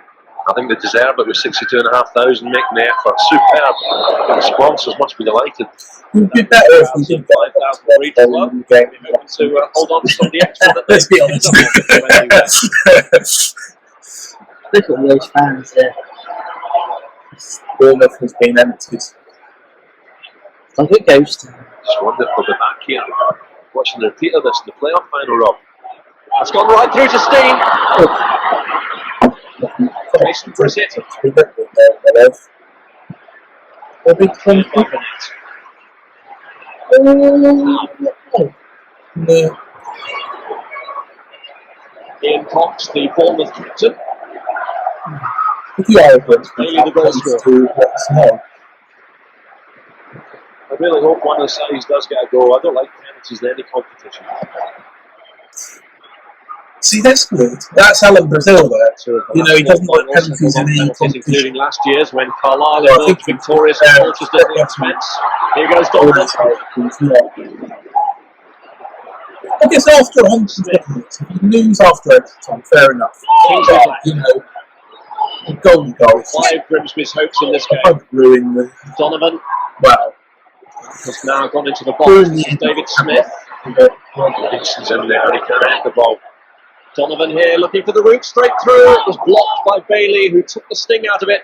I think they deserve it with 62,500 making the effort. Superb. The sponsors must be delighted. We'd be better if we did 5,000 for each club. We're hoping to hold on to some of the extra that Let's be honest. Look at all those fans there. Bournemouth has been emptied. Like a ghost. Just wondered for the back here. Watching the repeat of this in the playoff final, Rob. It's gone right through to Steen. Mason Brissett. Ian Cox, the Bournemouth captain. Mainly the goal scorer. I really hope one of the sides does get a goal. I don't like penalties in any competition. See, that's good. That's Alan Brazil there. He doesn't like penalties in any competition. Including last year's when Carlisle emerged victorious at Colchester at the expense. Here goes Donovan. I guess after 100 minutes, if you lose after extra time, fair enough. A golden goal. 5 Grimsby's hopes in this game. Ruin the Donovan has now gone into the box. This is David Smith. Dixon's in there, he can't hit the ball. Donovan here looking for the route straight through. It was blocked by Bailey, who took the sting out of it.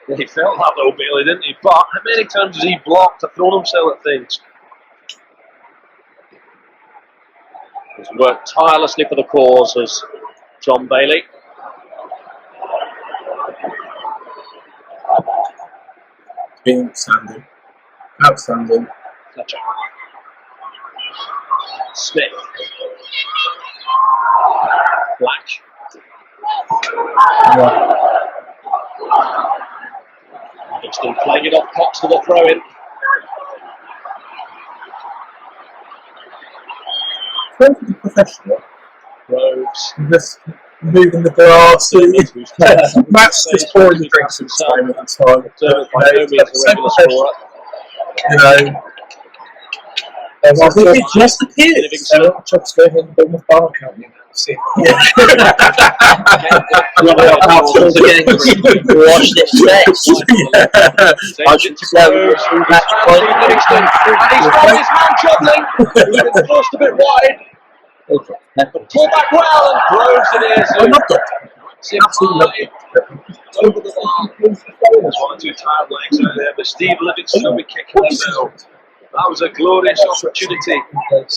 He felt that though, Bailey, didn't he? But how many times has he blocked or thrown himself at things? He's worked tirelessly for the cause as John Bailey. being outstanding. Outstanding. Fletcher. Smith. Black. Still playing it off Cox for the throw in. Perfectly professional. Groves. Just moving the glass. Matt's just pouring the drinks at the time at the time. By no means a regular scorer. You know. I think it just appeared. So Chuck's going in the Bournemouth bar account, you know. See. Wash this face. I should go through that point. Livingston. And he's found his man Jobling, who's been forced a bit wide. But pull back well, and Groves it is. I loved it. Absolutely. Over the line. There's one or two tired legs out there, but Steve Livingston will be kicking himself. That was a glorious opportunity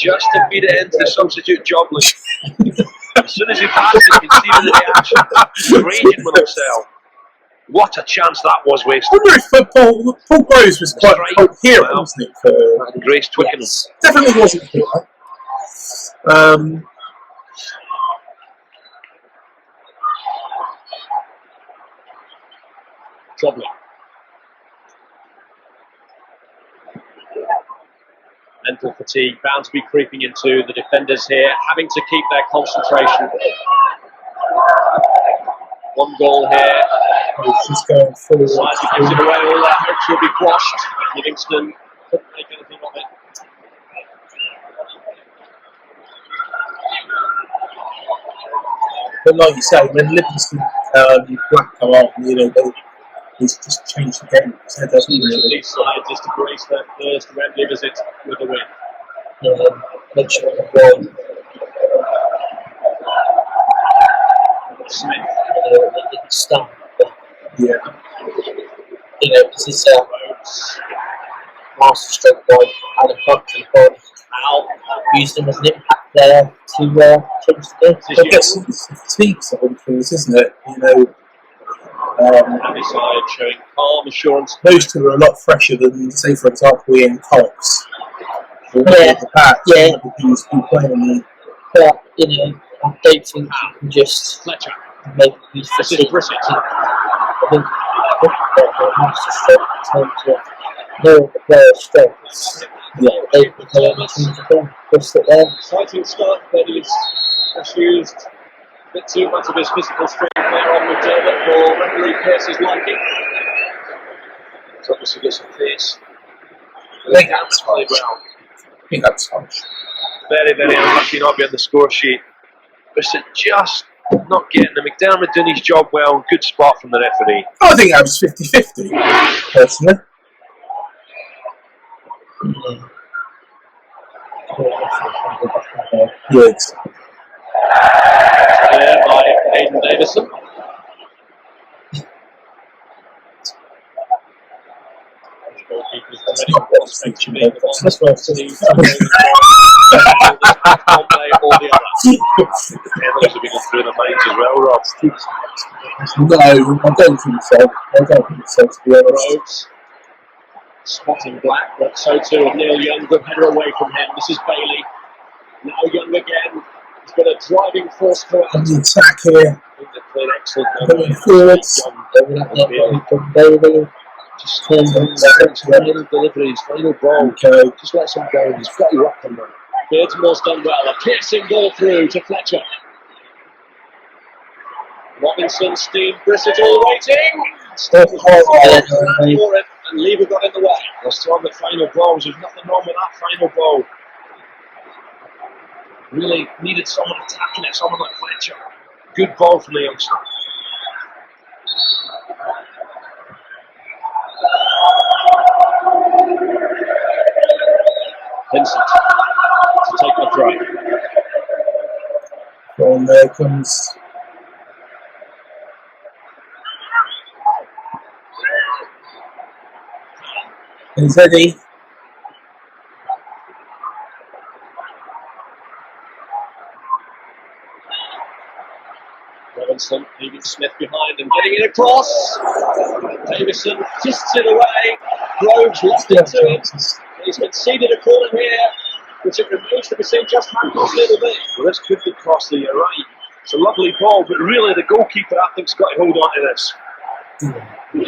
just to feed it into the substitute Jobling. As soon as he passed it, you can see the reaction. Raging with himself. What a chance that was wasted. I wonder if Paul Groves was quite coherent, wasn't it? For Grace Twickenham. Yes. Definitely wasn't here. Jobling. Mental fatigue bound to be creeping into the defenders here, having to keep their concentration. One goal here. She's going forward. Size gives it away, all their hopes will be quashed. Livingston couldn't make anything of it. But like you say, when Livingston black come off, you know, he's just changed the game. These sides is to grace their first Wembley visit with a win. Make sure the Smith. didn't start. Yeah. You know, this is master stroke by Alan Buckley, but used him as an impact there to change the game. I guess it's the fatigue side of things, isn't it? You know, Happy side showing calm assurance. those two are a lot fresher than, say, for example, Ian Cox. Yeah. The back, Yeah. He's been playing. But, you know, I don't think you can just Fletcher. make use This fatigue. is Brissett. I think the master stroke in terms of knowing the player's strengths. Yeah, they can only seem to do. Just sit there. Exciting start, but he's used a bit too much of his physical strength there on McDermott for Wembley Pierce's liking. He's obviously got some pace. I think that's fine. I think that's fine. Very, very unlucky not be on the score sheet. Brissett just not getting the McDermott doing his job well. Good spot from the referee. I think that was 50-50, personally. Yes. There by Aidan Davison. That's not what it's thinking of. That's what it's thinking All the others. Others have been through the mains as well, Rob. No, I don't think so. To be honest. Groves. Spotting Black, but so too of Neil Young. Good header away from him. This is Bailey. Now Young again. He's got a driving force for And the attack here. I think they've played excellent. Going forwards. Bailey. Just final deliveries, final ball. Okay. Just let him go. He's got you up on that. Baltimore's done well. A piercing ball through to Fletcher. Robinson, Steve, Brissett all waiting. For it, and Lever got in the way. They're still on the final balls. There's nothing wrong with that final ball. Really needed someone attacking it, someone like Fletcher. Good ball from the youngster. Vincent to take the throw. And there comes. He's ready. Robinson leaving Smith behind and getting it across. Davison fists it away. Groves lost it to him. He's conceded a corner here, which it remains to be seen just how close it will be. Well, this could be costly, you're right. It's a lovely ball, but really the goalkeeper, I think, has got to hold on to this. No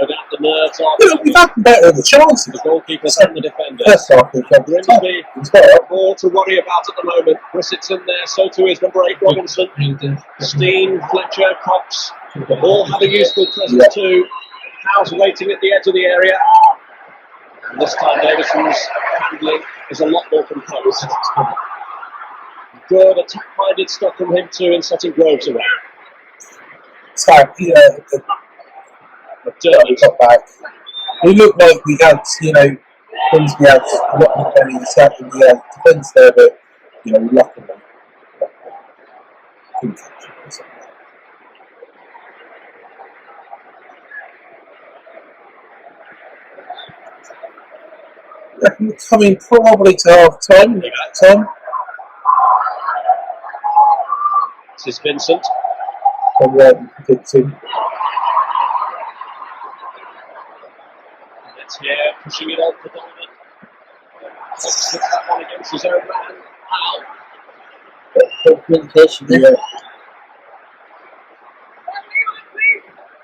doubt the nerves are. We've had better the chances. The goalkeepers and the defenders. First half, Grimsby more to worry about at the moment. Brissett's in there, so too is number 8 Robinson. Steen, Fletcher, Cox, all have a useful presence too. House waiting at the edge of the area. And this time Davison's handling is a lot more composed. Good attack-minded stuff from him too in setting Groves away. So, McDermott got back. We looked like we had, Grimsby had a lot of money in the defence there, but, luckily. We're coming probably to half time. This is Vincent. Predicting. It's here, pushing it on for Donovan. Hits that one against his own man. Communication there.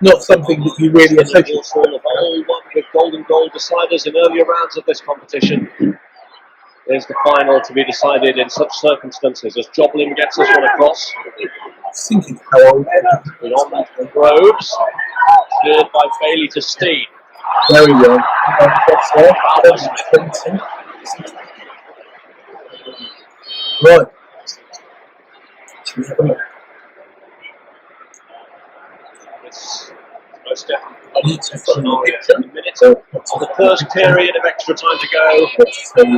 Not something that you really associate. All one with golden goal deciders in earlier rounds of this competition. There's the final to be decided in such circumstances as Joplin gets this one across. I was thinking how old On Groves, cleared by Bailey to Steen. very well. Right. Should we have a look? It's most definitely I need to find the picture. a minute of the first period of extra time to go.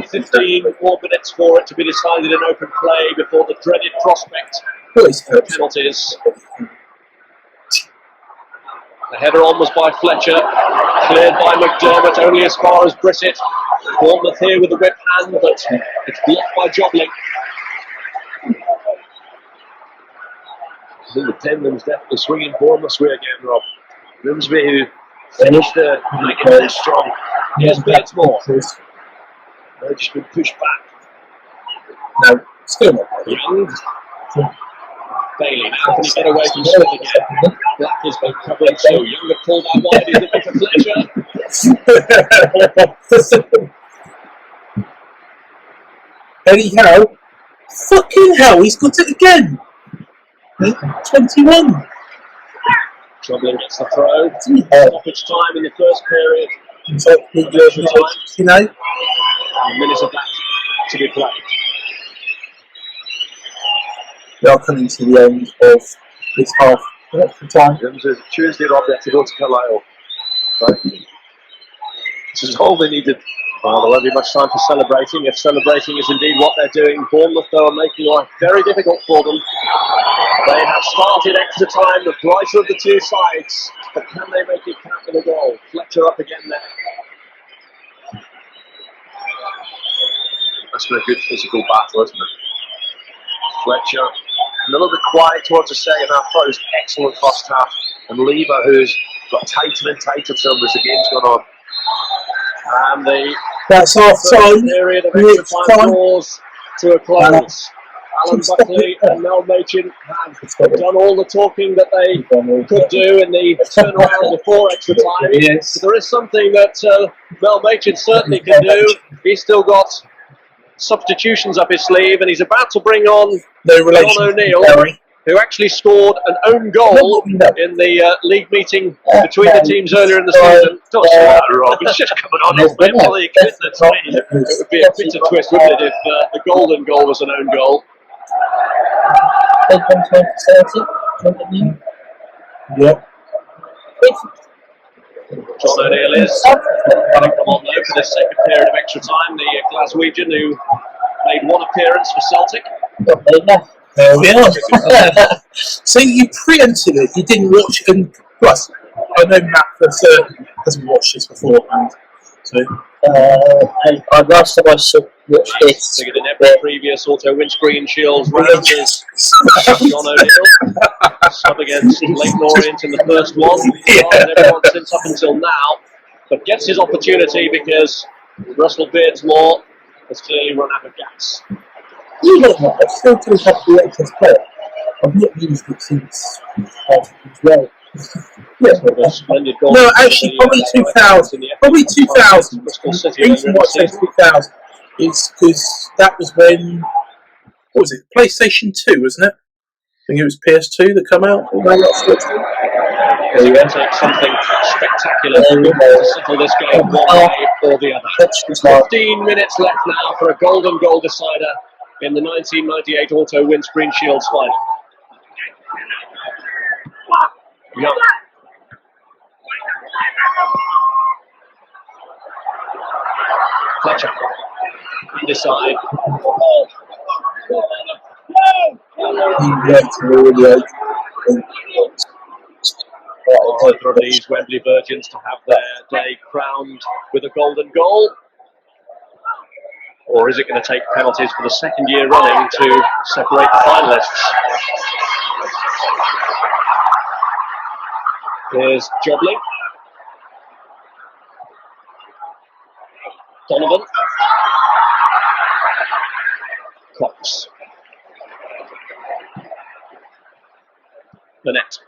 15 more minutes for it to be decided in open play before the dreaded prospect of penalties. The header on was by Fletcher, cleared by McDermott only as far as Brissett. Bournemouth here with the whip hand, but it's blocked by Jobling. I think the pendulum's definitely swinging Bournemouth's way again, Rob. Grimsby, who finished the night strong. Here's Batesmore. They've just been pushed back. No, still not. Young. Bailey, now can he get away from Smith again? Black has been covering too. Young have pulled out wide, he's looking for Fletcher. Eddie Howe. Fucking hell, he's got it again. 21. Troubling gets the throw. Stoppage time in the first period. A minute of that to be played. We are coming to the end of this half. Time. Tuesday, Rob, they have to go to Carlisle. Right. This is all they needed. Well, there won't be much time for celebrating, if celebrating is indeed what they're doing. Bournemouth, though, are making life very difficult for them. They have started extra time, the brighter of the two sides, but can they make it count with a goal? Fletcher up again there. That's been a good physical battle, isn't it? Fletcher, a little bit quiet towards the second half, thought it was excellent first half. And Lever, who's got tighter and tighter to him as the game's gone on. And that's half time. Period of extra time draws to a close. Alan Buckley and Mel Machin have done all the talking that they could do in the turnaround before extra time. Yes. So there is something that Mel Machin certainly can do. He's still got substitutions up his sleeve, and he's about to bring on John O'Neill, who actually scored an own goal in the league meeting between the teams earlier in the season. Don't say that, Rob. He's just coming on his mentally committed to me. It would be a bitter twist, wouldn't it, if the golden goal was an own goal? Yep. John O'Neill is going to come on though for the second period of extra time. The Glaswegian who made one appearance for Celtic. There we are. So you preempted it, you didn't watch, and plus, I know Matt for certain hasn't watched this beforehand. So, last time I watched this. Figured in every previous Auto Windscreen Shields round is John O'Neill. Sub against Leighton Orient in the first one. And everyone since up until now. But gets his opportunity because Russell Beardsmore has clearly run out of gas. Even if not, I still do have the excess player. I've not used it since as well. A splendid goal. No, actually, probably 2000. Probably 2000. The reason why I say 2000 is because that was when, what was it? PlayStation 2, wasn't it? I think it was PS2 that come out. Is it going to take something spectacular to settle this game one way or the other? 15 minutes left now for a golden goal decider in the 1998 Auto Windscreen Shields final. Young. Fletcher. Decide. Either of these Wembley Virgins to have their day crowned with a golden goal? Or is it going to take penalties for the second year running to separate the finalists? Here's Jobley. Donovan. Cox. Burnett.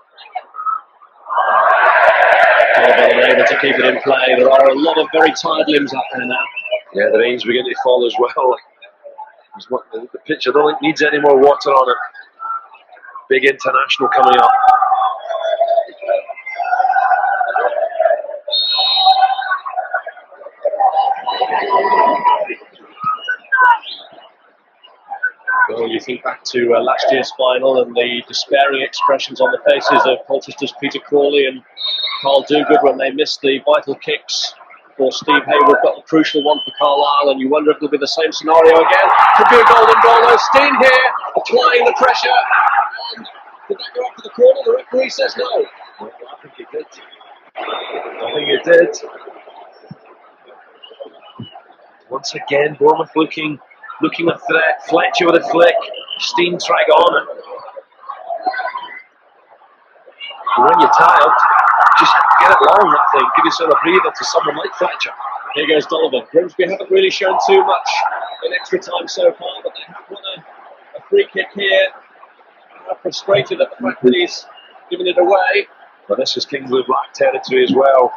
Donovan unable to keep it in play. There are a lot of very tired limbs out there now. Yeah, the rain's beginning to fall as well. The pitch, I don't think needs any more water on it. Big international coming up. Well, you think back to last year's final and the despairing expressions on the faces of Colchester's Peter Crawley and Carl Duguid when they missed the vital kicks. Or Steve Hayward got the crucial one for Carlisle, and you wonder if it'll be the same scenario again. Could be a golden goal though. Steen here, applying the pressure. And did that go up to the corner? The referee says no. Well, I think it did. I think it did. Once again, Bournemouth looking a threat. Fletch with a flick. Steen drag on. When you're tired, just get it long, I think. Give yourself a breather to someone like Fletcher. Here goes Donovan. Grimsby haven't really shown too much in extra time so far, but they have won a free kick here. They're frustrated at the fact that he's given it away. But this is Kingsley Black territory as well.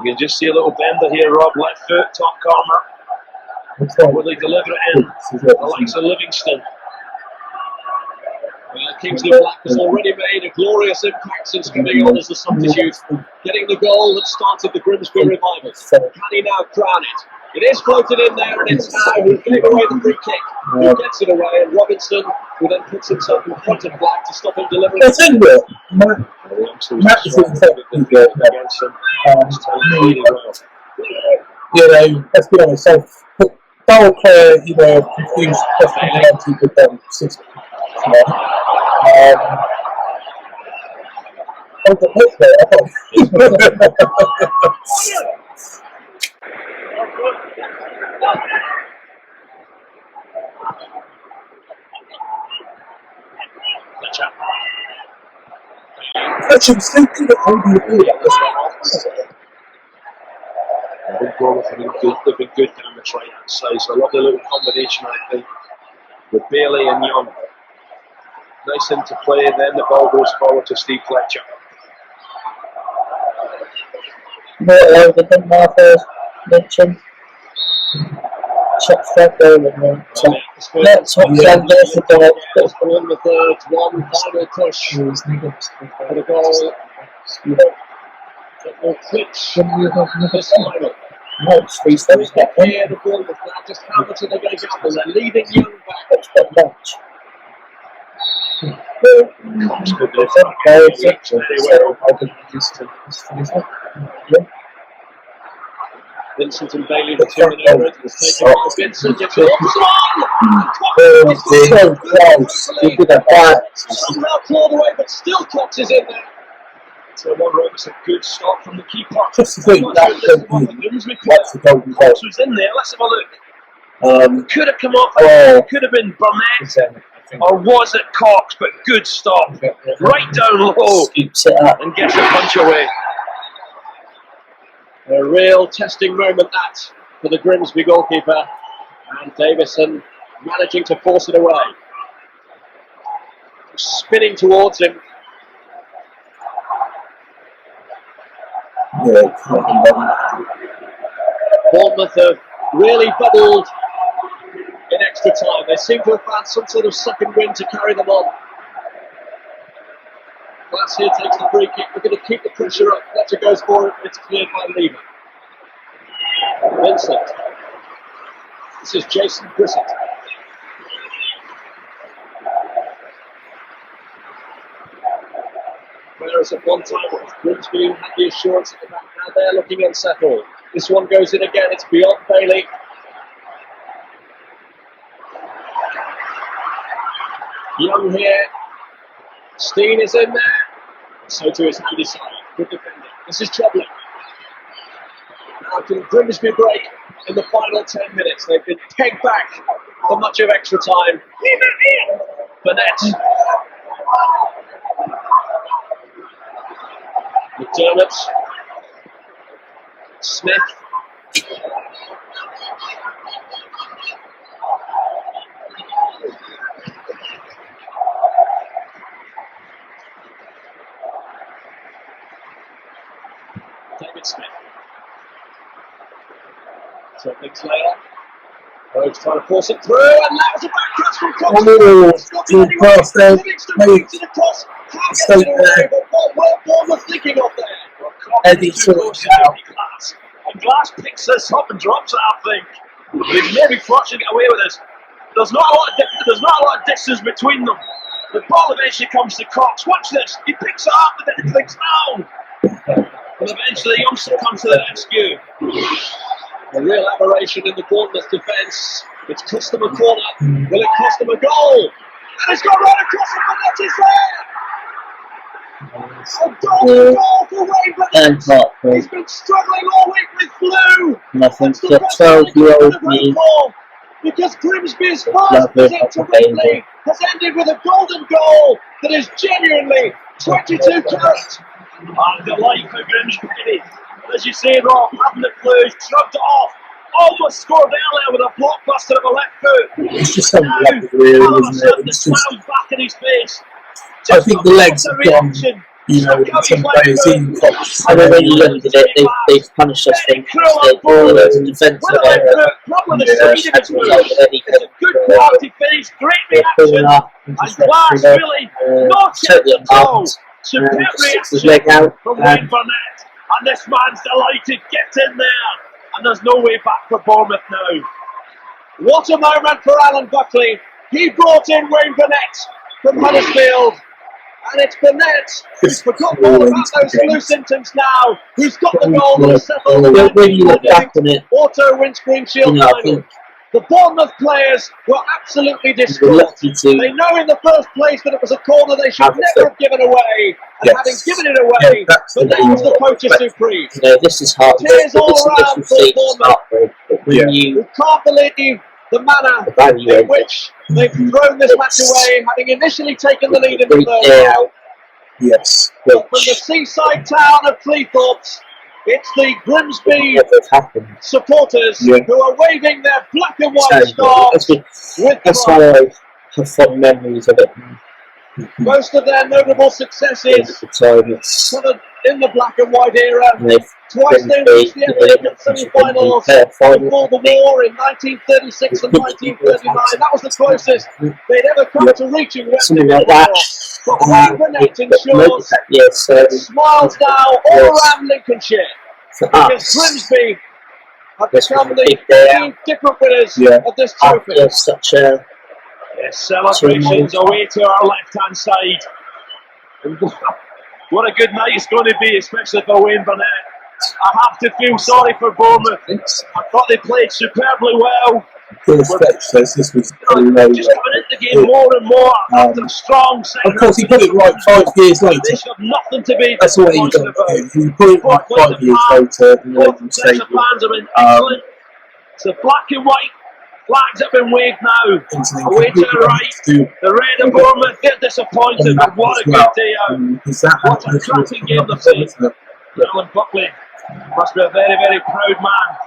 You can just see a little bender here, Rob. Left foot, top corner. Will they deliver it in? The likes of Livingston. Kingsley Black has already made a glorious impact since coming on as the substitute, getting the goal that started the Grimsby revival. Can he now crown it? It is floated in there, and it's now who gave away the free kick, who gets it away, and Robinson, who then puts himself in front of Black to stop him delivering. I tell you what, Matt is exactly good against him. You know, let's be honest, Darrell Clare, you know, confused personality with them system. Fletch was so good at holding the ball up as well. I think Bournemouth have been good down the right hand side, so a lovely little combination, I think, with Bailey and Young. Nice interplay, and then the ball goes forward to Steve Fletcher. More over than Martha's mentioned. Shots that goal and then let's hope there's the goal. It's on the third, one final push for the goal. It will clinch this final. No, Steve Fletcher's got one. Here, the ball was now just how much are they going to gamble? They're leaving Young back. It's got lunch. Vincent and Bailey were 2 over it. It's taken by Vincent. It's so close. He did a bad. Somehow clawed away, but still Cox is in there. So one Robertson, good stop from the keeper. Just to think that's the golden goal. Cox was in there. Let's have a look. Could have come off. Could have been Burnett. Or was it Cox? But good stop. Right down low. Scoops it up. And gets a punch away. A real testing moment that for the Grimsby goalkeeper. And Davison managing to force it away. Spinning towards him. Bournemouth have really bubbled in extra time. They seem to have found some sort of second wind to carry them on. Glass here takes the free kick. We're going to keep the pressure up. Fletcher goes for it. It's cleared by Lever. Vincent. This is Jason Brissett. Whereas at one time Grimsby had the assurance at the back, now they're looking unsettled. This one goes in again, it's beyond Bailey. Young here. Steen is in there. So too is Andy Side. Good defender. This is troubling. Now can Grimsby break in the final 10 minutes? They've been pegged back for much of extra time. Burnett. McDermott. Smith. David Smith. So things later. Rhodes trying to force it through, and that was a back cross from Cox. Good pass there. What Bournemouth thinking of there? Eddie And Glass picks this up and drops it, I think. He's maybe flashing it away with this. There's not a lot of distance between them. The ball eventually comes to Cox. Watch this. He picks it up and then it clicks down. And eventually Youngster comes to the rescue. A real aberration in the Bournemouth defence. It's cost them a corner. Will it cost them a goal? And it's gone right across the net. It's there. A goal for Wayne Burnett. He's been struggling all week with flu. Nothing for 12-year-old me. Because Grimsby's first visit to Wembley has ended with a golden goal that is genuinely 22 carat. And delight for Grimsby. As you say, Rob, having the flu, shrugged it off. Almost scored earlier with a blockbuster of a left foot. It's just something like really, isn't it? It's just, back in his face. I think the legs have gone, you know, in some players in Cox. I mean, when you look at it, they've punished us for mistakes. There's a defensive error. It's a good quality finish, great reaction. And Glass really not totally control. unbalanced. Superb Sticks his reaction leg out. from Wayne Burnett. And this man's delighted, gets in there. And there's no way back for Bournemouth now. What a moment for Alan Buckley. He brought in Wayne Burnett from Huddersfield. And it's Burnett who's forgotten all about those flu symptoms now. Who's got the goal that has settled When you look back on it, Auto Windscreen Shield you know, I final. think The Bournemouth players were absolutely we're distraught. lucky to They know in the first place that it was a corner they should have never have given away. And Yes. having given it away, that's the Burnett was the poacher but- supreme. you know, this is hard. Tears all around for stage Bournemouth. start with, but when Yeah. you We can't believe the manner evaluate in which they've thrown this match away, having initially taken the lead in the Great third day round. out, Yes. But from the seaside town of Cleethorpes, it's the Grimsby what has happened. supporters Yeah. who are waving their black and white So, scarves with that's pride. why I have fond memories of it. Most of their notable successes At the time, it's covered in the black and white era. and they've Twice they reached the FA Cup semi-finals before the war in 1936 and 1939. That was the closest they'd ever come to reaching Wembley. something like that. But Wayne Burnett ensures Yeah, so smiles now all around Lincolnshire. for Because us, Grimsby have this was become a the big day out. 15 different winners Yeah. of this trophy. After such a Yes, celebrations away to our left-hand side. And what a good night it's going to be, especially for Wayne Burnett. I have to feel sorry for Bournemouth. I thought they played superbly well. Fletch says this was very low. Just coming into the game more and more after a strong second. Of course, he put it right 5 years They later. should have nothing to be That's what he disappointed done. about. He put it right 5 years later in the Both Legend sets of Stadium. fans have been excellent. So black and white flags have been waved now. Away to the right. The red of Bournemouth get disappointed, but what a good day out. What a cracking game to see. Alan Buckley must be a very, very proud man.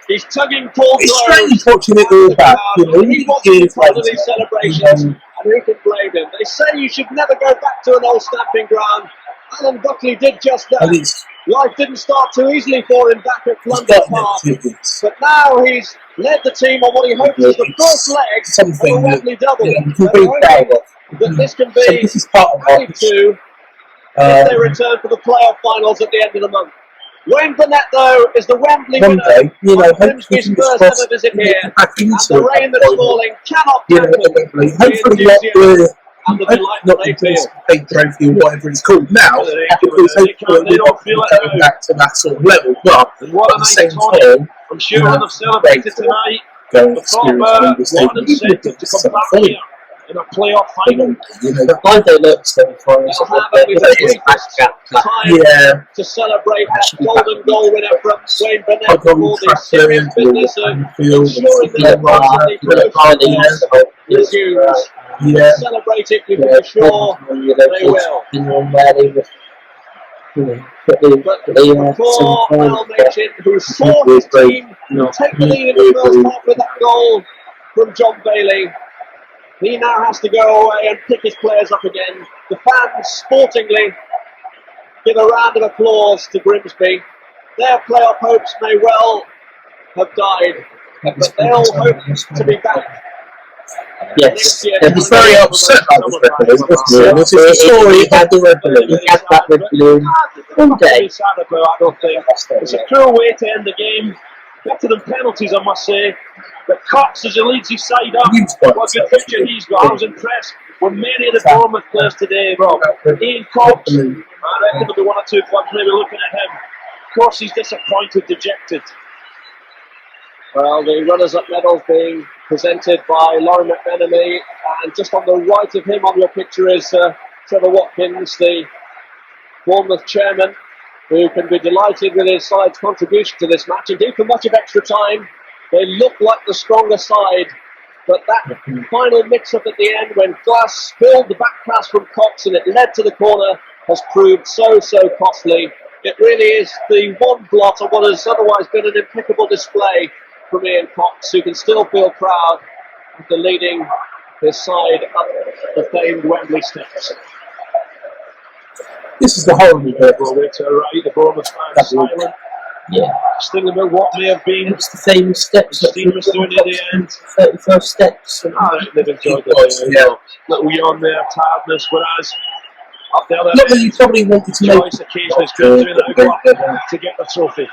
He's tugging Paul It's close. strange watching it all back. You know, He wants to be part of these celebrations, and who can blame him? They say you should never go back to an old stamping ground. Alan Buckley did just that. Life didn't start too easily for him back at London Park, but now he's led the team on what he hopes is the first leg of a Wembley double. That this can be added to if they return for the playoff finals at the end of the month. Wayne Burnett, though, is the Wembley winner of Grimsby's first ever visit here, and the rain that's falling cannot dampen the enthusiasm and the delight that they feel. Big trophy or whatever it's called now, because hopefully we don't feel like going back to that sort of level. But at the same time, I'm sure they've celebrated tonight. The proper one incentive to come back here in a playoff final. Why they look so far? To celebrate that golden goal winner from Wayne Burnett for the serious business of ensuring that the resumes. Celebrate it, you can be sure they will. But before Al Machin, who saw his team take the lead in the first half with that goal from John Bailey, he now has to go away and pick his players up again. The fans sportingly give a round of applause to Grimsby. Their playoff hopes may well have died, but they'll hope to be back. Yes, he was very upset about this red balloon. This is the story. He had the red balloon. He had that red balloon one day. I don't think. It's a cruel way to end the game. Better than penalties, I must say. But Cox, as he leads his side up, what a good picture he's got. I was impressed with many of the Bournemouth players today, Rob. Ian Cox, I reckon there'll be one or two clubs maybe looking at him. Of course, he's disappointed, dejected. Well, the runners-up medals being presented by Laurie McMenemy, and just on the right of him on your picture is Trevor Watkins, the Bournemouth chairman, who can be delighted with his side's contribution to this match. Indeed, for much of extra time, they look like the stronger side, but that final mix-up at the end when Glass spilled the back pass from Cox and it led to the corner has proved so costly. It really is the one blot of what has otherwise been an impeccable display from Ian Cox, who can still feel proud after leading his side up the famed Wembley steps. This is the horrible bit. Well, we're to right, the Bournemouth fans silent. Yeah. Just thinking about what may have been. It's the same steps. Stephen was doing at the end. 31st steps. They've enjoyed the little yawn there, tiredness, whereas up the other end, you probably wanted to make occasion is good to get the trophy.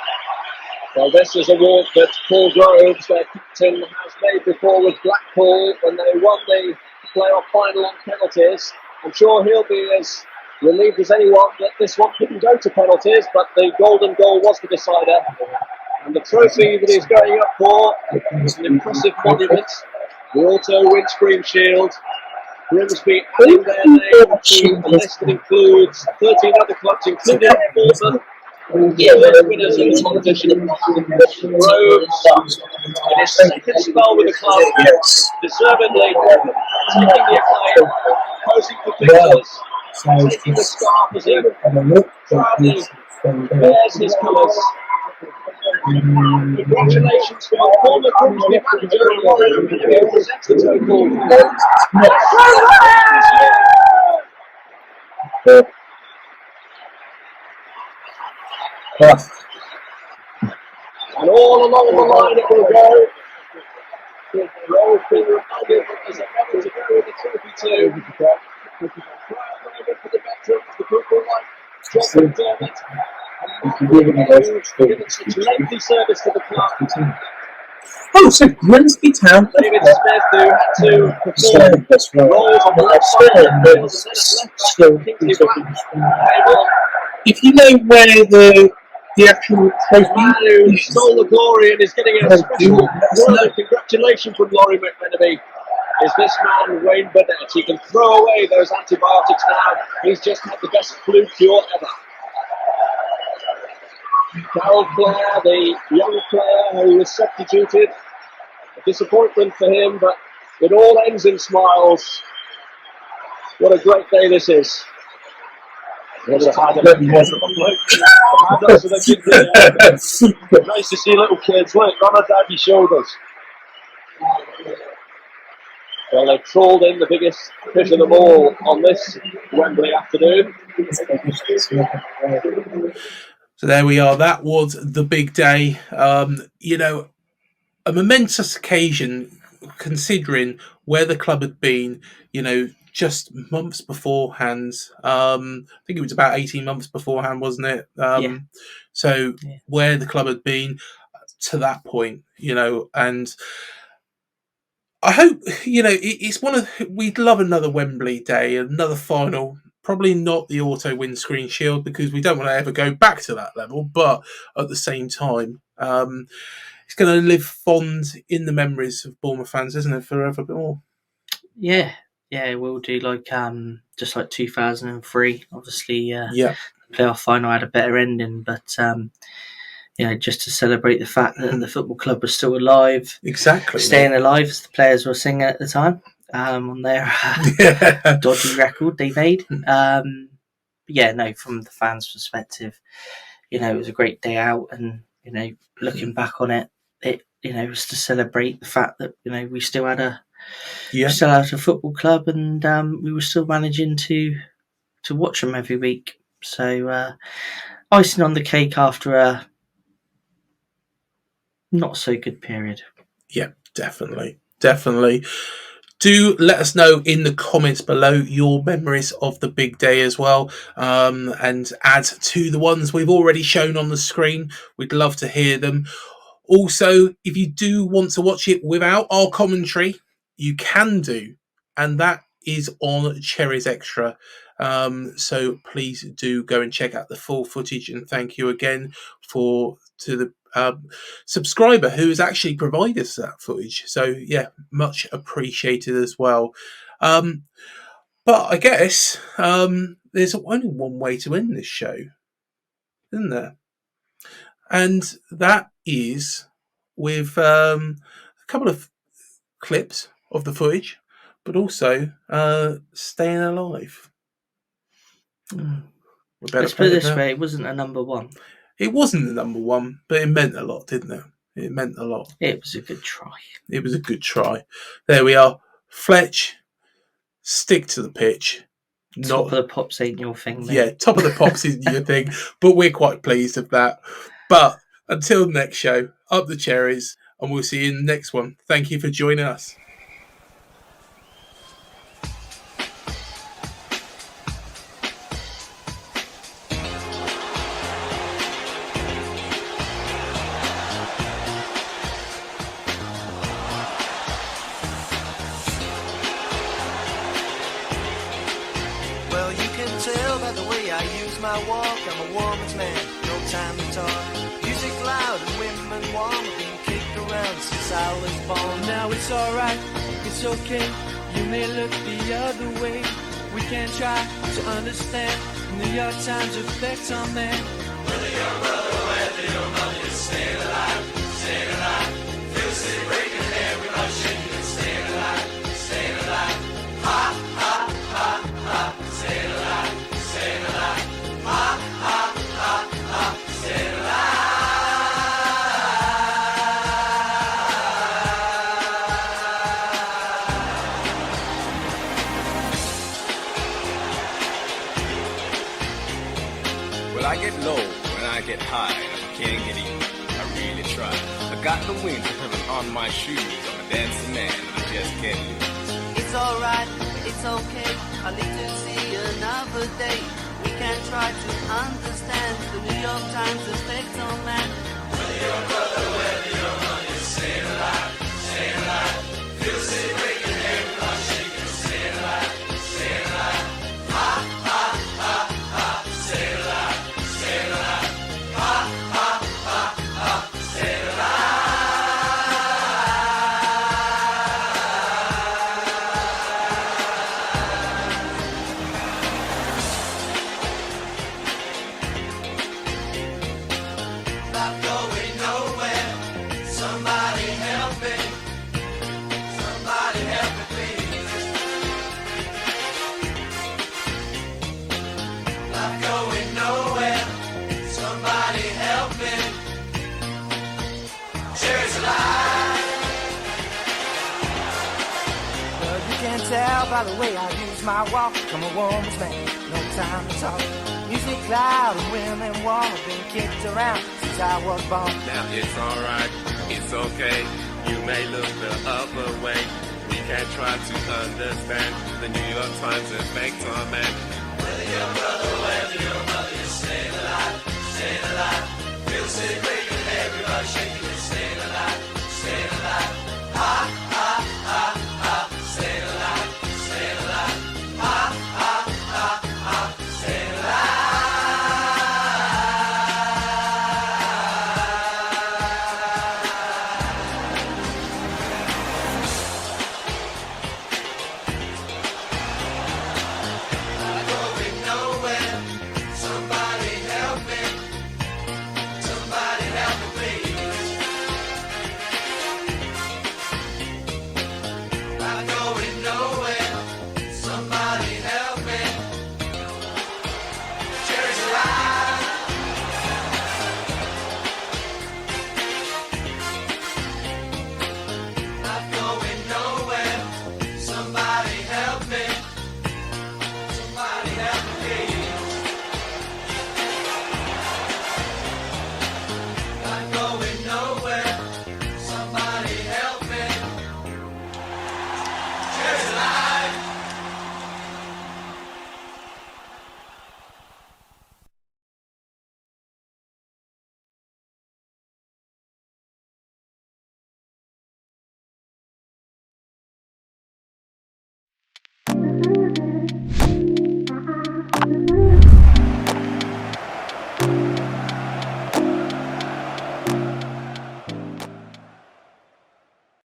Well, this is a walk that Paul Groves, their captain, has made before with Blackpool when they won the playoff final on penalties. I'm sure he'll be as relieved as anyone that this one couldn't go to penalties, but the golden goal was the decider. And the trophy that he's going up for is an impressive monument, the Auto Windscreen Shield. Grimsby adding their name to a list that includes 13 other clubs, including Bournemouth. Winners of the competition. Groves, in his second spell with the club, deservedly taking the acclaim, posing for pictures, taking the scarf as he proudly bears his colours. Congratulations to our former Grimsby manager, Laurie McMenemy, who presents the total. And all along the line it will go. Roll being reminded that there's a medal to go with the trophy too. Proud moment for the veterans, the people like John McDermott and Mark who've given such lengthy service to the club. Oh, so Grimsby Town. David Smith, who had to perform roles on the left side of the field and then at left back, Kingsley Black came on. If you know where the actual trophy, the man who stole the glory and is getting a special word of congratulations from Laurie McMenemy is this man, Wayne Burnett. He can throw away those antibiotics now. He's just had the best flu cure ever. Carol Clare, the young player who was substituted. A disappointment for him, but it all ends in smiles. What a great day this is. Nice to see little kids. Look, on our daddy shoulders. Well, they've trolled in the biggest fish of them all on this Wembley afternoon. So there we are. That was the big day. A momentous occasion considering where the club had been, just months beforehand. I think it was about 18 months beforehand, wasn't it? So where the club had been to that point, and I hope, it's we'd love another Wembley day, another final. Probably not the Auto Windscreen Shield because we don't want to ever go back to that level. But at the same time, it's going to live fond in the memories of Bournemouth fans, isn't it, forevermore? Yeah, it will do. Just like 2003, obviously, the playoff final had a better ending, but just to celebrate the fact that the football club was still alive, exactly, staying alive, as the players were singing at the time on their dodgy record they made. From the fans' perspective, it was a great day out, and looking back on it, it was to celebrate the fact that we still had a football club, and we were still managing to watch them every week. So icing on the cake after a not so good period. Yeah, definitely. Do let us know in the comments below your memories of the big day as well, and add to the ones we've already shown on the screen. We'd love to hear them. Also, if you do want to watch it without our commentary, you can do, and that is on Cherries Extra. So please do go and check out the full footage, and thank you again to the subscriber who has actually provided us that footage. So yeah, much appreciated as well. But I guess there's only one way to end this show, isn't there? And that is with a couple of clips of the footage, but also staying alive. Let's put it this way, it wasn't a number one. It wasn't the number one, but it meant a lot, didn't it? It meant a lot. It was a good try. There we are. Fletch, stick to the pitch. Top of the pops ain't your thing, mate. Yeah, top of the pops isn't your thing, but we're quite pleased with that. But until next show, up the cherries, and we'll see you in the next one. Thank you for joining us. Well, you can tell by the way I use my walk, I'm a woman's man, no time to talk. Music loud and women warm, being kicked around since I was born. Now it's alright, it's okay, you may look the other way. We can try to understand New York Times effects on man. Whether your brother, whether your mother, you're staying alive, feel the city breaking everybody shaking and staying alive, ha, ha, ha, ha, staying alive, ha, ha, ha, ha, staying alive. Well, I get low when I get high, and if I can't get even, I really try. I got the wind of heaven on my shoes, I'm a dancing man, and I just can't lose. It's alright, it's okay, I need to see another day. We can try to understand the New York Times effect on man. Whether your brother, whether your mother, you're staying alive, feel the city breaking, everybody shaking, staying alive, ha, ha, ha, ha, staying alive, ha, ha, ha, ha, staying alive. Not going nowhere, somebody help Well, you can tell by the way I use my walk. I'm a woman's man, no time to talk. Music loud and women warm. Been kicked around since I was born. Now it's alright, it's okay. You may look the other way. We can try to understand the New York Times effect on man.